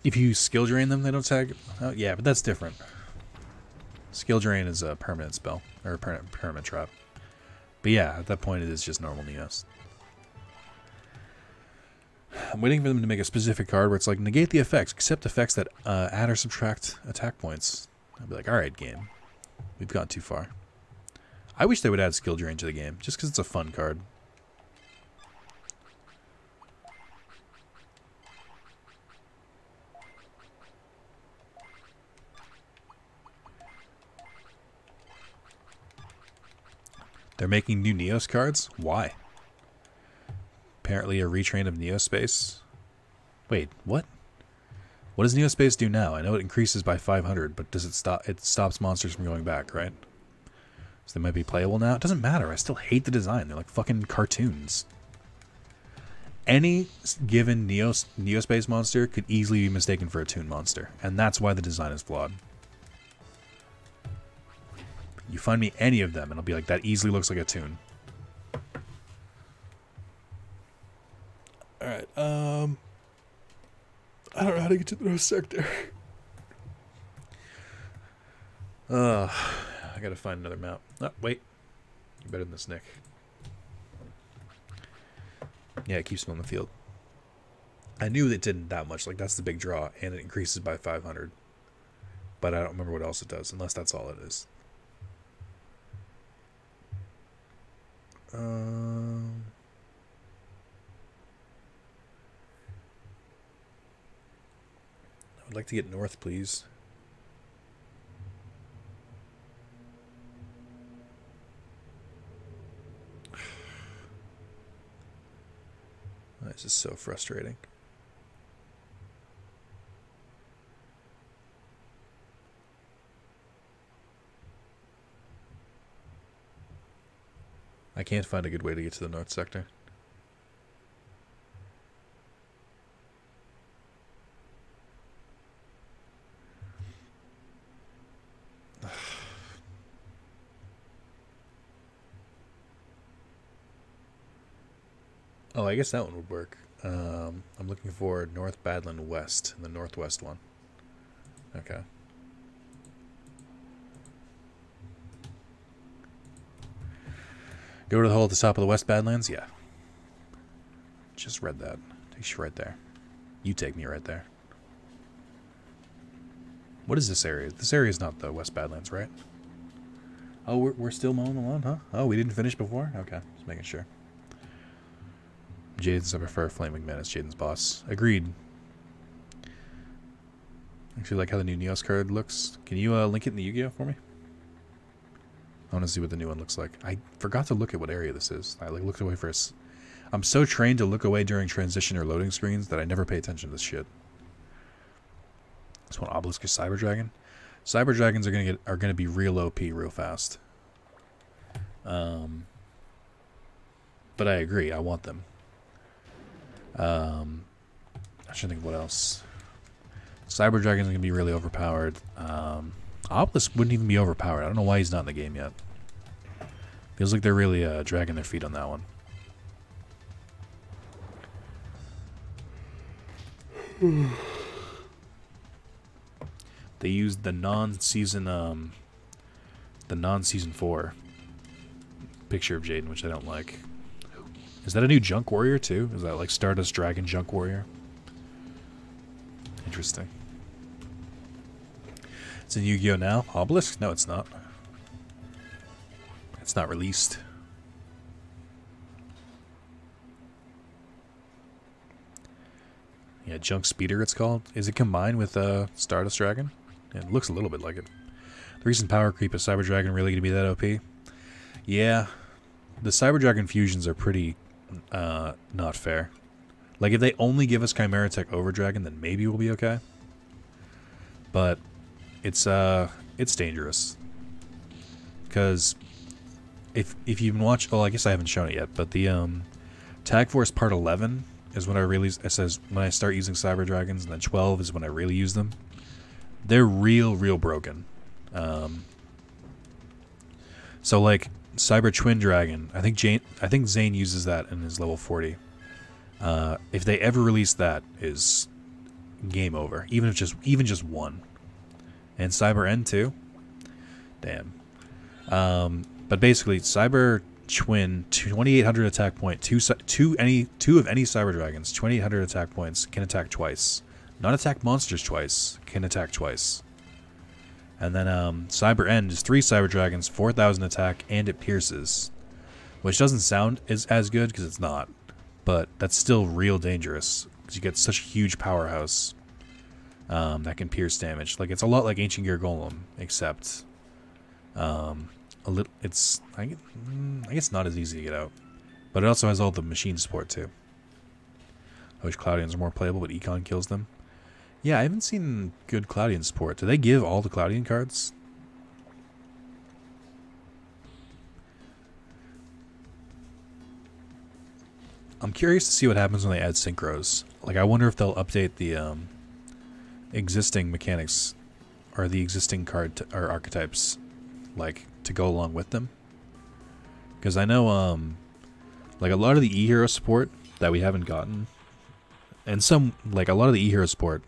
If you skill drain them, they don't tag. Oh, yeah, but that's different. Skill drain is a permanent spell, or a permanent trap. But yeah, at that point it is just normal Neos. I'm waiting for them to make a specific card where it's like, negate the effects, except effects that add or subtract attack points. I'll be like, alright game, we've gone too far. I wish they would add skill drain to the game, just because it's a fun card. They're making new Neos cards? Why? Apparently a retrain of Neospace. Wait, what? What does Neospace do now? I know it increases by 500, but does it stop? It stops monsters from going back, right? So they might be playable now? It doesn't matter. I still hate the design. They're like fucking cartoons. Any given Neospace monster could easily be mistaken for a toon monster, and that's why the design is flawed. You find me any of them, and I'll be like, that easily looks like a toon. Alright, I don't know how to get to the North Sector. I gotta find another map. Oh, wait. You're better than this, Nick. Yeah, it keeps them on the field. I knew it didn't that much. Like, that's the big draw, and it increases by 500. But I don't remember what else it does, unless that's all it is. I would like to get north, please. This is so frustrating. I can't find a good way to get to the North Sector. Oh, I guess that one would work. I'm looking for North Badland West, the northwest one. Okay. Go to the hole at the top of the West Badlands? Yeah. Just read that. Takes you right there. You take me right there. What is this area? This area is not the West Badlands, right? Oh, we're still mowing the lawn, huh? Oh, we didn't finish before? Okay, just making sure. Jaden's I prefer Flaming Menace, Jaden's boss. Agreed. Actually like how the new Neos card looks. Can you link it in the Yu-Gi-Oh for me? I want to see what the new one looks like. I forgot to look at what area this is. I looked away for a I'm so trained to look away during transition or loading screens that I never pay attention to this shit. This one, Obelisk or Cyber Dragon. Cyber Dragons are gonna be real OP real fast. But I agree, I want them. I should think of what else. Cyber Dragon's gonna be really overpowered. Obelisk wouldn't even be overpowered. I don't know why he's not in the game yet. Feels like they're really dragging their feet on that one. They used the non-season 4 picture of Jaden, which I don't like. Is that a new Junk Warrior too? Is that like Stardust Dragon Junk Warrior? Interesting. It's in Yu-Gi-Oh! Now? Obelisk? No, it's not. It's not released. Yeah, Junk Speeder it's called. Is it combined with Stardust Dragon? Yeah, it looks a little bit like it. The recent power creep is Cyber Dragon really going to be that OP? Yeah. The Cyber Dragon fusions are pretty not fair. Like, if they only give us Chimera Tech Over Dragon, then maybe we'll be okay. But it's dangerous. Because if you can watch, oh, I guess I haven't shown it yet, but the Tag Force Part 11 is when it says when I start using Cyber Dragons, and then 12 is when I really use them. They're real broken. So like Cyber Twin Dragon, I think Zane uses that in his level 40. If they ever release that, is game over. Even just one. And Cyber N too. Damn. But basically, Cyber Twin, 2,800 attack point, two of any Cyber Dragons, 2,800 attack points, can attack twice. Not attack monsters twice, can attack twice. And then Cyber End is 3 Cyber Dragons, 4,000 attack, and it pierces. Which doesn't sound as good, because it's not. But that's still real dangerous, because you get such a huge powerhouse that can pierce damage. Like, it's a lot like Ancient Gear Golem, except a little. It's I guess not as easy to get out, but it also has all the machine support too. I wish Cloudians are more playable, but Econ kills them. Yeah, I haven't seen good Cloudian support. Do they give all the Cloudian cards? I'm curious to see what happens when they add synchros. Like, I wonder if they'll update the existing mechanics or the existing card or archetypes, like, to go along with them. Because I know, like, a lot of the E-Hero support that we haven't gotten And some, like a lot of the e-hero sport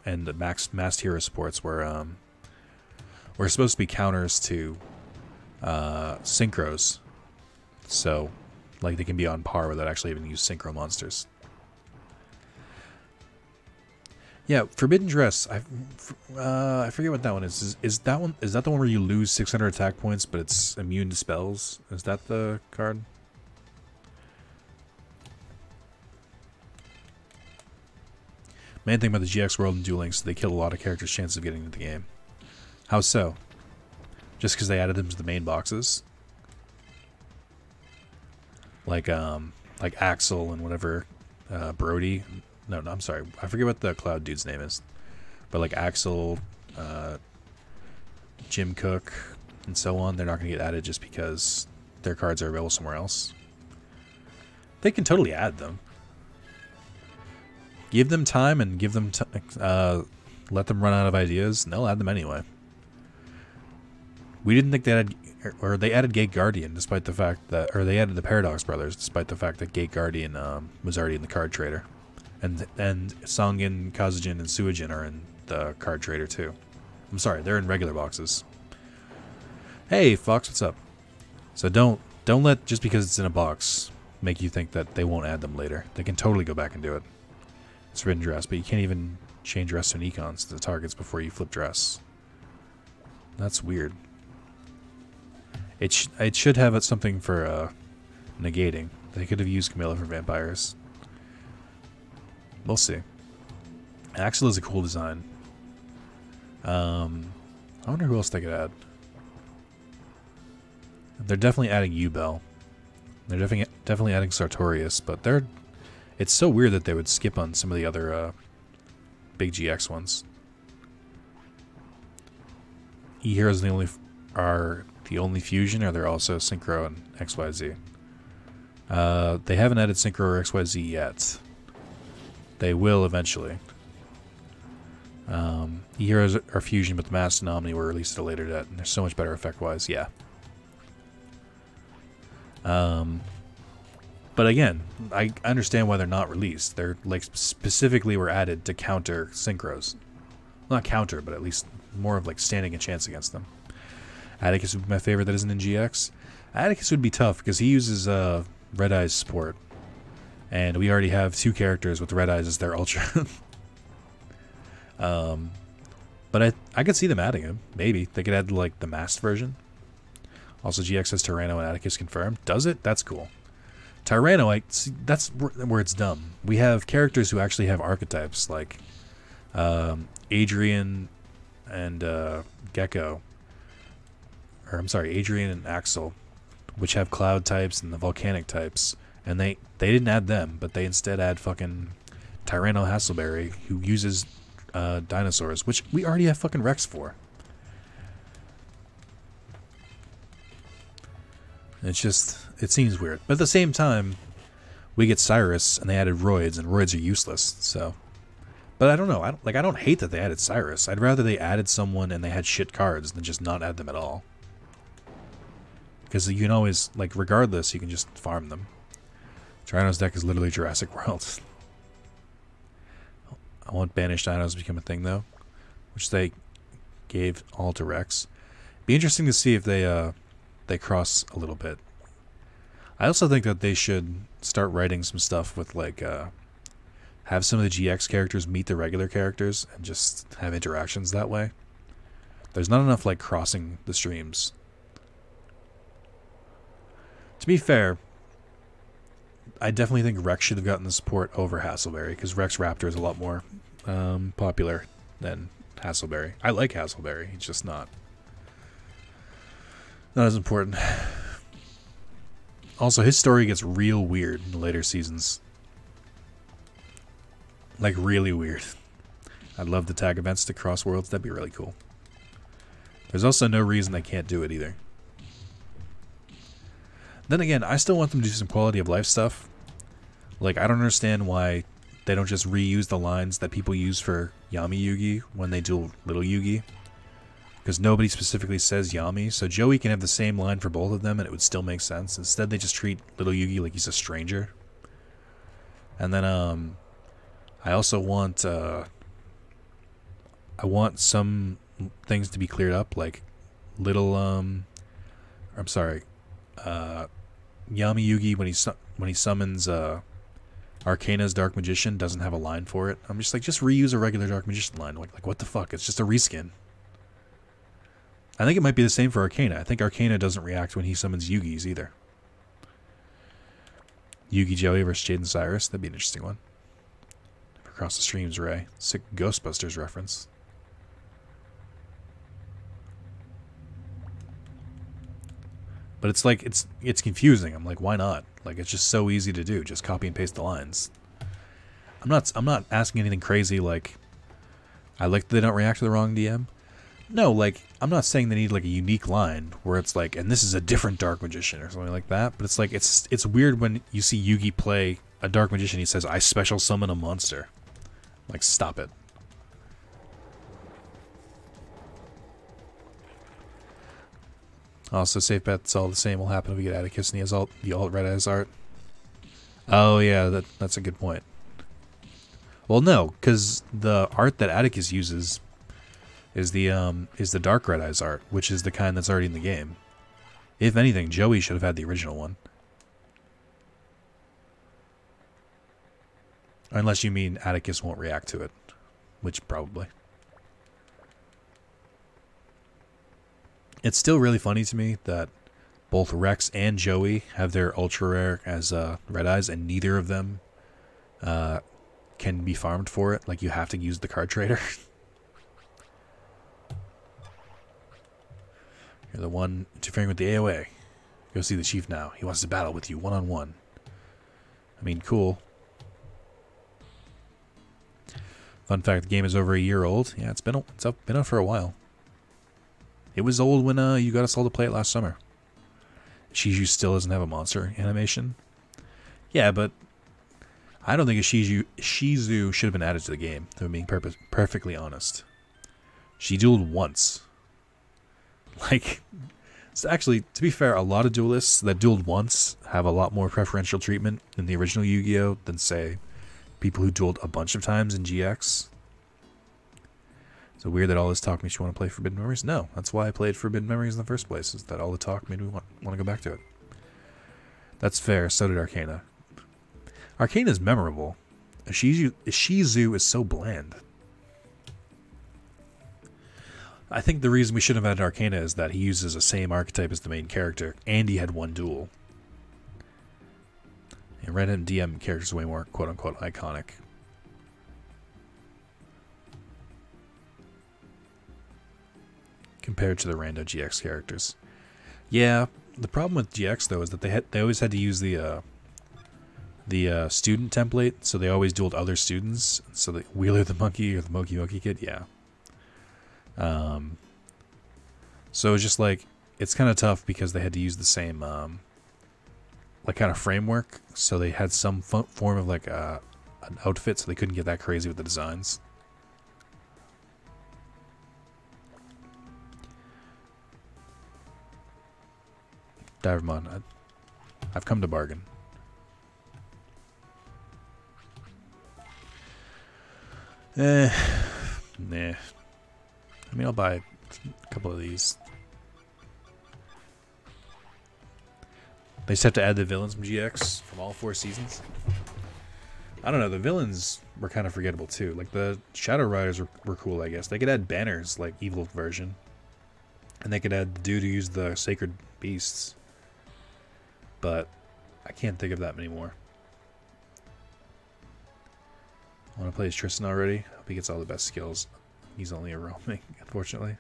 and the masked hero sports were supposed to be counters to synchros. So, like, they can be on par without actually even use synchro monsters. Yeah, Forbidden Dress. I forget what that one is. Is that the one where you lose 600 attack points, but it's immune to spells? Is that the card? Main thing about the GX world and Duel Links, they kill a lot of characters' chances of getting into the game. How so? Just because they added them to the main boxes? Like Axel and whatever, Brody. No, I'm sorry. I forget what the Cloud dude's name is. But like Axel, Jim Cook, and so on, they're not going to get added just because their cards are available somewhere else. They can totally add them. Give them time and give them let them run out of ideas, and they'll add them anyway. We didn't think they had, or they added Gate Guardian despite the fact that, or they added the Paradox Brothers despite the fact that Gate Guardian was already in the card trader, and Songin, Kazujin, and Suijin are in the card trader too. I'm sorry, they're in regular boxes. Hey Fox, what's up? So don't let just because it's in a box make you think that they won't add them later. They can totally go back and do it. It's Forbidden Dress, but you can't even change dress to econs to the targets before you flip dress. That's weird. It should have something for negating. They could have used Camilla for vampires. We'll see. Axel is a cool design. I wonder who else they could add. They're definitely adding U-Bell. They're definitely adding Sartorius, but it's so weird that they would skip on some of the other big GX ones. E-Heroes are the only fusion, or they're also Synchro and XYZ. They haven't added Synchro or XYZ yet. They will eventually. E-Heroes are fusion, but the Masked and Omni were released at a later date, and they're so much better effect-wise, yeah. But again, I understand why they're not released. They're like specifically were added to counter synchros. Not counter, but at least more of like standing a chance against them. Atticus would be my favorite that isn't in GX. Atticus would be tough because he uses Red Eyes support. And we already have 2 characters with Red Eyes as their Ultra. But I could see them adding him. Maybe. They could add like the masked version. Also, GX has Tyranno and Atticus confirmed. Does it? That's cool. Tyranno, that's where it's dumb. We have characters who actually have archetypes, like Adrian and Gecko. Or, I'm sorry, Adrian and Axel, which have cloud types and the volcanic types. And they didn't add them, but they instead add fucking Tyranno Hasselberry, who uses dinosaurs, which we already have fucking Rex for. It's just, it seems weird. But at the same time, we get Cyrus, and they added Roids, and Roids are useless, so. But I don't know. I don't hate that they added Cyrus. I'd rather they added someone and they had shit cards than just not add them at all. Because you can always, like, regardless, you can just farm them. Tyranno's deck is literally Jurassic World. I want Banished Dinos to become a thing, though. Which they gave all to Rex. Be interesting to see if they cross a little bit. I also think that they should start writing some stuff with, like, have some of the GX characters meet the regular characters and just have interactions that way. There's not enough, like, crossing the streams. To be fair, I definitely think Rex should have gotten the support over Hasselberry, because Rex Raptor is a lot more popular than Hasselberry. I like Hasselberry, he's just not as important. Also, his story gets real weird in the later seasons. Like, really weird. I'd love to tag events to cross worlds, that'd be really cool. There's also no reason they can't do it either. Then again, I still want them to do some quality of life stuff. Like, I don't understand why they don't just reuse the lines that people use for Yami Yugi when they do Little Yugi. Because nobody specifically says Yami, so Joey can have the same line for both of them and it would still make sense. Instead, they just treat Little Yugi like he's a stranger. And then, I also want I want some things to be cleared up, like little I'm sorry, Yami Yugi when he summons Arcana's Dark Magician doesn't have a line for it. I'm just like, just reuse a regular Dark Magician line. Like what the fuck? It's just a reskin. I think it might be the same for Arcana. I think Arcana doesn't react when he summons Yugis either. Yugi Joey versus Jade and Cyrus. That'd be an interesting one. Never crossed the streams, Ray. Sick Ghostbusters reference. But it's like, it's confusing. I'm like, why not? Like, it's just so easy to do. Just copy and paste the lines. I'm not asking anything crazy like, I like that they don't react to the wrong DM. No, like, I'm not saying they need like a unique line where it's like, and this is a different Dark Magician or something like that. But it's like, it's weird when you see Yugi play a Dark Magician. He says, "I special summon a monster." Like, stop it. Also, safe bet it's all the same will happen if we get Atticus and he has the alt red eyes art. Oh yeah, that's a good point. Well, no, because the art that Atticus uses is the dark red eyes art, which is the kind that's already in the game. If anything, Joey should have had the original one. Unless you mean Atticus won't react to it, which probably. It's still really funny to me that both Rex and Joey have their ultra rare as red eyes, and neither of them can be farmed for it. Like, you have to use the card trader. You're the one interfering with the AOA. Go see the chief now. He wants to battle with you one-on-one. I mean, cool. Fun fact, the game is over a year old. Yeah, it's been out for a while. It was old when you got us all to play it last summer. Shizu still doesn't have a monster animation. Yeah, but I don't think a Shizu should have been added to the game, if I'm being perfectly honest. She dueled once. Like, actually, to be fair, a lot of duelists that dueled once have a lot more preferential treatment in the original Yu-Gi-Oh! Than, say, people who dueled a bunch of times in GX. So weird that all this talk makes you want to play Forbidden Memories? No, that's why I played Forbidden Memories in the first place, is that all the talk made me want to go back to it. That's fair, so did Arcana. Arcana is memorable. Shizu is so bland. I think the reason we should have had Arcana is that he uses the same archetype as the main character, and he had one duel. And Red and DM characters are way more quote-unquote iconic. Compared to the rando GX characters. Yeah, the problem with GX though is that they always had to use the student template, so they always dueled other students. So the Wheeler the Monkey or the Monkey Kid, yeah. So it's just like, it's kind of tough because they had to use the same like kind of framework, so they had some form of like an outfit, so they couldn't get that crazy with the designs. Divermon, I've come to bargain. Nah. I mean, I'll buy a couple of these. They just have to add the villains from GX from all 4 seasons. I don't know, the villains were kind of forgettable too. Like, the Shadow Riders were cool, I guess. They could add banners, like evil version. And they could add the dude who used the Sacred Beasts. But I can't think of that many more. I want to play as Tristan already. Hope he gets all the best skills. He's only a roaming, unfortunately.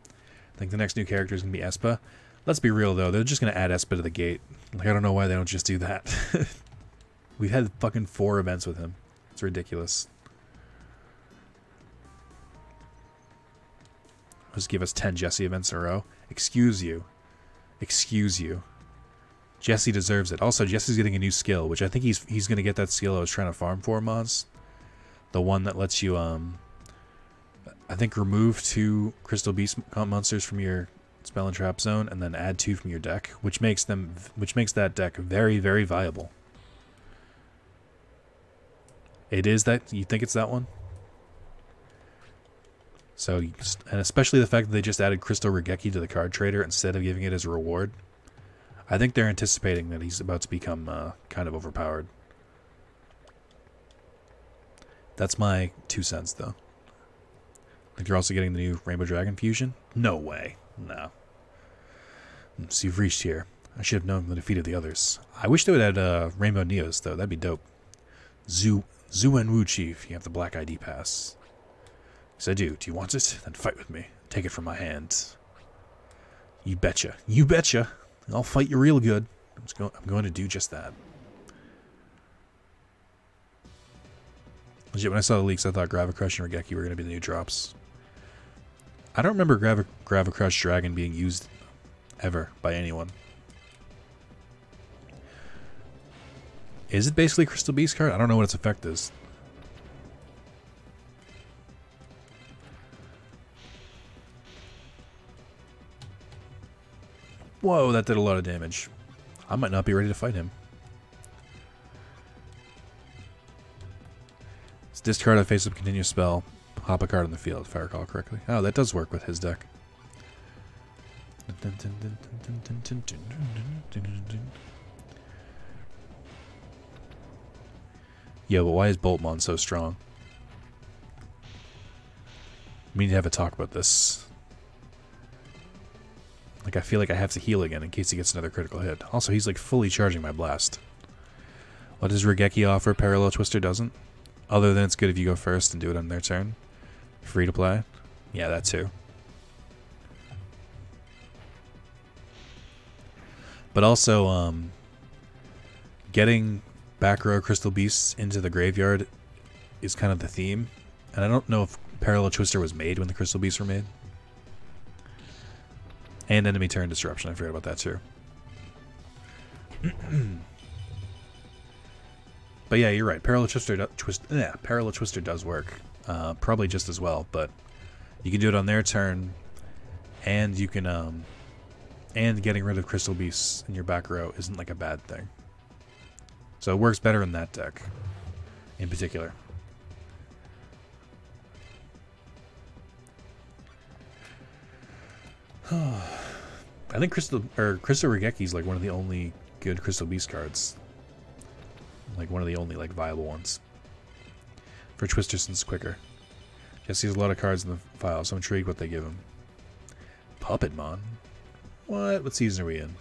I think the next new character is going to be Espa. Let's be real, though. They're just going to add Espa to the gate. Like, I don't know why they don't just do that. We've had fucking 4 events with him. It's ridiculous. Just give us 10 Jesse events in a row. Excuse you. Excuse you. Jesse deserves it. Also, Jesse's getting a new skill, which I think he's going to get that skill I was trying to farm for, Moz. The one that lets you, I think, remove 2 Crystal Beast monsters from your spell and trap zone, and then add 2 from your deck, which makes that deck very, very viable. It is that? You think it's that one? So, and especially the fact that they just added Crystal Regeki to the card trader instead of giving it as a reward. I think they're anticipating that he's about to become kind of overpowered. That's my 2 cents, though. Like they're also getting the new Rainbow Dragon fusion? No way. No. So you've reached here. I should have known the defeat of the others. I wish they would add Rainbow Neos, though. That'd be dope. Zhu and Wu Chief, you have the black ID pass. Yes, I do. Do you want it? Then fight with me. Take it from my hands. You betcha. You betcha. I'll fight you real good. I'm going to do just that. Legit, when I saw the leaks, I thought Gravicrush and Regeki were going to be the new drops. I don't remember Gravicrush Dragon being used ever by anyone. Is it basically Crystal Beast card? I don't know what its effect is. Whoa, that did a lot of damage. I might not be ready to fight him. Let's discard a face-up continuous spell. Hop a card on the field, if I recall correctly. Oh, that does work with his deck. Yo, but why is Boltmon so strong? We need to have a talk about this. Like, I feel like I have to heal again in case he gets another critical hit. Also, he's like fully charging my blast. What does Regeki offer Parallel Twister doesn't? Other than it's good if you go first and do it on their turn. Free to play? Yeah, that too. But also, getting back row Crystal Beasts into the graveyard is kind of the theme. And I don't know if Parallel Twister was made when the Crystal Beasts were made. And enemy turn disruption. I forgot about that too. But yeah, you're right. Parallel Twister does work. Probably just as well, but you can do it on their turn, and you can and getting rid of Crystal Beasts in your back row isn't like a bad thing. So it works better in that deck, in particular. I think Crystal Regeki is like one of the only good Crystal Beast cards. Like one of the only like viable ones. For Twister since quicker. Jesse has a lot of cards in the file, so I'm intrigued what they give him. Puppetmon? What season are we in?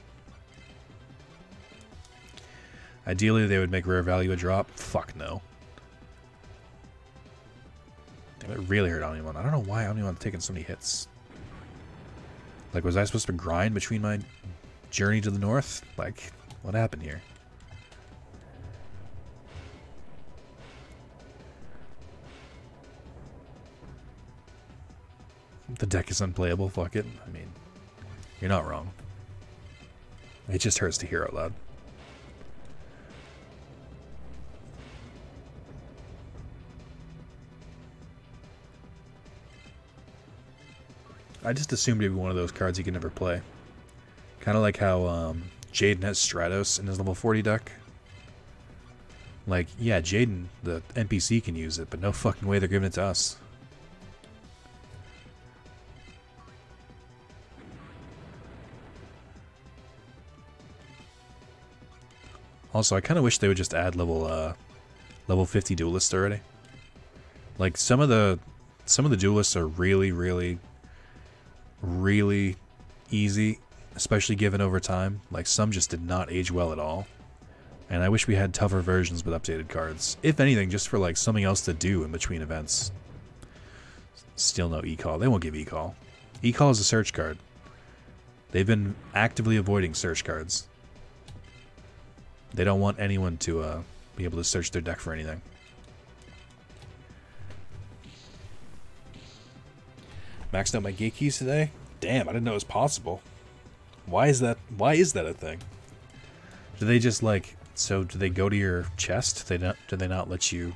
Ideally they would make rare value a drop. Fuck no. Damn, it really hurt Omnimon. I don't know why Omnimon's taking so many hits. Like, was I supposed to grind between my journey to the north? Like, what happened here? The deck is unplayable, fuck it. I mean, you're not wrong. It just hurts to hear out loud. I just assumed it'd be one of those cards you can never play. Kind of like how Jaden has Stratos in his level 40 deck. Like, yeah, Jaden, the NPC, can use it, but no fucking way they're giving it to us. Also, I kind of wish they would just add level 50 duelists already. Like, some of the duelists are really easy, especially given over time. Like, some just did not age well at all. And I wish we had tougher versions with updated cards. If anything, just for like something else to do in between events. Still no E-Call. They won't give E-Call. E-Call is a search card. They've been actively avoiding search cards. They don't want anyone to be able to search their deck for anything. Maxed out my gate keys today? Damn, I didn't know it was possible. Why is that a thing? Do they just like, so do they go to your chest? Do they not let you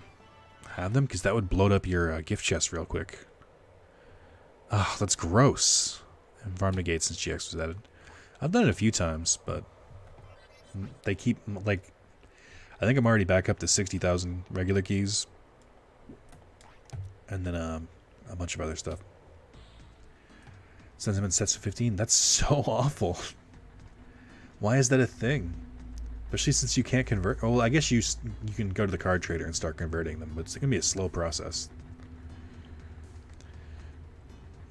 have them? Because that would bloat up your gift chest real quick. Ah, that's gross. Environment gate since GX was added. I've done it a few times, but they keep, like, I think I'm already back up to 60,000 regular keys, and then a bunch of other stuff. Sentiment sets to 15. That's so awful. Why is that a thing? Especially since you can't convert. Well, I guess you can go to the card trader and start converting them, but it's gonna be a slow process.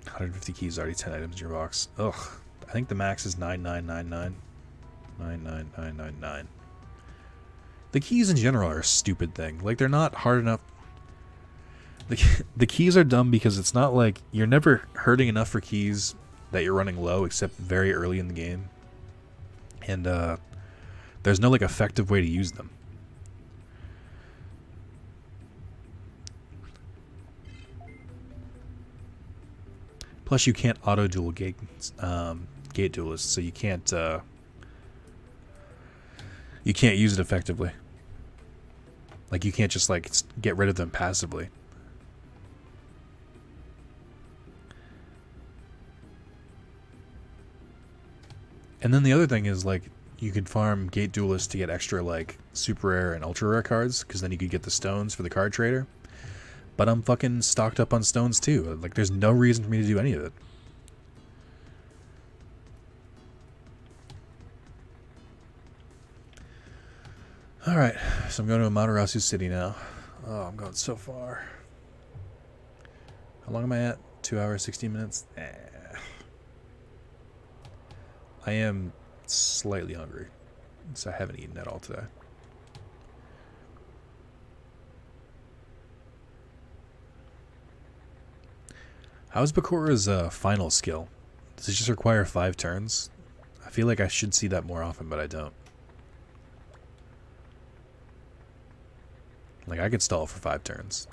150 keys, already 10 items in your box. Ugh. I think the max is 9999. 99999. The keys in general are a stupid thing. Like, they're not hard enough. The keys are dumb because it's not like you're never hurting enough for keys that you're running low except very early in the game. And there's no like effective way to use them. Plus you can't auto duel gate duelists, so you can't use it effectively. Like, you can't just like get rid of them passively. And then the other thing is, like, you could farm Gate Duelist to get extra, like, super rare and ultra rare cards, because then you could get the stones for the card trader. But I'm fucking stocked up on stones, too. Like, there's no reason for me to do any of it. Alright, so I'm going to Amaterasu City now. Oh, I'm going so far. How long am I at? 2 hours, 16 minutes? I am slightly hungry, so I haven't eaten at all today. How's Bakura's final skill? Does it just require 5 turns? I feel like I should see that more often, but I don't. Like, I could stall for 5 turns.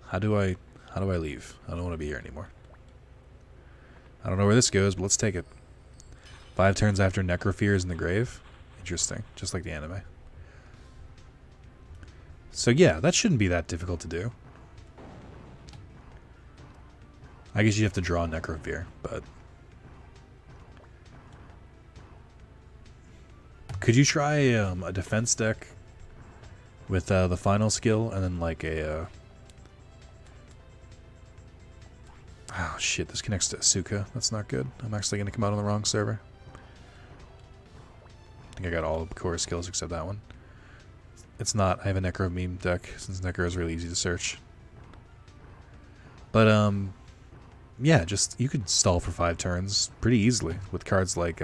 How do I leave? I don't want to be here anymore. I don't know where this goes, but let's take it. 5 turns after Necrofear is in the grave. Interesting, just like the anime. So yeah, that shouldn't be that difficult to do. I guess you have to draw Necrofear, but... Could you try a defense deck with the final skill and then like a... Oh shit, this connects to Asuka. That's not good. I'm actually going to come out on the wrong server. I think I got all the core skills except that one. It's not. I have a Necro meme deck, since Necro is really easy to search. But, yeah, just, you could stall for 5 turns pretty easily with cards like,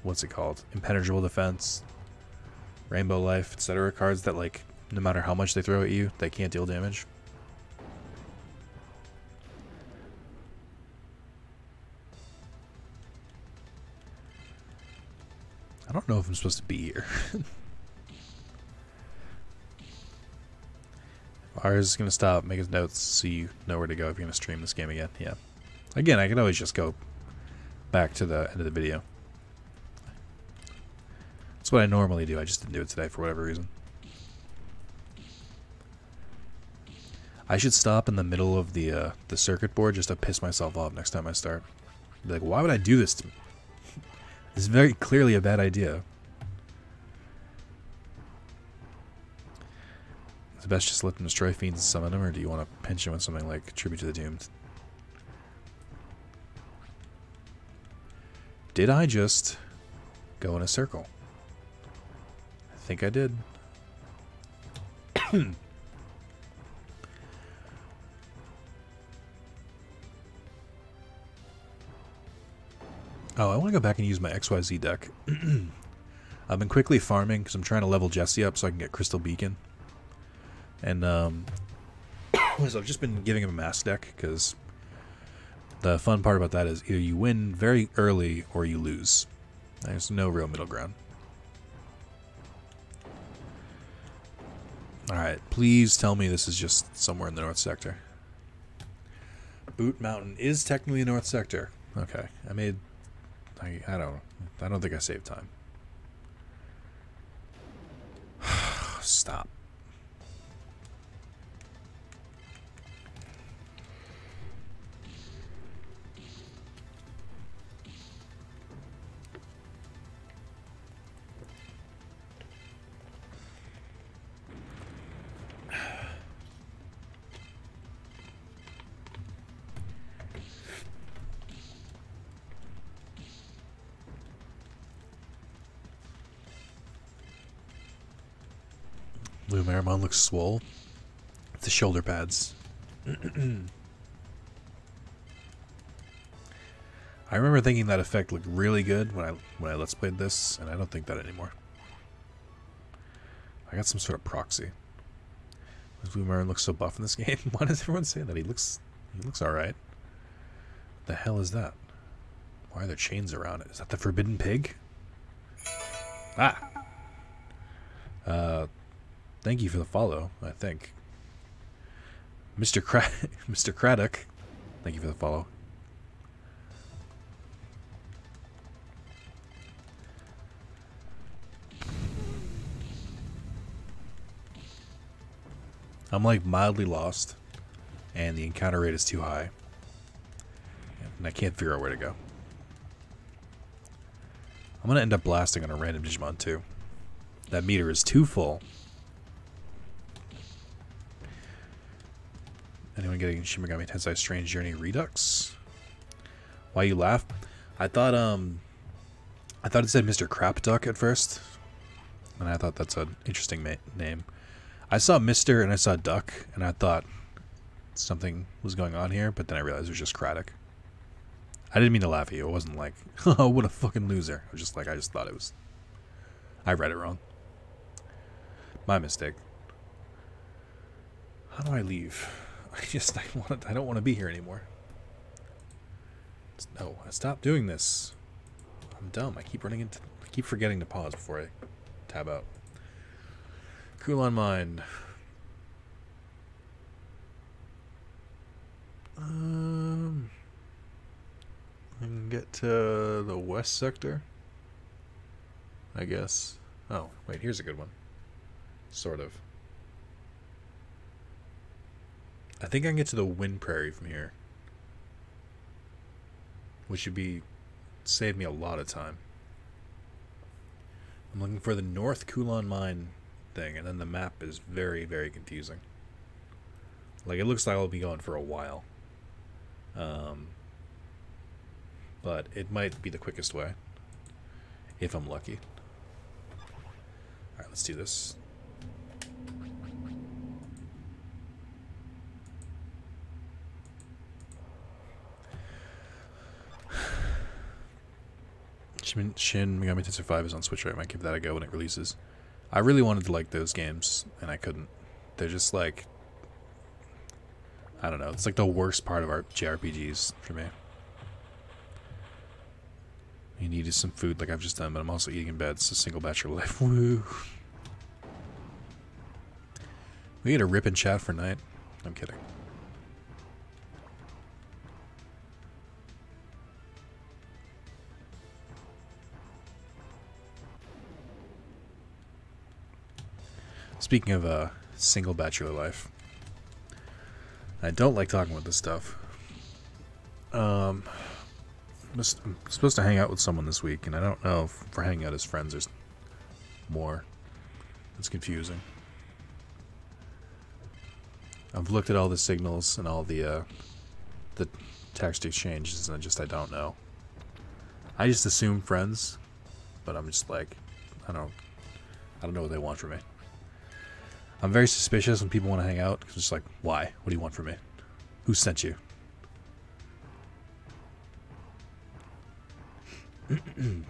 what's it called? Impenetrable Defense, Rainbow Life, etc. Cards that, like, no matter how much they throw at you, they can't deal damage. I don't know if I'm supposed to be here. Ours is going to stop, make his notes so you know where to go if you're going to stream this game again. Yeah. Again, I can always just go back to the end of the video. That's what I normally do. I just didn't do it today for whatever reason. I should stop in the middle of the circuit board just to piss myself off next time I start. Be like, why would I do this to me? It's very clearly a bad idea. Is it best just let them destroy fiends and summon them, or do you want to pinch them with something like Tribute to the Doomed? Did I just go in a circle? I think I did. Oh, I want to go back and use my XYZ deck. I've been quickly farming because I'm trying to level Jesse up so I can get Crystal Beacon. And so I've just been giving him a mass deck because the fun part about that is either you win very early or you lose. There's no real middle ground. Alright, please tell me this is just somewhere in the North Sector. Boot Mountain is technically North Sector. Okay, I don't think I saved time. Stop. Lumarimon looks swole. It's the shoulder pads. I remember thinking that effect looked really good when I let's played this, and I don't think that anymore. I got some sort of proxy. Does Lumarimon look so buff in this game? Why does everyone say that? He looks alright. What the hell is that? Why are there chains around it? Is that the forbidden pig? Ah! Thank you for the follow, I think. Mr. Craddock, thank you for the follow. I'm like mildly lost, and the encounter rate is too high, and I can't figure out where to go. I'm gonna end up blasting on a random Digimon too. That meter is too full. Anyone getting Shin Megami Tensei Strange Journey Redux? Why you laugh? I thought it said Mr. Crap Duck at first, and I thought that's an interesting name. I saw Mr. and I saw Duck, and I thought something was going on here, but then I realized it was just Craddock. I didn't mean to laugh at you. It wasn't like, oh, what a fucking loser. I was just like, I just thought it was. I read it wrong. My mistake. How do I leave? I don't want to be here anymore. No, stop doing this. I'm dumb. I keep forgetting to pause before I tab out. Kulon Mine. I can get to the west sector, I guess. Oh, wait, here's a good one. Sort of. I think I can get to the Wind Prairie from here, which would save me a lot of time. I'm looking for the North Kulon Mine thing, and then the map is very, very confusing. Like, it looks like I'll be going for a while. But it might be the quickest way, if I'm lucky. Alright, let's do this. Shin Megami Tensei 5 is on Switch right? I might give that a go when it releases. I really wanted to like those games, and I couldn't. They're just like, I don't know. It's like the worst part of our JRPGs for me. You needed some food like I've just done, but I'm also eating in bed. It's a single bachelor life. Woo! We get a rip and chat for night. I'm kidding. Speaking of single bachelor life, I don't like talking about this stuff. I'm supposed to hang out with someone this week, and I don't know if we're hanging out as friends or more. It's confusing. I've looked at all the signals and all the text exchanges, and I don't know. I just assume friends, but I'm just like, I don't know what they want from me. I'm very suspicious when people want to hang out, because it's just like, why? What do you want from me? Who sent you? I'm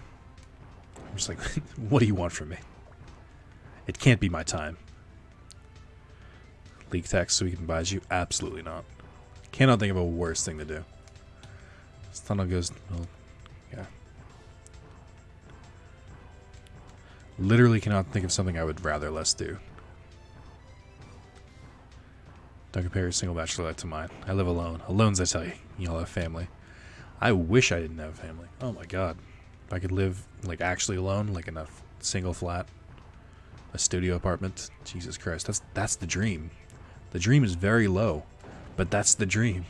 just like, what do you want from me? It can't be my time. Leak text so we can buy you? Absolutely not. Cannot think of a worse thing to do. Tunnel goes, well, yeah. Literally cannot think of something I would rather less do. Don't compare your single bachelor life to mine. I live alone. Alone's, I tell you. You all have family. I wish I didn't have family. Oh my god. If I could live, like, actually alone, like in a single flat, a studio apartment. Jesus Christ. That's the dream. The dream is very low, but that's the dream.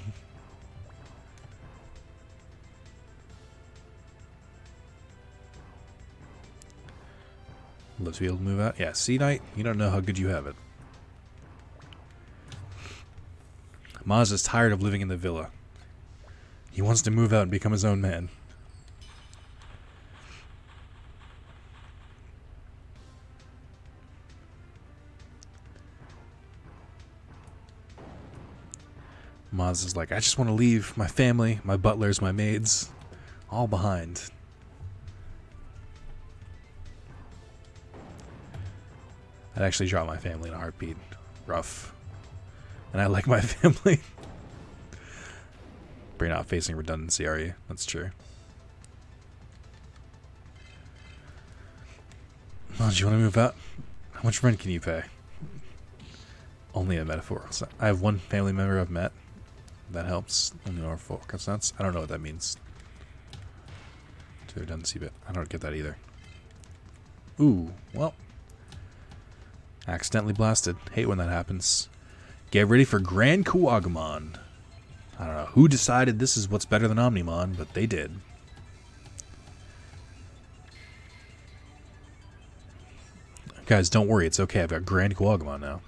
Let's be able to move out. Yeah, see, Knight, you don't know how good you have it. Maz is tired of living in the villa. He wants to move out and become his own man. Maz is like, I just want to leave my family, my butlers, my maids, all behind. I'd actually drop my family in a heartbeat. Rough. And I like my family. But you're not facing redundancy, are you? That's true. Maz, do you want to move out? How much rent can you pay? Only a metaphor. So I have one family member I've met. That helps. Only Norfolk. That's I don't know what that means. To the redundancy bit. I don't get that either. Ooh, well. Accidentally blasted. Hate when that happens. Get ready for Grand Kuwagamon. I don't know who decided this is what's better than Omnimon, but they did. Guys, don't worry. It's okay. I've got Grand Kuwagamon now.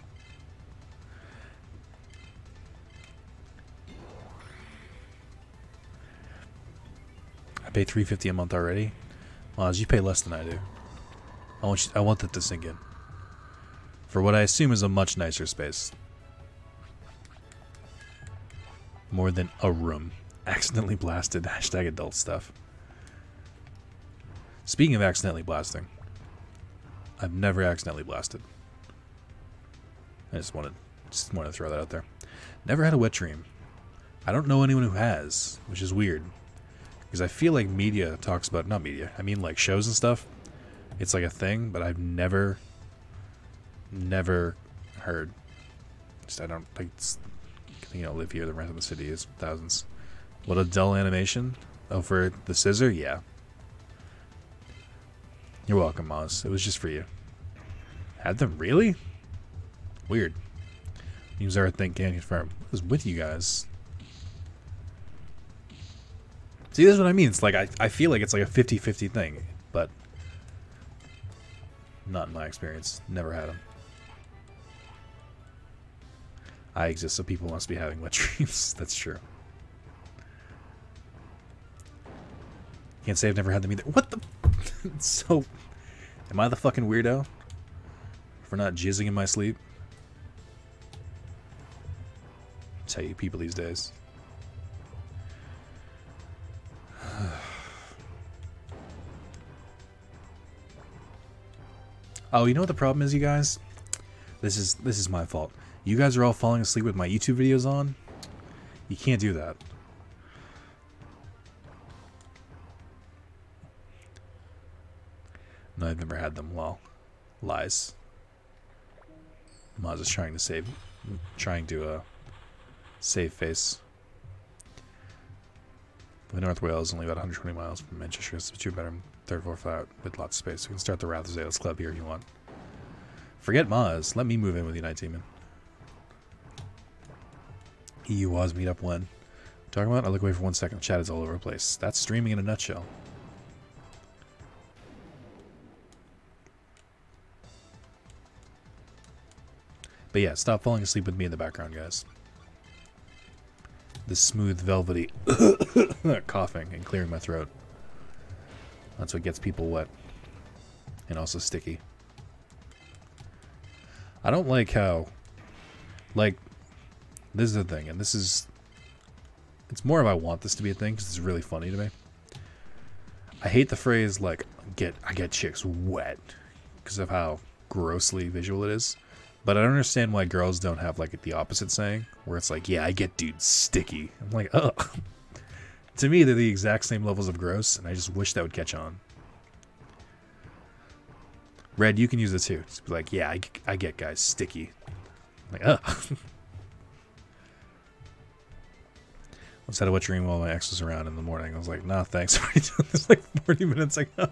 I pay $3.50 a month already. Well, you pay less than I do. I want that to sink in. For what I assume is a much nicer space. More than a room. Accidentally blasted. Hashtag adult stuff. Speaking of accidentally blasting. I've never accidentally blasted. I just wanted to throw that out there. Never had a wet dream. I don't know anyone who has, which is weird. Because I feel like media talks about, not media, I mean like shows and stuff. It's like a thing, but I've never heard. Just I don't like, live here, the rent of the city is thousands. What a dull animation. Oh, for the scissor? Yeah. You're welcome, Moz. It was just for you. Had them? Really? Weird. News are think can confirm. What is with you guys? See, this is what I mean. It's like, I feel like it's like a 50-50 thing, but not in my experience. Never had them. I exist, so people must be having wet dreams. That's true. Can't say I've never had them either. What the? So, am I the fucking weirdo for not jizzing in my sleep? Tell you people these days. Oh, you know what the problem is, you guys? This is my fault. You guys are all falling asleep with my YouTube videos on. You can't do that. No, I've never had them. Well, lies. Maz is trying to save face. The North Wales is only about 120 miles from Manchester. It's a two-bedroom, third-floor flat with lots of space. We can start the Wrath of Zalis Club here if you want. Forget Maz. Let me move in with you, Night Demon. EU was meet up when? Talking about? I look away for 1 second. Chat is all over the place. That's streaming in a nutshell. But yeah, stop falling asleep with me in the background, guys. This smooth, velvety coughing and clearing my throat. That's what gets people wet. And also sticky. I don't like how... Like, this is the thing, and this is... It's more of I want this to be a thing, because it's really funny to me. I hate the phrase, like, I get chicks wet, because of how grossly visual it is. But I don't understand why girls don't have, like, the opposite saying, where it's like, yeah, I get dudes sticky. I'm like, ugh. To me, they're the exact same levels of gross, and I just wish that would catch on. Red, you can use it too. Just be like, yeah, I get guys sticky. I'm like, ugh. Once had a wet dream while my ex was around in the morning. I was like, nah, thanks. I already done this like 40 minutes ago.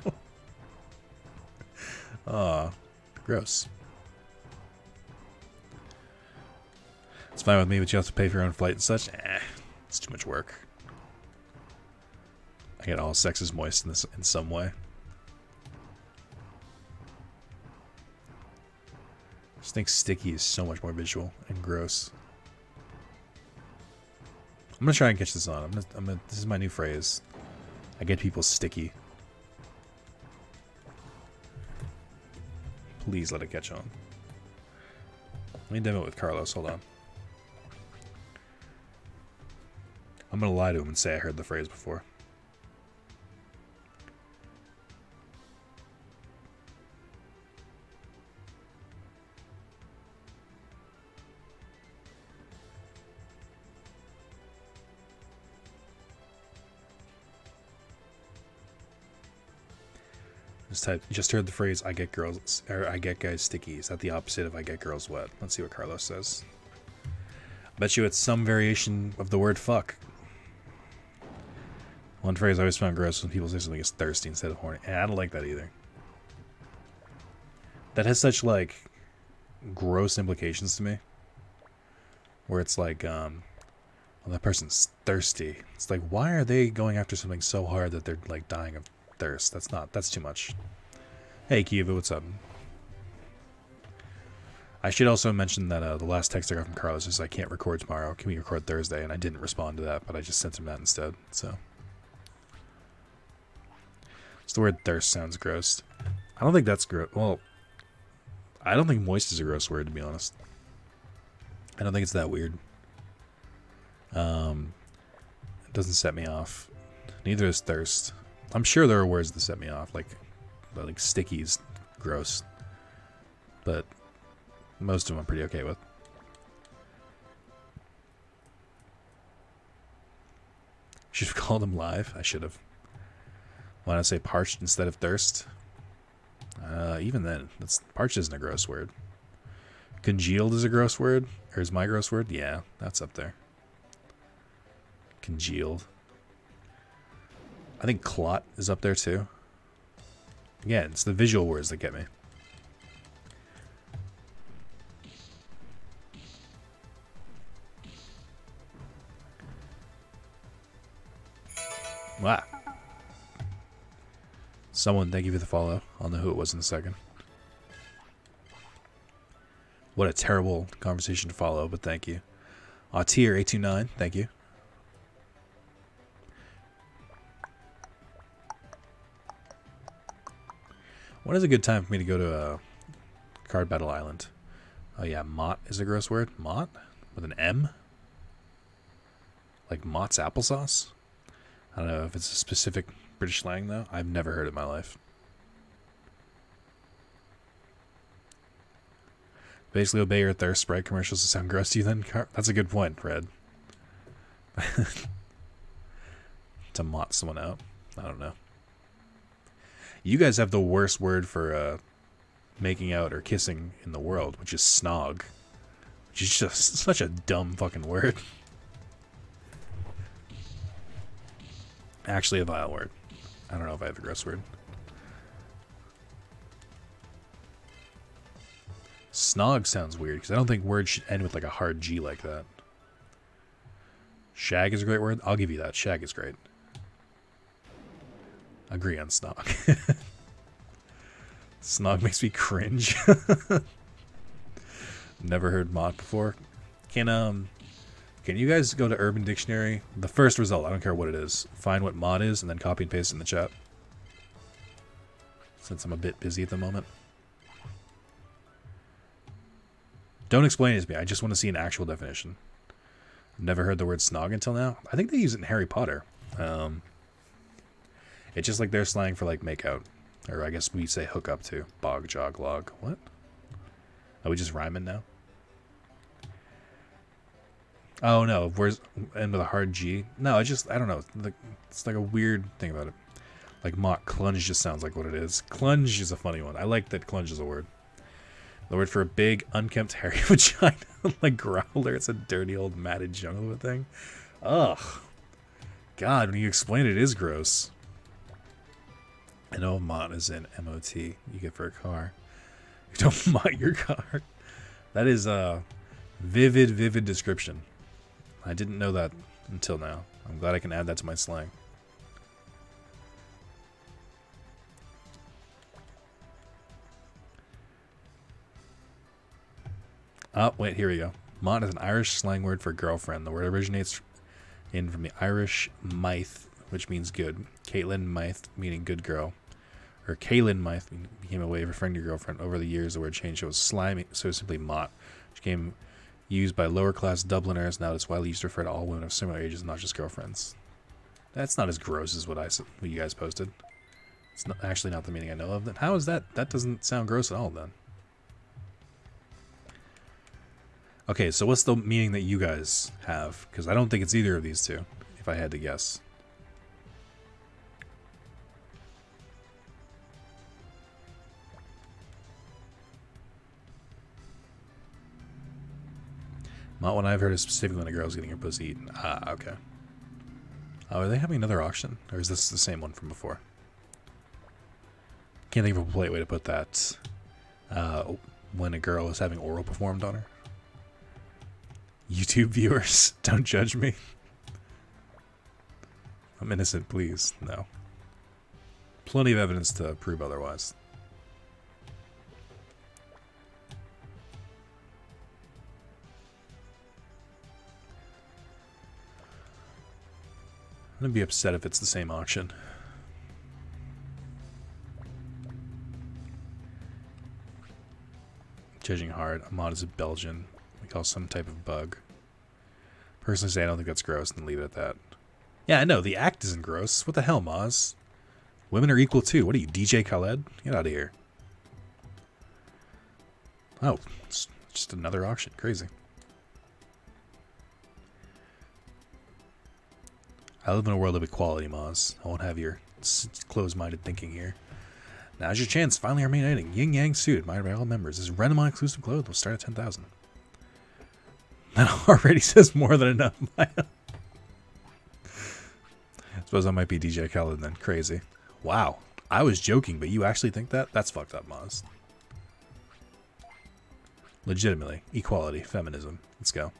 Aw, gross. It's fine with me, but you have to pay for your own flight and such. It's too much work. I get all sex is moist in some way. I just think sticky is so much more visual and gross. I'm gonna try and catch this on. This is my new phrase. I get people sticky. Please let it catch on. Let me demo it with Carlos. Hold on. I'm gonna lie to him and say I heard the phrase before. Just heard the phrase "I get girls" or "I get guys sticky." Is that the opposite of "I get girls wet"? Let's see what Carlos says. I bet you it's some variation of the word "fuck." One phrase I always found gross when people say something is thirsty instead of horny. And I don't like that either. That has such like gross implications to me. Where it's like, well, that person's thirsty. It's like, why are they going after something so hard that they're like dying of thirst? That's too much. Hey Kiva, what's up? I should also mention that the last text I got from Carlos is I can't record tomorrow. Can we record Thursday? And I didn't respond to that, but I just sent him that instead. So, just the word thirst sounds gross. I don't think that's gross. Well, I don't think moist is a gross word, to be honest. I don't think it's that weird. It doesn't set me off. Neither is thirst. I'm sure there are words that set me off, like sticky's gross, but most of them I'm pretty okay with. Should have called him live. I should have. Why not say parched instead of thirst? Even then, parched isn't a gross word. Congealed is a gross word, or is my gross word? Yeah, that's up there. Congealed. I think clot is up there too. Again, it's the visual words that get me. Wow. Someone, thank you for the follow. I'll know who it was in a second. What a terrible conversation to follow, but thank you. Tier 829, thank you. When is a good time for me to go to a Card Battle Island? Oh yeah, Mott is a gross word. Mott? With an M? Like Mott's applesauce? I don't know if it's a specific British slang though. I've never heard it in my life. Basically obey your thirst Sprite commercials to sound gross to you then? That's a good point, Red. To Mott someone out. I don't know. You guys have the worst word for making out or kissing in the world, which is snog. Which is just such a dumb fucking word. Actually a vile word. I don't know if I have a gross word. Snog sounds weird, because I don't think words should end with like a hard G like that. Shag is a great word. I'll give you that. Shag is great. Agree on snog. Snog makes me cringe. Never heard Mott before. Can you guys go to Urban Dictionary? The first result, I don't care what it is. Find what Mott is and then copy and paste it in the chat. Since I'm a bit busy at the moment. Don't explain it to me. I just want to see an actual definition. I've never heard the word snog until now. I think they use it in Harry Potter. It's just like their slang for like make out. Or I guess we say hook up too. Bog, jog, log. What? Are we just rhyming now? Oh no, where's end with a hard G? No, I don't know. It's like a weird thing about it. Like Mott, clunge just sounds like what it is. Clunge is a funny one. I like that clunge is a word. The word for a big, unkempt, hairy vagina. Like growler. It's a dirty old matted jungle thing. Ugh. God, when you explain it, it is gross. I know Mott is in MOT. You get for a car. You don't mott your car. That is a vivid description. I didn't know that until now. I'm glad I can add that to my slang. Oh, wait, here we go. Mott is an Irish slang word for girlfriend. The word originates from the Irish Mythe, which means good. Caitlin Mythe, meaning good girl. Or Kaylin Mythe became a way of referring to your girlfriend. Over the years, the word changed. It was slimy, so simply Mott, which came Used by lower class Dubliners. Now it's widely used to refer to all women of similar ages, not just girlfriends. That's not as gross as what you guys posted. It's not, actually not the meaning I know of. Then how is that? That doesn't sound gross at all then. Okay, so what's the meaning that you guys have? Because I don't think it's either of these two, if I had to guess. Not one I've heard is specifically when a girl's getting her pussy eaten. Ah, okay. Oh, are they having another auction? Or is this the same one from before? Can't think of a polite way to put that. When a girl is having oral performed on her. YouTube viewers, don't judge me. I'm innocent, please. No. Plenty of evidence to prove otherwise. I'm gonna be upset if it's the same auction. Judging hard. Ahmad is a Belgian. We call some type of bug. Personally say I don't think that's gross and leave it at that. Yeah, I know. The act isn't gross. What the hell, Maz? Women are equal too. What are you, DJ Khaled? Get out of here. Oh, it's just another auction. Crazy. I live in a world of equality, Maz. I won't have your closed-minded thinking here. Now's your chance. Finally, our main item, Yin Yang suit, admired by all members. This is randomized exclusive clothes. Will start at 10,000. That already says more than enough. I suppose I might be DJ Khaled then. Crazy. Wow. I was joking, but you actually think that? That's fucked up, Maz. Legitimately. Equality. Feminism. Let's go.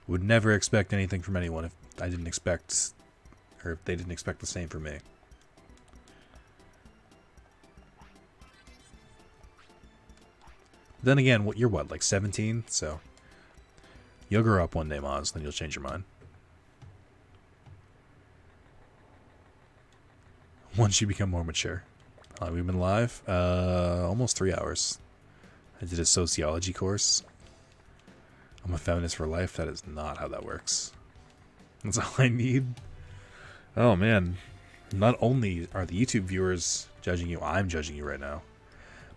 Would never expect anything from anyone if I didn't expect, or if they didn't expect the same from me. Then again, you're what, like 17? So you'll grow up one day, Maz, then you'll change your mind. Once you become more mature. We've been live almost 3 hours. I did a sociology course. I'm a feminist for life. That is not how that works. That's all I need. Oh, man. Not only are the YouTube viewers judging you, I'm judging you right now.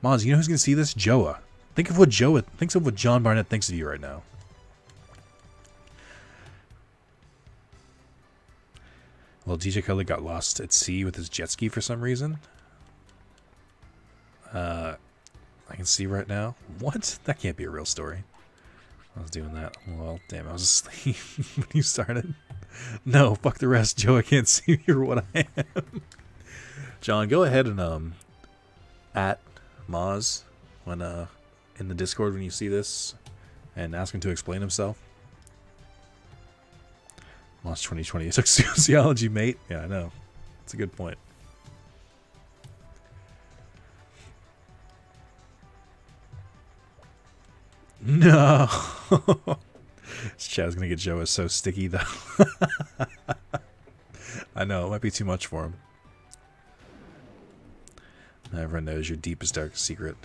Maz, you know who's going to see this? Joa. Think of what John Barnett thinks of you right now. Well, DJ Khaled got lost at sea with his jet ski for some reason. I can see right now. What? That can't be a real story. I was doing that. Well, damn, I was asleep when you started. No, fuck the rest, Joe. I can't see you for what I am. John, go ahead and at Maz when in the Discord when you see this, and ask him to explain himself. Maz 2020. It took sociology, mate. Yeah, I know. That's a good point. No. This chat is gonna get Joe is so sticky though. I know, it might be too much for him. Everyone knows your deepest, darkest secret.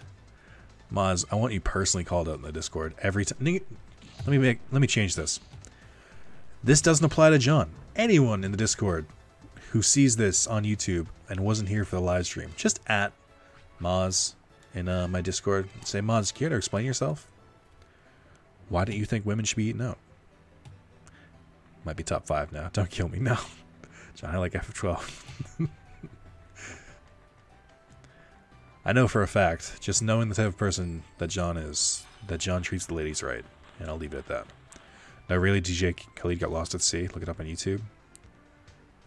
Maz, I want you personally called out in the Discord every time. Let me change this. This doesn't apply to John. Anyone in the Discord who sees this on YouTube and wasn't here for the live stream, just at Maz in my Discord. Say, Maz, care to explain yourself? Why don't you think women should be eaten out? Might be top 5 now. Don't kill me. No. John, I like FF12. I know for a fact, just knowing the type of person that John is, that John treats the ladies right. And I'll leave it at that. No, really, DJ Khaled got lost at sea. Look it up on YouTube.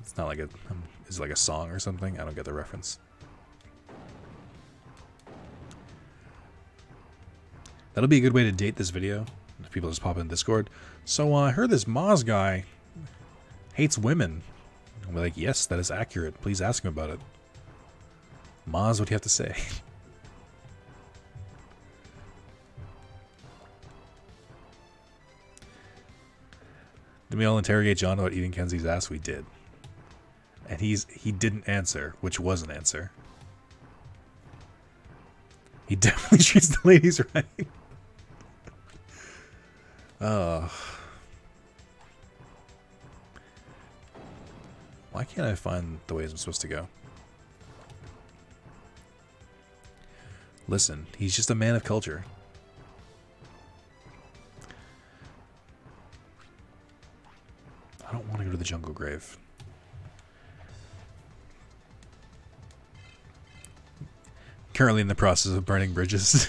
It's not like is it like a song or something? I don't get the reference. That'll be a good way to date this video. If people just pop in Discord. So I heard this Maz guy hates women. I'll be like, yes, that is accurate. Please ask him about it. Maz, what do you have to say? Did we all interrogate John about eating Kenzie's ass? We did. And he didn't answer, which was an answer. He definitely treats the ladies right. Why can't I find the ways I'm supposed to go? Listen, he's just a man of culture. I don't want to go to the jungle grave. Currently in the process of burning bridges.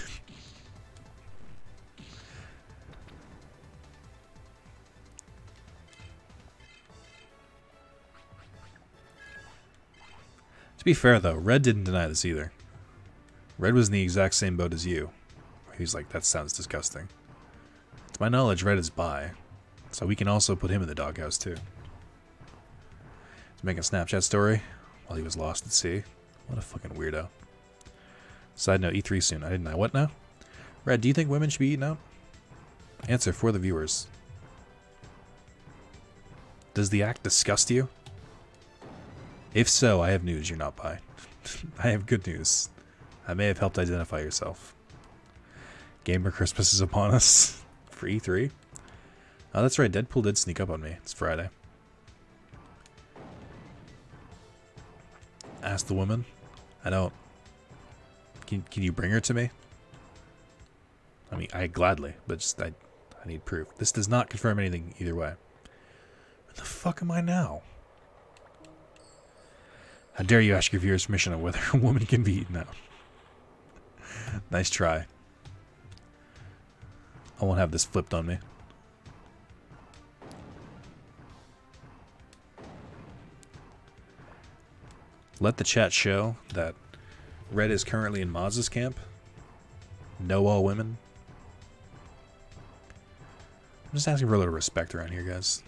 To be fair, though, Red didn't deny this either. Red was in the exact same boat as you. He's like, that sounds disgusting. To my knowledge, Red is bi, so we can also put him in the doghouse, too. He's making a Snapchat story while he was lost at sea. What a fucking weirdo. Side note, E3 soon. I didn't know. What now? Red, do you think women should be eaten out? Answer for the viewers. Does the act disgust you? If so, I have news. You're not bi. I have good news. I may have helped identify yourself. Gamer Christmas is upon us. For E3? Oh, that's right. Deadpool did sneak up on me. It's Friday. Ask the woman. I don't... Can you bring her to me? I mean, I gladly, but just I need proof. This does not confirm anything either way. Where the fuck am I now? How dare you ask your viewers permission on whether a woman can be eaten out? Nice try. I won't have this flipped on me. Let the chat show that Red is currently in Maz's camp. No all women. I'm just asking for a little respect around here, guys.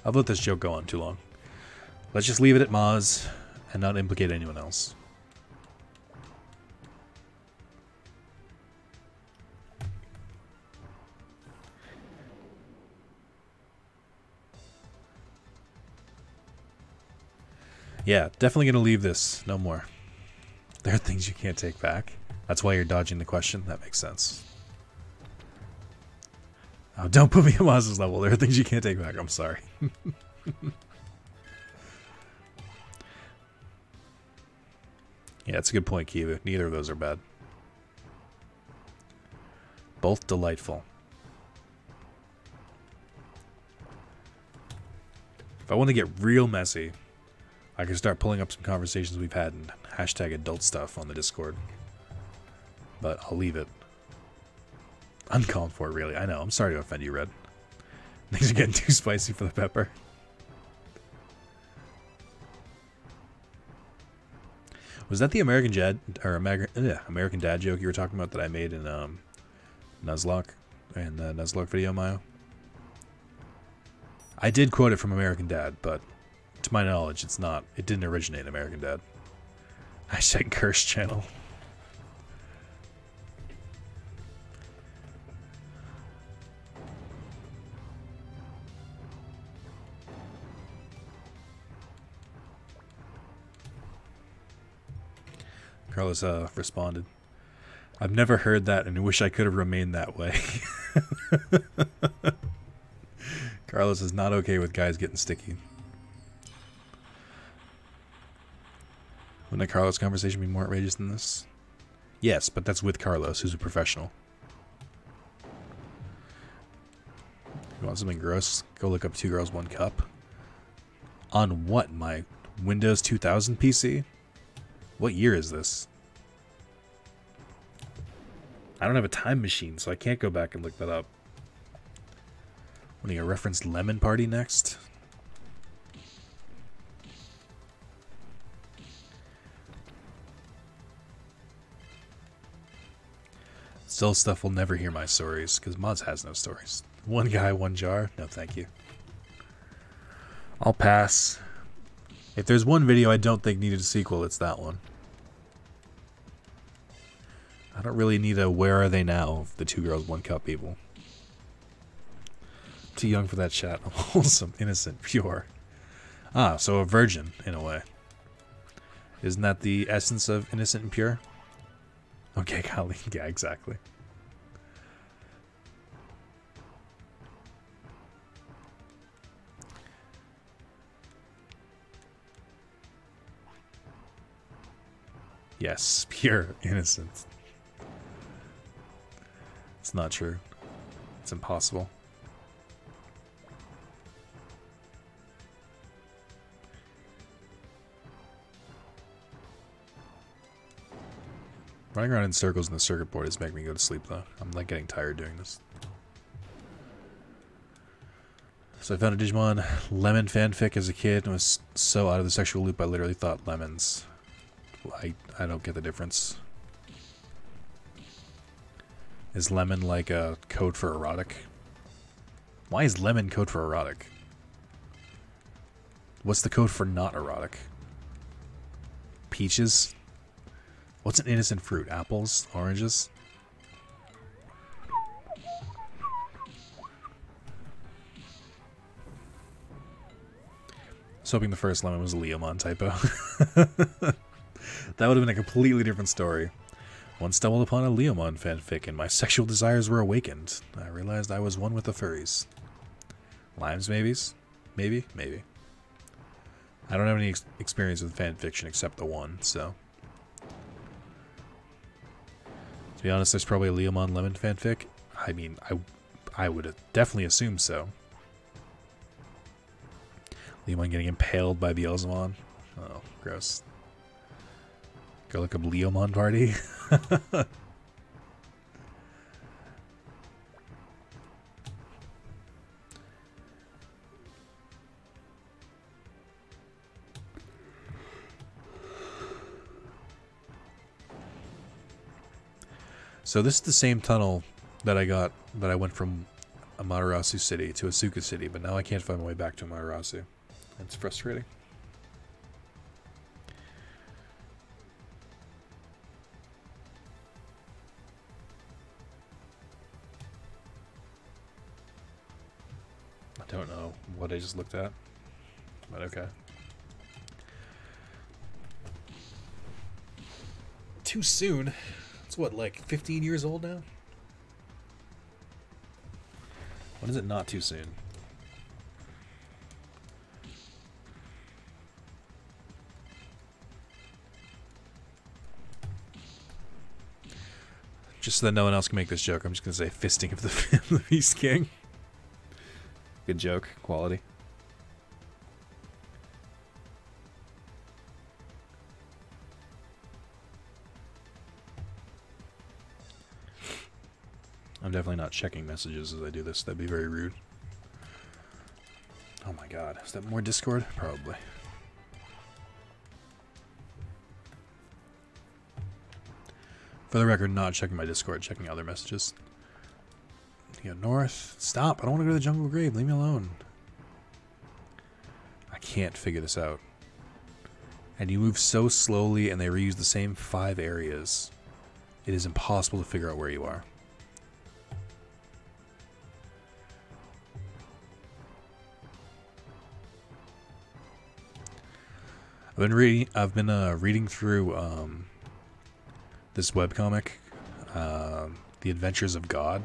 I've let this joke go on too long. Let's just leave it at Maz and not implicate anyone else. Yeah, definitely going to leave this. No more. There are things you can't take back. That's why you're dodging the question. That makes sense. Oh, don't put me at Maz's level. There are things you can't take back. I'm sorry. Yeah, that's a good point, Kiva. Neither of those are bad. Both delightful. If I want to get real messy, I can start pulling up some conversations we've had and hashtag adult stuff on the Discord. But I'll leave it. Uncalled for, really. I know. I'm sorry to offend you, Red. Things are getting too spicy for the pepper. Was that the American Dad joke you were talking about that I made in Nuzlocke and the Nuzlocke video, Mayo? I did quote it from American Dad, but to my knowledge, it's not. It didn't originate in American Dad. Hashtag curse channel. Carlos responded, I've never heard that and wish I could have remained that way. Carlos is not okay with guys getting sticky. Wouldn't a Carlos conversation be more outrageous than this? Yes, but that's with Carlos, who's a professional. You want something gross? Go look up 2 Girls 1 Cup. On what, my Windows 2000 PC? What year is this? I don't have a time machine, so I can't go back and look that up. Want to reference Lemon Party next? Still stuff will never hear my stories, because Mods has no stories. One guy, one jar? No, thank you. I'll pass. If there's one video I don't think needed a sequel, it's that one. I don't really need a Where Are They Now of the 2 Girls 1 Cup people. I'm too young for that chat. I'm wholesome, innocent, pure. Ah, so a virgin, in a way. Isn't that the essence of innocent and pure? Okay, Kali. Yeah, exactly. Yes, pure innocence. It's not true. It's impossible. Running around in circles in the circuit board is making me go to sleep, though. I'm like getting tired doing this. So I found a Digimon Lemon fanfic as a kid and was so out of the sexual loop I literally thought lemons. I don't get the difference. Is lemon like a code for erotic? Why is lemon code for erotic? What's the code for not erotic? Peaches? What's an innocent fruit? Apples? Oranges? I was hoping the first lemon was a Leomon typo. That would have been a completely different story. Once stumbled upon a Leomon fanfic and my sexual desires were awakened. I realized I was one with the furries. Limes, maybes? Maybe? Maybe. I don't have any experience with fanfiction except the one, so... To be honest, there's probably a Leomon Lemon fanfic. I mean, I would definitely assume so. Leomon getting impaled by Beelzemon. Oh, gross. Go look up Leomon party. So this is the same tunnel that I went from Amaterasu City to Asuka City, but now I can't find my way back to Amaterasu. It's frustrating. I don't know what I just looked at, but okay. Too soon? It's what, like 15 years old now? When is it not too soon? Just so that no one else can make this joke, I'm just going to say fisting of the Beast King. Good joke. Quality. I'm definitely not checking messages as I do this. That'd be very rude. Oh my god. Is that more Discord? Probably. For the record, not checking my Discord, checking other messages. You go north. Stop. I don't want to go to the jungle grave. Leave me alone. I can't figure this out. And you move so slowly and they reuse the same 5 areas. It is impossible to figure out where you are. I've been reading through this webcomic, The Adventures of God,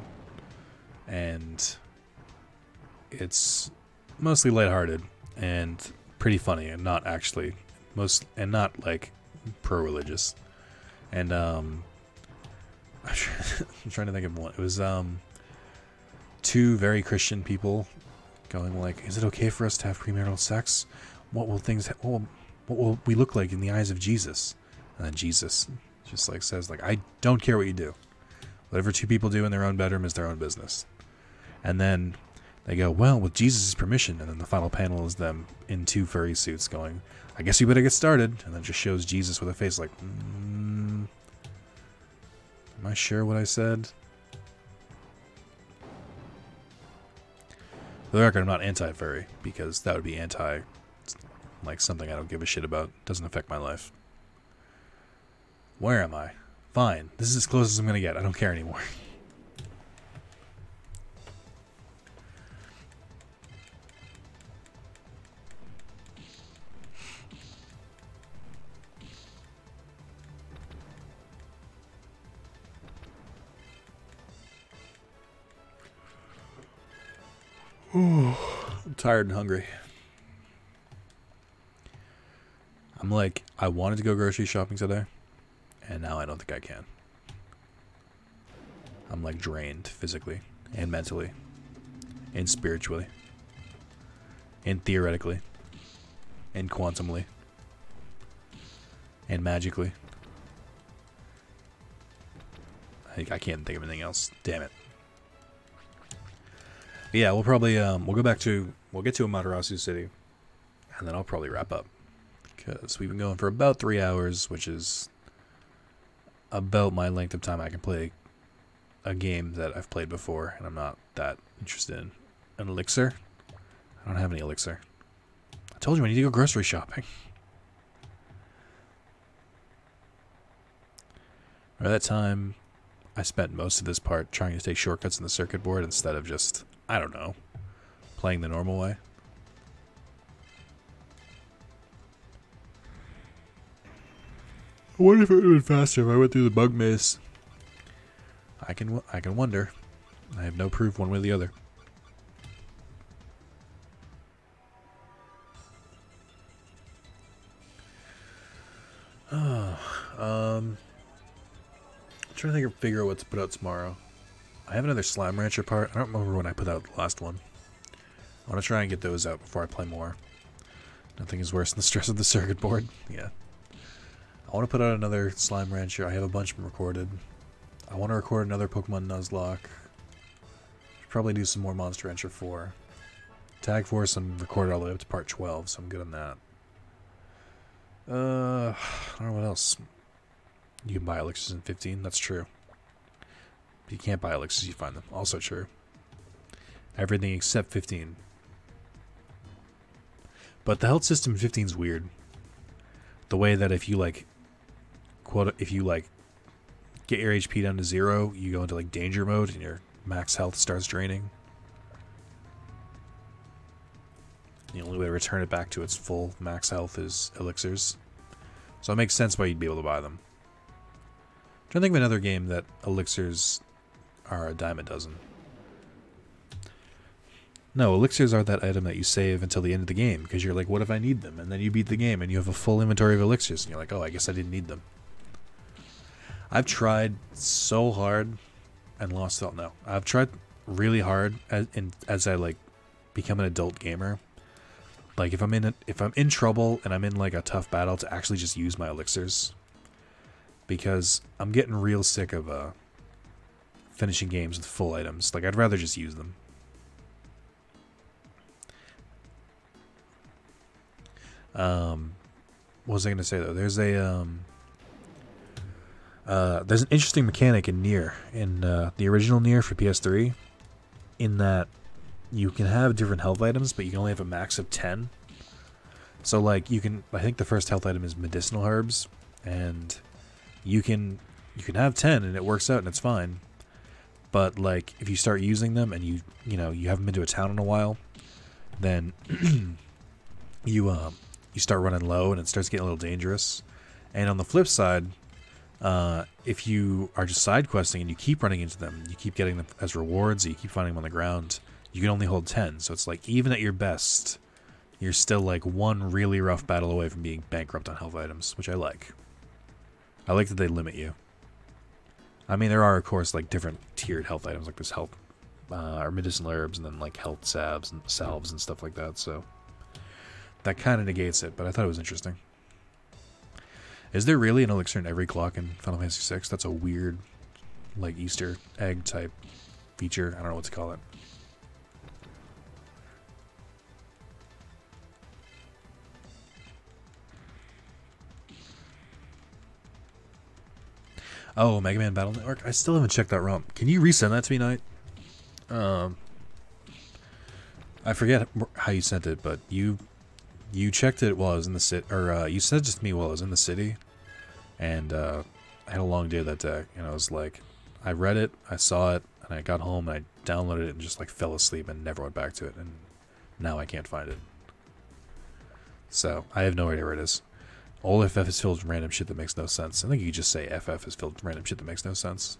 and it's mostly lighthearted and pretty funny, and not actually not like pro-religious. And I'm trying to think of one. It was 2 very Christian people going like, "Is it okay for us to have premarital sex? What will we look like in the eyes of Jesus?" And then Jesus just like says like, "I don't care what you do. Whatever 2 people do in their own bedroom is their own business." And then they go, "Well, with Jesus' permission." And then the final panel is them in 2 furry suits going, "I guess we better get started." And then just shows Jesus with a face like, am I sure what I said? For the record, I'm not anti-furry, because that would be like something I don't give a shit about. Doesn't affect my life. Where am I? Fine. This is as close as I'm gonna get. I don't care anymore. I'm tired and hungry. I'm like, I wanted to go grocery shopping today, and now I don't think I can. I'm like drained physically and mentally and spiritually and theoretically and quantumly and magically. I can't think of anything else. Damn it. Yeah, we'll probably we'll get to Amaterasu City, and then I'll probably wrap up because we've been going for about 3 hours, which is about my length of time I can play a game that I've played before, and I'm not that interested in an elixir. I don't have any elixir. I told you I need to go grocery shopping. By that time, I spent most of this part trying to take shortcuts in the circuit board instead of just, I don't know, playing the normal way. I wonder if it would have been faster if I went through the bug maze. I can wonder. I have no proof one way or the other. I'm trying to figure out what to put out tomorrow. I have another Slime Rancher part. I don't remember when I put out the last one. I want to try and get those out before I play more. Nothing is worse than the stress of the circuit board. Yeah. I want to put out another Slime Rancher. I have a bunch of them recorded. I want to record another Pokemon Nuzlocke. Should probably do some more Monster Rancher 4. Tag Force, I'm recorded all the way up to part 12, so I'm good on that. I don't know what else. You can buy elixirs in 15, that's true. But you can't buy elixirs, you find them. Also true. Everything except 15. But the health system in 15 is weird. The way that if you like get your HP down to 0, you go into like danger mode and your max health starts draining. The only way to return it back to its full max health is elixirs. So it makes sense why you'd be able to buy them. I'm trying to think of another game that elixirs are a dime a dozen. No, elixirs are that item that you save until the end of the game, because you're like, what if I need them? And then you beat the game and you have a full inventory of elixirs, and you're like, oh, I guess I didn't need them. I've tried so hard and lost out. No, I've tried really hard as I like become an adult gamer. Like if I'm in trouble and I'm in like a tough battle, to actually just use my elixirs, because I'm getting real sick of finishing games with full items. Like I'd rather just use them. What was I gonna say though? There's an interesting mechanic in Nier, in the original Nier for PS3, in that you can have different health items, but you can only have a max of 10. So like I think the first health item is medicinal herbs, and you can have 10 and it works out and it's fine. But like if you start using them and you haven't been to a town in a while, then you start running low and it starts getting a little dangerous. And on the flip side, if you are just side questing and you keep running into them, you keep getting them as rewards, you keep finding them on the ground, you can only hold 10. So it's like even at your best, you're still like one really rough battle away from being bankrupt on health items, which I like. I like that they limit you. I mean, there are of course like different tiered health items, like this health or medicinal herbs, and then like health salves and stuff like that. So that kind of negates it, but I thought it was interesting. Is there really an elixir in every clock in Final Fantasy VI? That's a weird, like, Easter egg type feature. I don't know what to call it. Oh, Mega Man Battle Network? I still haven't checked that ROM. Can you resend that to me, Knight? I forget how you sent it, but you checked it while I was in the city, or you sent it to me while I was in the city, and I had a long day that day, and I was like, I read it, I saw it, and I got home, and I downloaded it, and just like fell asleep and never went back to it, and now I can't find it. So, I have no idea where it is. All FF is filled with random shit that makes no sense. I think you could just say FF is filled with random shit that makes no sense.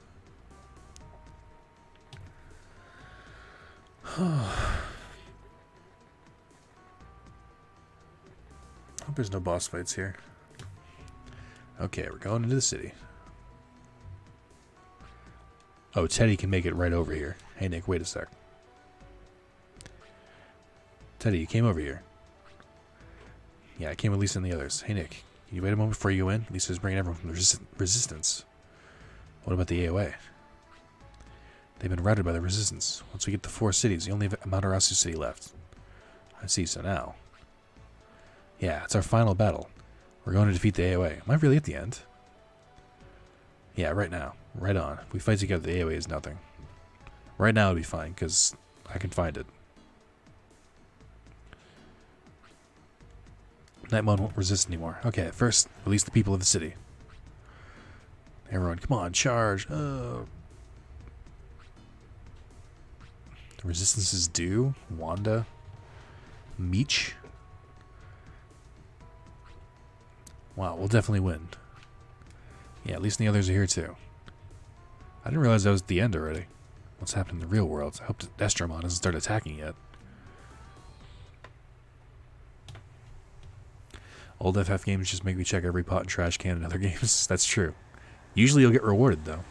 hope there's no boss fights here. Okay, we're going into the city. Oh, Teddy can make it right over here. Hey, Nick, wait a sec. Teddy, you came over here. Yeah, I came with Lisa and the others. Hey, Nick, can you wait a moment before you go in? Lisa's bringing everyone from the resistance. What about the AOA? They've been routed by the resistance. Once we get to 4 cities, you only have Amaterasu City left. I see, so now. Yeah, it's our final battle. We're going to defeat the AOA. Am I really at the end? Yeah, right now. Right on. If we fight together, the AOA is nothing. Right now it'll be fine, because I can find it. Nightmon won't resist anymore. Okay, first, release the people of the city. Everyone, come on, charge. The resistance is due. Wanda. Meech. Wow, we'll definitely win. Yeah, at least the others are here too. I didn't realize that was the end already. What's happening in the real world? I hope that Destromon hasn't started attacking yet. Old FF games just make me check every pot and trash can in other games. That's true. Usually you'll get rewarded though.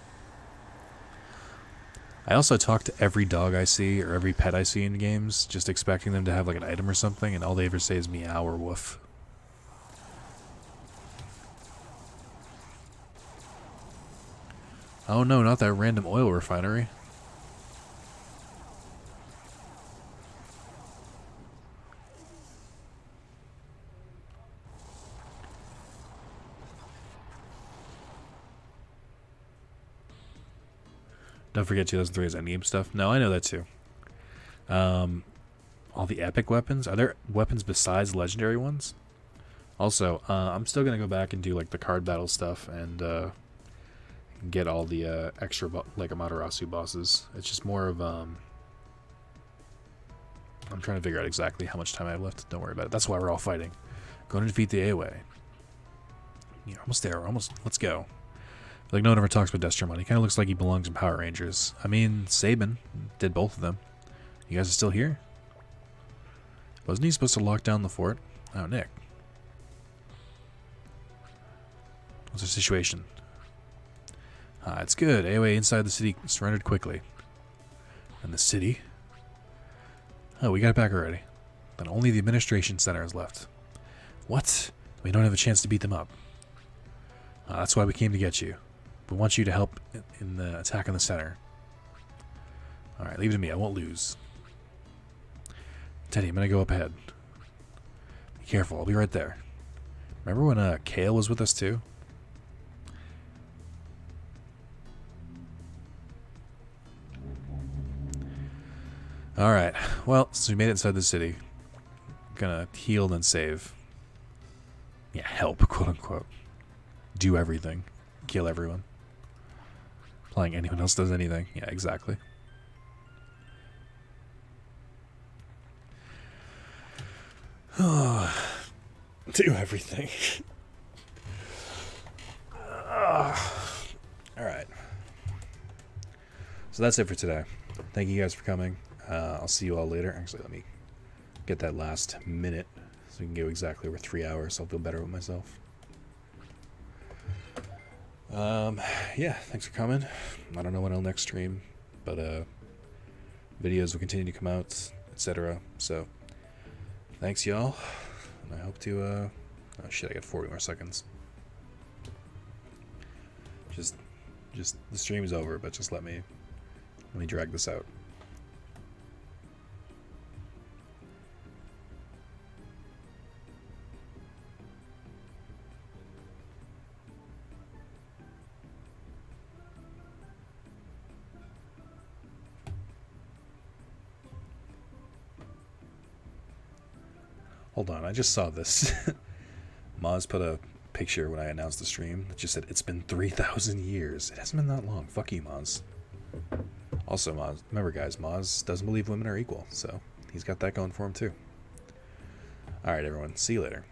I also talk to every dog I see or every pet I see in games, just expecting them to have like an item or something, and all they ever say is meow or woof. Oh no, not that random oil refinery. Don't forget 2003's endgame stuff. No, I know that too. All the epic weapons. Are there weapons besides legendary ones? Also, I'm still going to go back and do like the card battle stuff and get all the extra like Amaterasu bosses. It's just more of I'm trying to figure out exactly how much time I have left. Don't worry about it. That's why we're all fighting. Going to defeat the AOA. You're almost there. We're almost. Let's go. Like no one ever talks about Destromon. He kind of looks like he belongs in Power Rangers. I mean, Sabin did both of them. You guys are still here? Wasn't he supposed to lock down the fort? Oh, Nick. What's the situation? It's good. AOA inside the city surrendered quickly. And the city? Oh, we got it back already. Then only the administration center is left. What? We don't have a chance to beat them up. That's why we came to get you. We want you to help in the attack on the center. Alright, leave it to me. I won't lose. Teddy, I'm going to go up ahead. Be careful. I'll be right there. Remember when Kale was with us too? Alright. Well, since we made it inside the city, I'm going to heal and save. Yeah, help, quote unquote. Do everything. Kill everyone. Implying anyone else does anything. Yeah, exactly. Do everything. Alright. So that's it for today. Thank you guys for coming. I'll see you all later. Actually, let me get that last minute so we can go exactly over 3 hours. So I'll feel better with myself. Yeah, thanks for coming. I don't know when I'll next stream, but videos will continue to come out, etc. So thanks y'all, and I hope to oh shit, I got 40 more seconds. Just the stream is over, but just let me drag this out. Hold on, I just saw this. Maz put a picture when I announced the stream that just said, it's been 3,000 years. It hasn't been that long. Fuck you, Maz. Also, Maz, remember guys, Maz doesn't believe women are equal, so he's got that going for him too. Alright everyone, see you later.